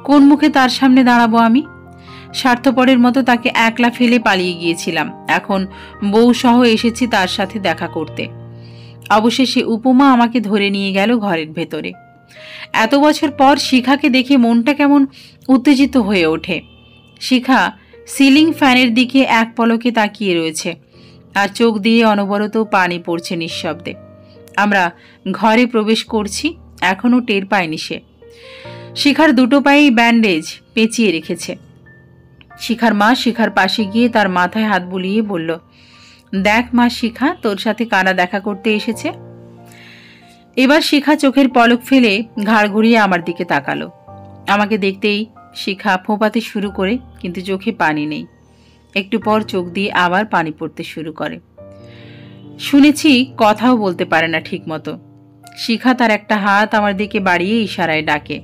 কোন মুখে তার সামনে দাঁড়াবো আমি? স্বার্থপরের মতো তাকে একলা ফেলে পালিয়ে গিয়েছিলাম। এখন বউ সহ এসেছি তার সাথে দেখা করতে। অবশেষে উপমা আমাকে ধরে নিয়ে গেল ঘরের ভেতরে। এত বছর পর শিখাকে দেখে মনটা কেমন উত্তেজিত হয়ে ওঠে। শিখা সিলিং ফ্যানের দিকে এক পলকে তাকিয়ে রয়েছে আর চোখ দিয়ে অনবরত পানি পড়ছে নিঃশব্দে। আমরা ঘরে প্রবেশ করছি, এখনো টের পায়নি সে। শিখার দুটো পায়েই ব্যান্ডেজ পেঁচিয়ে রেখেছে। শিখার মা শিখার পাশে গিয়ে তার মাথায় হাত বুলিয়ে বলল, দেখ মা শিখা, তোর সাথে কারা দেখা করতে এসেছে। এবার শিখা চোখের পলক ফেলে ঘাড় ঘুরিয়ে আমার দিকে তাকালো। আমাকে দেখতেই শিখা ফোঁপাতে শুরু করে, কিন্তু চোখে পানি নেই। একটু পর চোখ দিয়ে আবার পানি পড়তে শুরু করে। শুনেছি কথাও বলতে পারে না ঠিক মতো। শিখা তার একটা হাত আমার দিকে বাড়িয়ে ইশারায় ডাকে।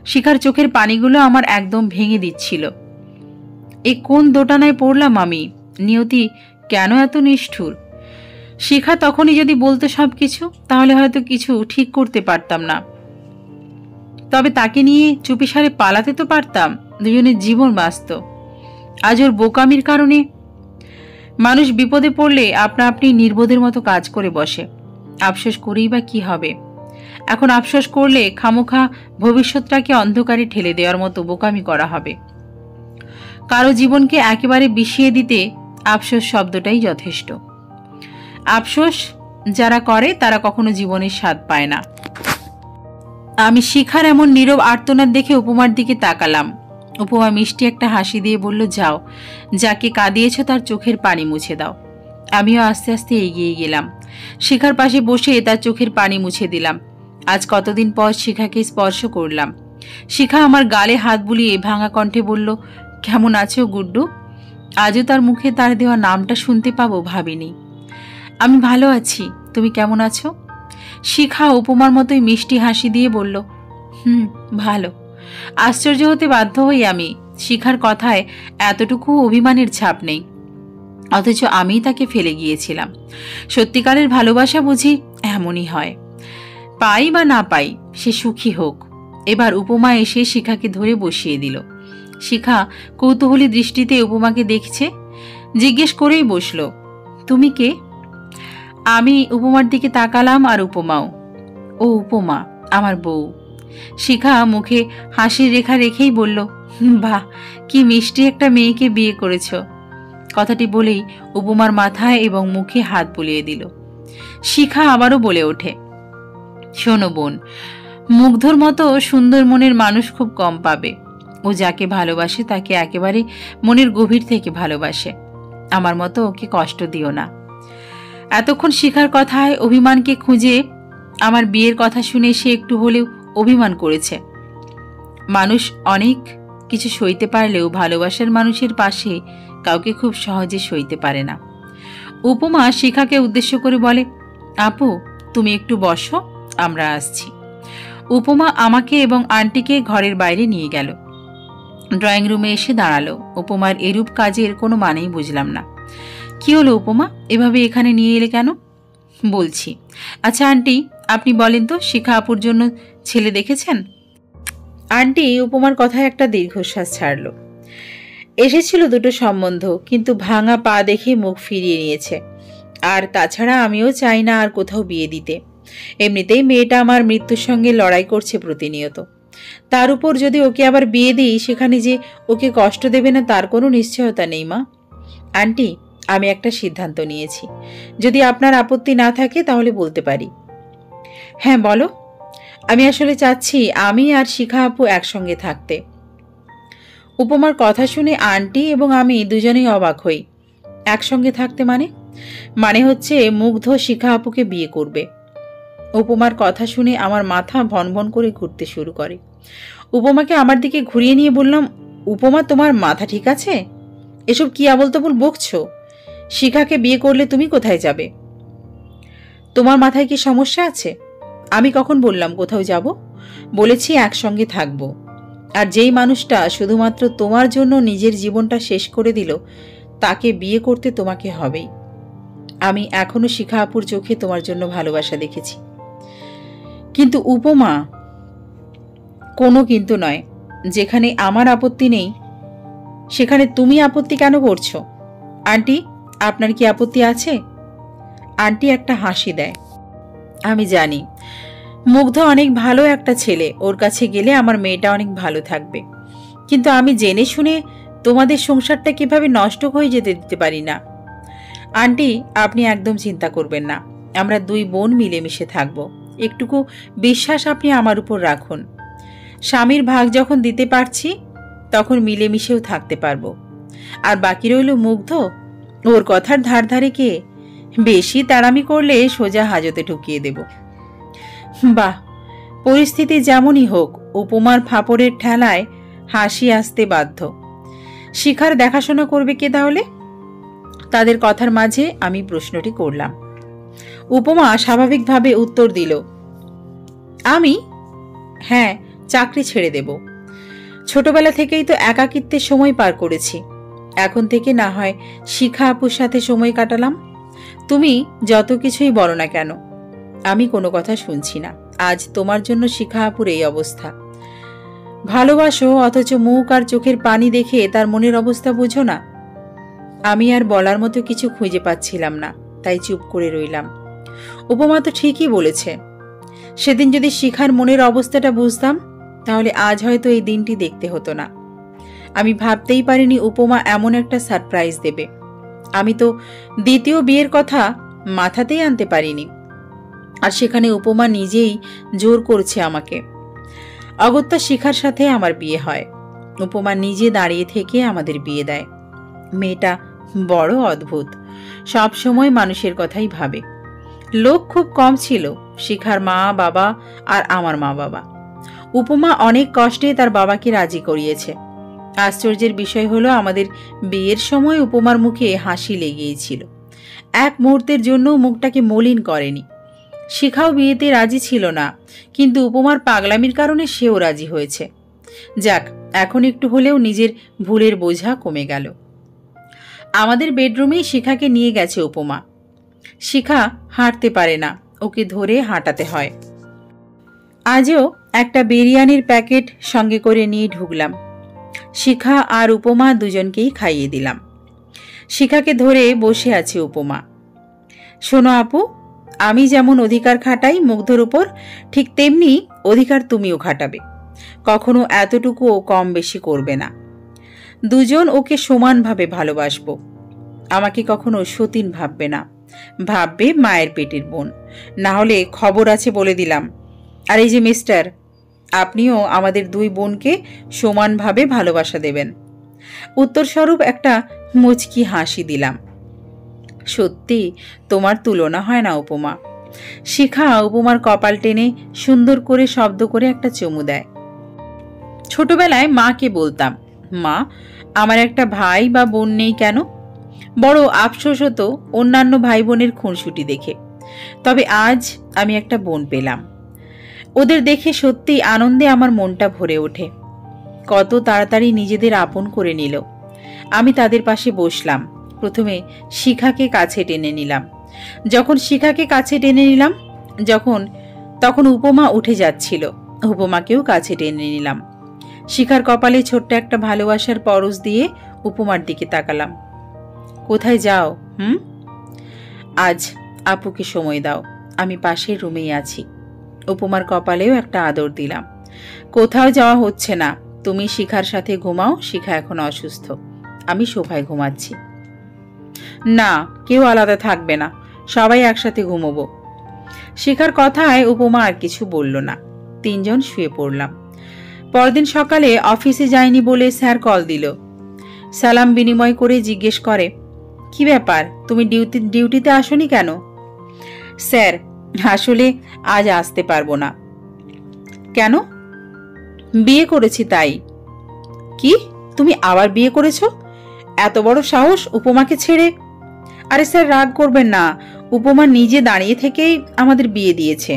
শিখার চোখের পানিগুলো আমার একদম ভেঙে দিচ্ছিল। এই কোন দোটানায় পড়লাম আমি? নিয়তি কেন এত নিষ্ঠুর? শিখা তখনই যদি বলতো সবকিছু, তাহলে হয়তো কিছু ঠিক করতে পারতাম না। তবে তাকে নিয়ে চুপিসারে পালাতে তো পারতাম, দুজনের জীবন বাঁচত। আজ ওর বোকামির কারণে মানুষ বিপদে পড়লে আপনা আপনি নির্বোধের মতো কাজ করে বসে। আফসোস করেই বা কি হবে? এখন আফসোস করলে খামোখা ভবিষ্যৎটাকে অন্ধকারে ঠেলে দেওয়ার মতো বোকামি করা হবে। কারো জীবনকে একেবারে বিষিয়ে দিতে আফসোস শব্দটাই যথেষ্ট। আফসোস যারা করে তারা কখনো জীবনের স্বাদ পায় না। আমি শিখার এমন নীরব আর্তনাদ দেখে উপমার দিকে তাকালাম। উপমা মিষ্টি একটা হাসি দিয়ে বলল, যাও, যাকে কাঁদিয়েছ তার চোখের পানি মুছে দাও। আমিও আস্তে আস্তে এগিয়ে গেলাম। শিখার পাশে বসে তার চোখের পানি মুছে দিলাম। আজ কতদিন পর শিখাকে স্পর্শ করলাম। শিখা আমার গালে হাত বুলিয়ে ভাঙা কণ্ঠে বলল, কেমন আছো গুড্ডু? আজও তার মুখে তার দেওয়া নামটা শুনতে পাবো ভাবিনি। আমি ভালো আছি, তুমি কেমন আছো? শিখা উপমার মতোই মিষ্টি হাসি দিয়ে বলল, ভালো। আশ্চর্য হতে বাধ্য হই আমি। শিখার কথায় এতটুকু অভিমানের ছাপ নেই। অথচ আমিই তাকে ফেলে গিয়েছিলাম। সত্যিকারের ভালোবাসা বুঝি এমনই হয়, পাই বা না পাই সে সুখী হোক। এবার উপমা এসে শিখাকে ধরে বসিয়ে দিল। শিখা কৌতূহলী দৃষ্টিতে উপমাকে দেখছে, জিজ্ঞেস করেই বসল, তুমি কে? আমি উপমার দিকে তাকালাম, আর উপমাও। ও উপমা, আমার বউ। শিখা মুখে হাসির রেখা রেখেই বলল, বাহ, কি মিষ্টি একটা মেয়েকে বিয়ে করেছ। কথাটি বলেই উপমার মাথায় এবং মুখে হাত বুলিয়ে দিল। শিখা আবারও বলে ওঠে, শোনো বোন, মুগ্ধর মতো সুন্দর মনের মানুষ খুব কম পাবে। ও যাকে ভালোবাসে তাকে একেবারে মনের গভীর থেকে ভালোবাসে। আমার মতো ওকে কষ্ট দিও না। এতক্ষণ শিখার কথায় অভিমানকে খুঁজে আমার বিয়ের কথা শুনে সে একটু হলেও অভিমান করেছে। মানুষ অনেক কিছু সইতে পারলেও ভালোবাসার মানুষের পাশে কাউকে খুব সহজে সইতে পারে না। উপমা শিখাকে উদ্দেশ্য করে বলে, আপু তুমি একটু বসো, আমরা আসছি। উপমা আমাকে এবং আন্টিকে ঘরের বাইরে নিয়ে গেল। ড্রয়িং রুমে এসে দাঁড়ালো। উপমার এরূপ কাজের কোনো মানেই বুঝলাম না। কি হলো উপমা, এভাবে এখানে নিয়ে এলে কেন? বলছি। আচ্ছা আন্টি, আপনি বলেন তো, শিখা আপুর জন্য ছেলে দেখেছেন? আন্টি উপমার কথায় একটা দীর্ঘশ্বাস ছাড়ল। এসেছিল দুটো সম্বন্ধ, কিন্তু ভাঙা পা দেখে মুখ ফিরিয়ে নিয়েছে। আর তাছাড়া আমিও চাই না আর কোথাও বিয়ে দিতে। এমনিতেই মেয়েটা আমার মৃত্যুর সঙ্গে লড়াই করছে প্রতিনিয়ত। তার উপর যদি ওকে আবার বিয়ে দিই, সেখানে যে ওকে কষ্ট দেবে না তার কোনো নিশ্চয়তা নেই মা। আন্টি, আমি একটা সিদ্ধান্ত নিয়েছি। যদি আপনার আপত্তি না থাকে তাহলে বলতে পারি। হ্যাঁ বলো। আমি আসলে চাচ্ছি আমি আর শিখা আপু একসঙ্গে থাকতে। উপমার কথা শুনে আন্টি এবং আমি দুজনেই অবাক হই। একসঙ্গে থাকতে মানে হচ্ছে মুগ্ধ শিখা আপুকে বিয়ে করবে। উপমার কথা শুনে আমার মাথা ভনভন করে ঘুরতে শুরু করে। উপমাকে আমার দিকে ঘুরিয়ে নিয়ে বললাম, উপমা তোমার মাথা ঠিক আছে? এসব কি আবল তাবল বকছো? শিখাকে বিয়ে করলে তুমি কোথায় যাবে? তোমার মাথায় কি সমস্যা আছে? আমি কখন বললাম কোথাও যাব? বলেছি একসঙ্গে থাকবো। আর যেই মানুষটা শুধুমাত্র তোমার জন্য নিজের জীবনটা শেষ করে দিল, তাকে বিয়ে করতে তোমাকে হবেই। আমি এখনো শিখা আপুর চোখে তোমার জন্য ভালোবাসা দেখেছি। কিন্তু উপমা, কোনো কিন্তু নয়। যেখানে আমার আপত্তি নেই সেখানে তুমি আপত্তি কেন করছো? আন্টি, আপনার কি আপত্তি আছে? আন্টি একটা হাসি দেয়। আমি জানি মুগ্ধ অনেক ভালো একটা ছেলে, ওর কাছে গেলে আমার মেয়েটা অনেক ভালো থাকবে। কিন্তু আমি জেনে শুনে তোমাদের সংসারটা কিভাবে নষ্ট হয়ে যেতে দিতে পারি না। আন্টি, আপনি একদম চিন্তা করবেন না। আমরা দুই বোন মিলেমিশে থাকব। একটুকু বিশ্বাস আপনি আমার উপর রাখুন। স্বামীর ভাগ যখন দিতে পারছি, তখন মিলেমিশেও থাকতে পারবো। আর বাকি রইল মুগ্ধ, ওর কথার ধার ধারে কে? বেশি তাড়ামি করলে সোজা হাজতে ঢুকিয়ে দেব। বাহ, পরিস্থিতি যেমনই হোক, উপমার ফাপড়ের ঠেলায় হাসি আসতে বাধ্য। শিখার দেখাশোনা করবে কে তাহলে? তাদের কথার মাঝে আমি প্রশ্নটি করলাম। উপমা স্বাভাবিকভাবে উত্তর দিল, আমি? হ্যাঁ, চাকরি ছেড়ে দেব। ছোটবেলা থেকেই তো একাকিত্বের সময় পার করেছি। এখন থেকে না হয় শিখা আপুর সাথে সময় কাটালাম। তুমি যত কিছুই বলো না কেন, আমি কোনো কথা শুনছি না। আজ তোমার জন্য শিখা আপুর এই অবস্থা। ভালোবাসো, অথচ মুখ আর চোখের পানি দেখে তার মনের অবস্থা বুঝো না। আমি আর বলার মতো কিছু খুঁজে পাচ্ছিলাম না, তাই চুপ করে রইলাম। উপমা তো ঠিকই বলেছে। সেদিন যদি শিখার মনের অবস্থাটা বুঝতাম, তাহলে আজ হয়তো এই দিনটি দেখতে হতো না। আমি ভাবতেই পারিনি উপমা এমন একটা সারপ্রাইজ দেবে। আমি তো দ্বিতীয় বিয়ের কথা মাথাতেই আনতে পারিনি। আর সেখানে উপমা নিজেই জোর করছে আমাকে। অগত্যা শিখার সাথে আমার বিয়ে হয়। উপমা নিজে দাঁড়িয়ে থেকে আমাদের বিয়ে দেয়। মেয়েটা বড় অদ্ভুত, সব সময় মানুষের কথাই ভাবে। লোক খুব কম ছিল, শিখার মা বাবা আর আমার মা বাবা। উপমা অনেক কষ্টে তার বাবাকে রাজি করিয়েছে। আশ্চর্যের বিষয় হলো, আমাদের বিয়ের সময় উপমার মুখে হাসি লেগেছিল। এক মুহূর্তের জন্য মুখটাকে মলিন করেনি। শিখাও বিয়েতে রাজি ছিল না, কিন্তু উপমার পাগলামির কারণে সেও রাজি হয়েছে। যাক, এখন একটু হলেও নিজের ভুলের বোঝা কমে গেল। আমাদের বেডরুমেই শিখাকে নিয়ে গেছে উপমা। শিখা হাঁটতে পারে না, ওকে ধরে হাঁটাতে হয়। আজও একটা বিরিয়ানির প্যাকেট সঙ্গে করে নিয়ে ঢুকলাম। শিখা আর উপমা দুজনকেই খাইয়ে দিলাম। শিখাকে ধরে বসে আছে উপমা। শোনো আপু, আমি যেমন অধিকার খাটাই মুগ্ধর উপর, ঠিক তেমনি অধিকার তুমিও খাটাবে। কখনো এতটুকুও কম বেশি করবে না। দুজন ওকে সমানভাবে ভালোবাসবো। আমাকে কখনো সতীন ভাববে না, ভাববে মায়ের পেটের বোন। না হলে খবর আছে বলে দিলাম। আর এই যে মিস্টার, আপনিও আমাদের দুই বোনকে সমানভাবে ভালোবাসা দেবেন। উত্তরস্বরূপ একটা মুচকি হাসি দিলাম। সত্যি তোমার তুলনা হয় না উপমা। শিখা উপমার কপাল টেনে সুন্দর করে শব্দ করে একটা চুমু দেয়। ছোটবেলায় মাকে বলতাম, মা, আমার একটা ভাই বা বোন নেই কেন? বড় আফসোস হতো অন্যান্য ভাই বোনের খুনসুটি দেখে। তবে আজ আমি একটা বোন পেলাম। ওদের দেখে সত্যি আনন্দে আমার মনটা ভরে ওঠে। কত তাড়াতাড়ি নিজেদের আপন করে নিল। আমি তাদের পাশে বসলাম। প্রথমে শিখাকে কাছে টেনে নিলাম। যখন শিখাকে কাছে টেনে নিলাম তখন উপমা উঠে যাচ্ছিল। উপমাকেও কাছে টেনে নিলাম। শিখার কপালে ছোট্ট একটা ভালোবাসার পরশ দিয়ে উপমার দিকে তাকালাম। কোথায় যাও? আজ আপুকে সময় দাও, আমি পাশের রুমেই আছি। উপমার কপালেও একটা আদর দিলাম। কোথাও যাওয়া হচ্ছে না, তুমি শিখার সাথে ঘুমাও। শিখা এখন অসুস্থ, আমি সোফায় ঘুমাচ্ছি। না, কেউ আলাদা থাকবে না, সবাই একসাথে ঘুমোবো। শিখার কথায় উপমা আর কিছু বলল না। তিনজন শুয়ে পড়লাম। পরদিন সকালে অফিসে যায়নি বলে স্যার কল দিল। সালাম বিনিময় করে জিজ্ঞেস করে, কি ব্যাপার, তুমি ডিউটিতে আসোনি কেন? স্যার, আসলে আজ আসতে পারবো না। কেন? বিয়ে করেছি তাই। কি, তুমি আবার বিয়ে করেছো? এত বড় সাহস উপমাকে ছেড়ে? আরে স্যার, রাগ করবেন না, উপমা নিজে দাঁড়িয়ে থেকেই আমাদের বিয়ে দিয়েছে।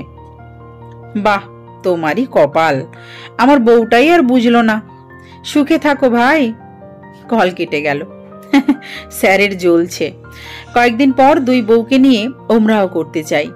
বাহ, তোমারই কপাল, আমার বউটাই আর বুঝলো না। সুখে থাকো ভাই। কল কেটে গেল। স্যারের জ্বলছে। কয়েকদিন পর দুই বউকে নিয়ে ওমরাও করতে চাই।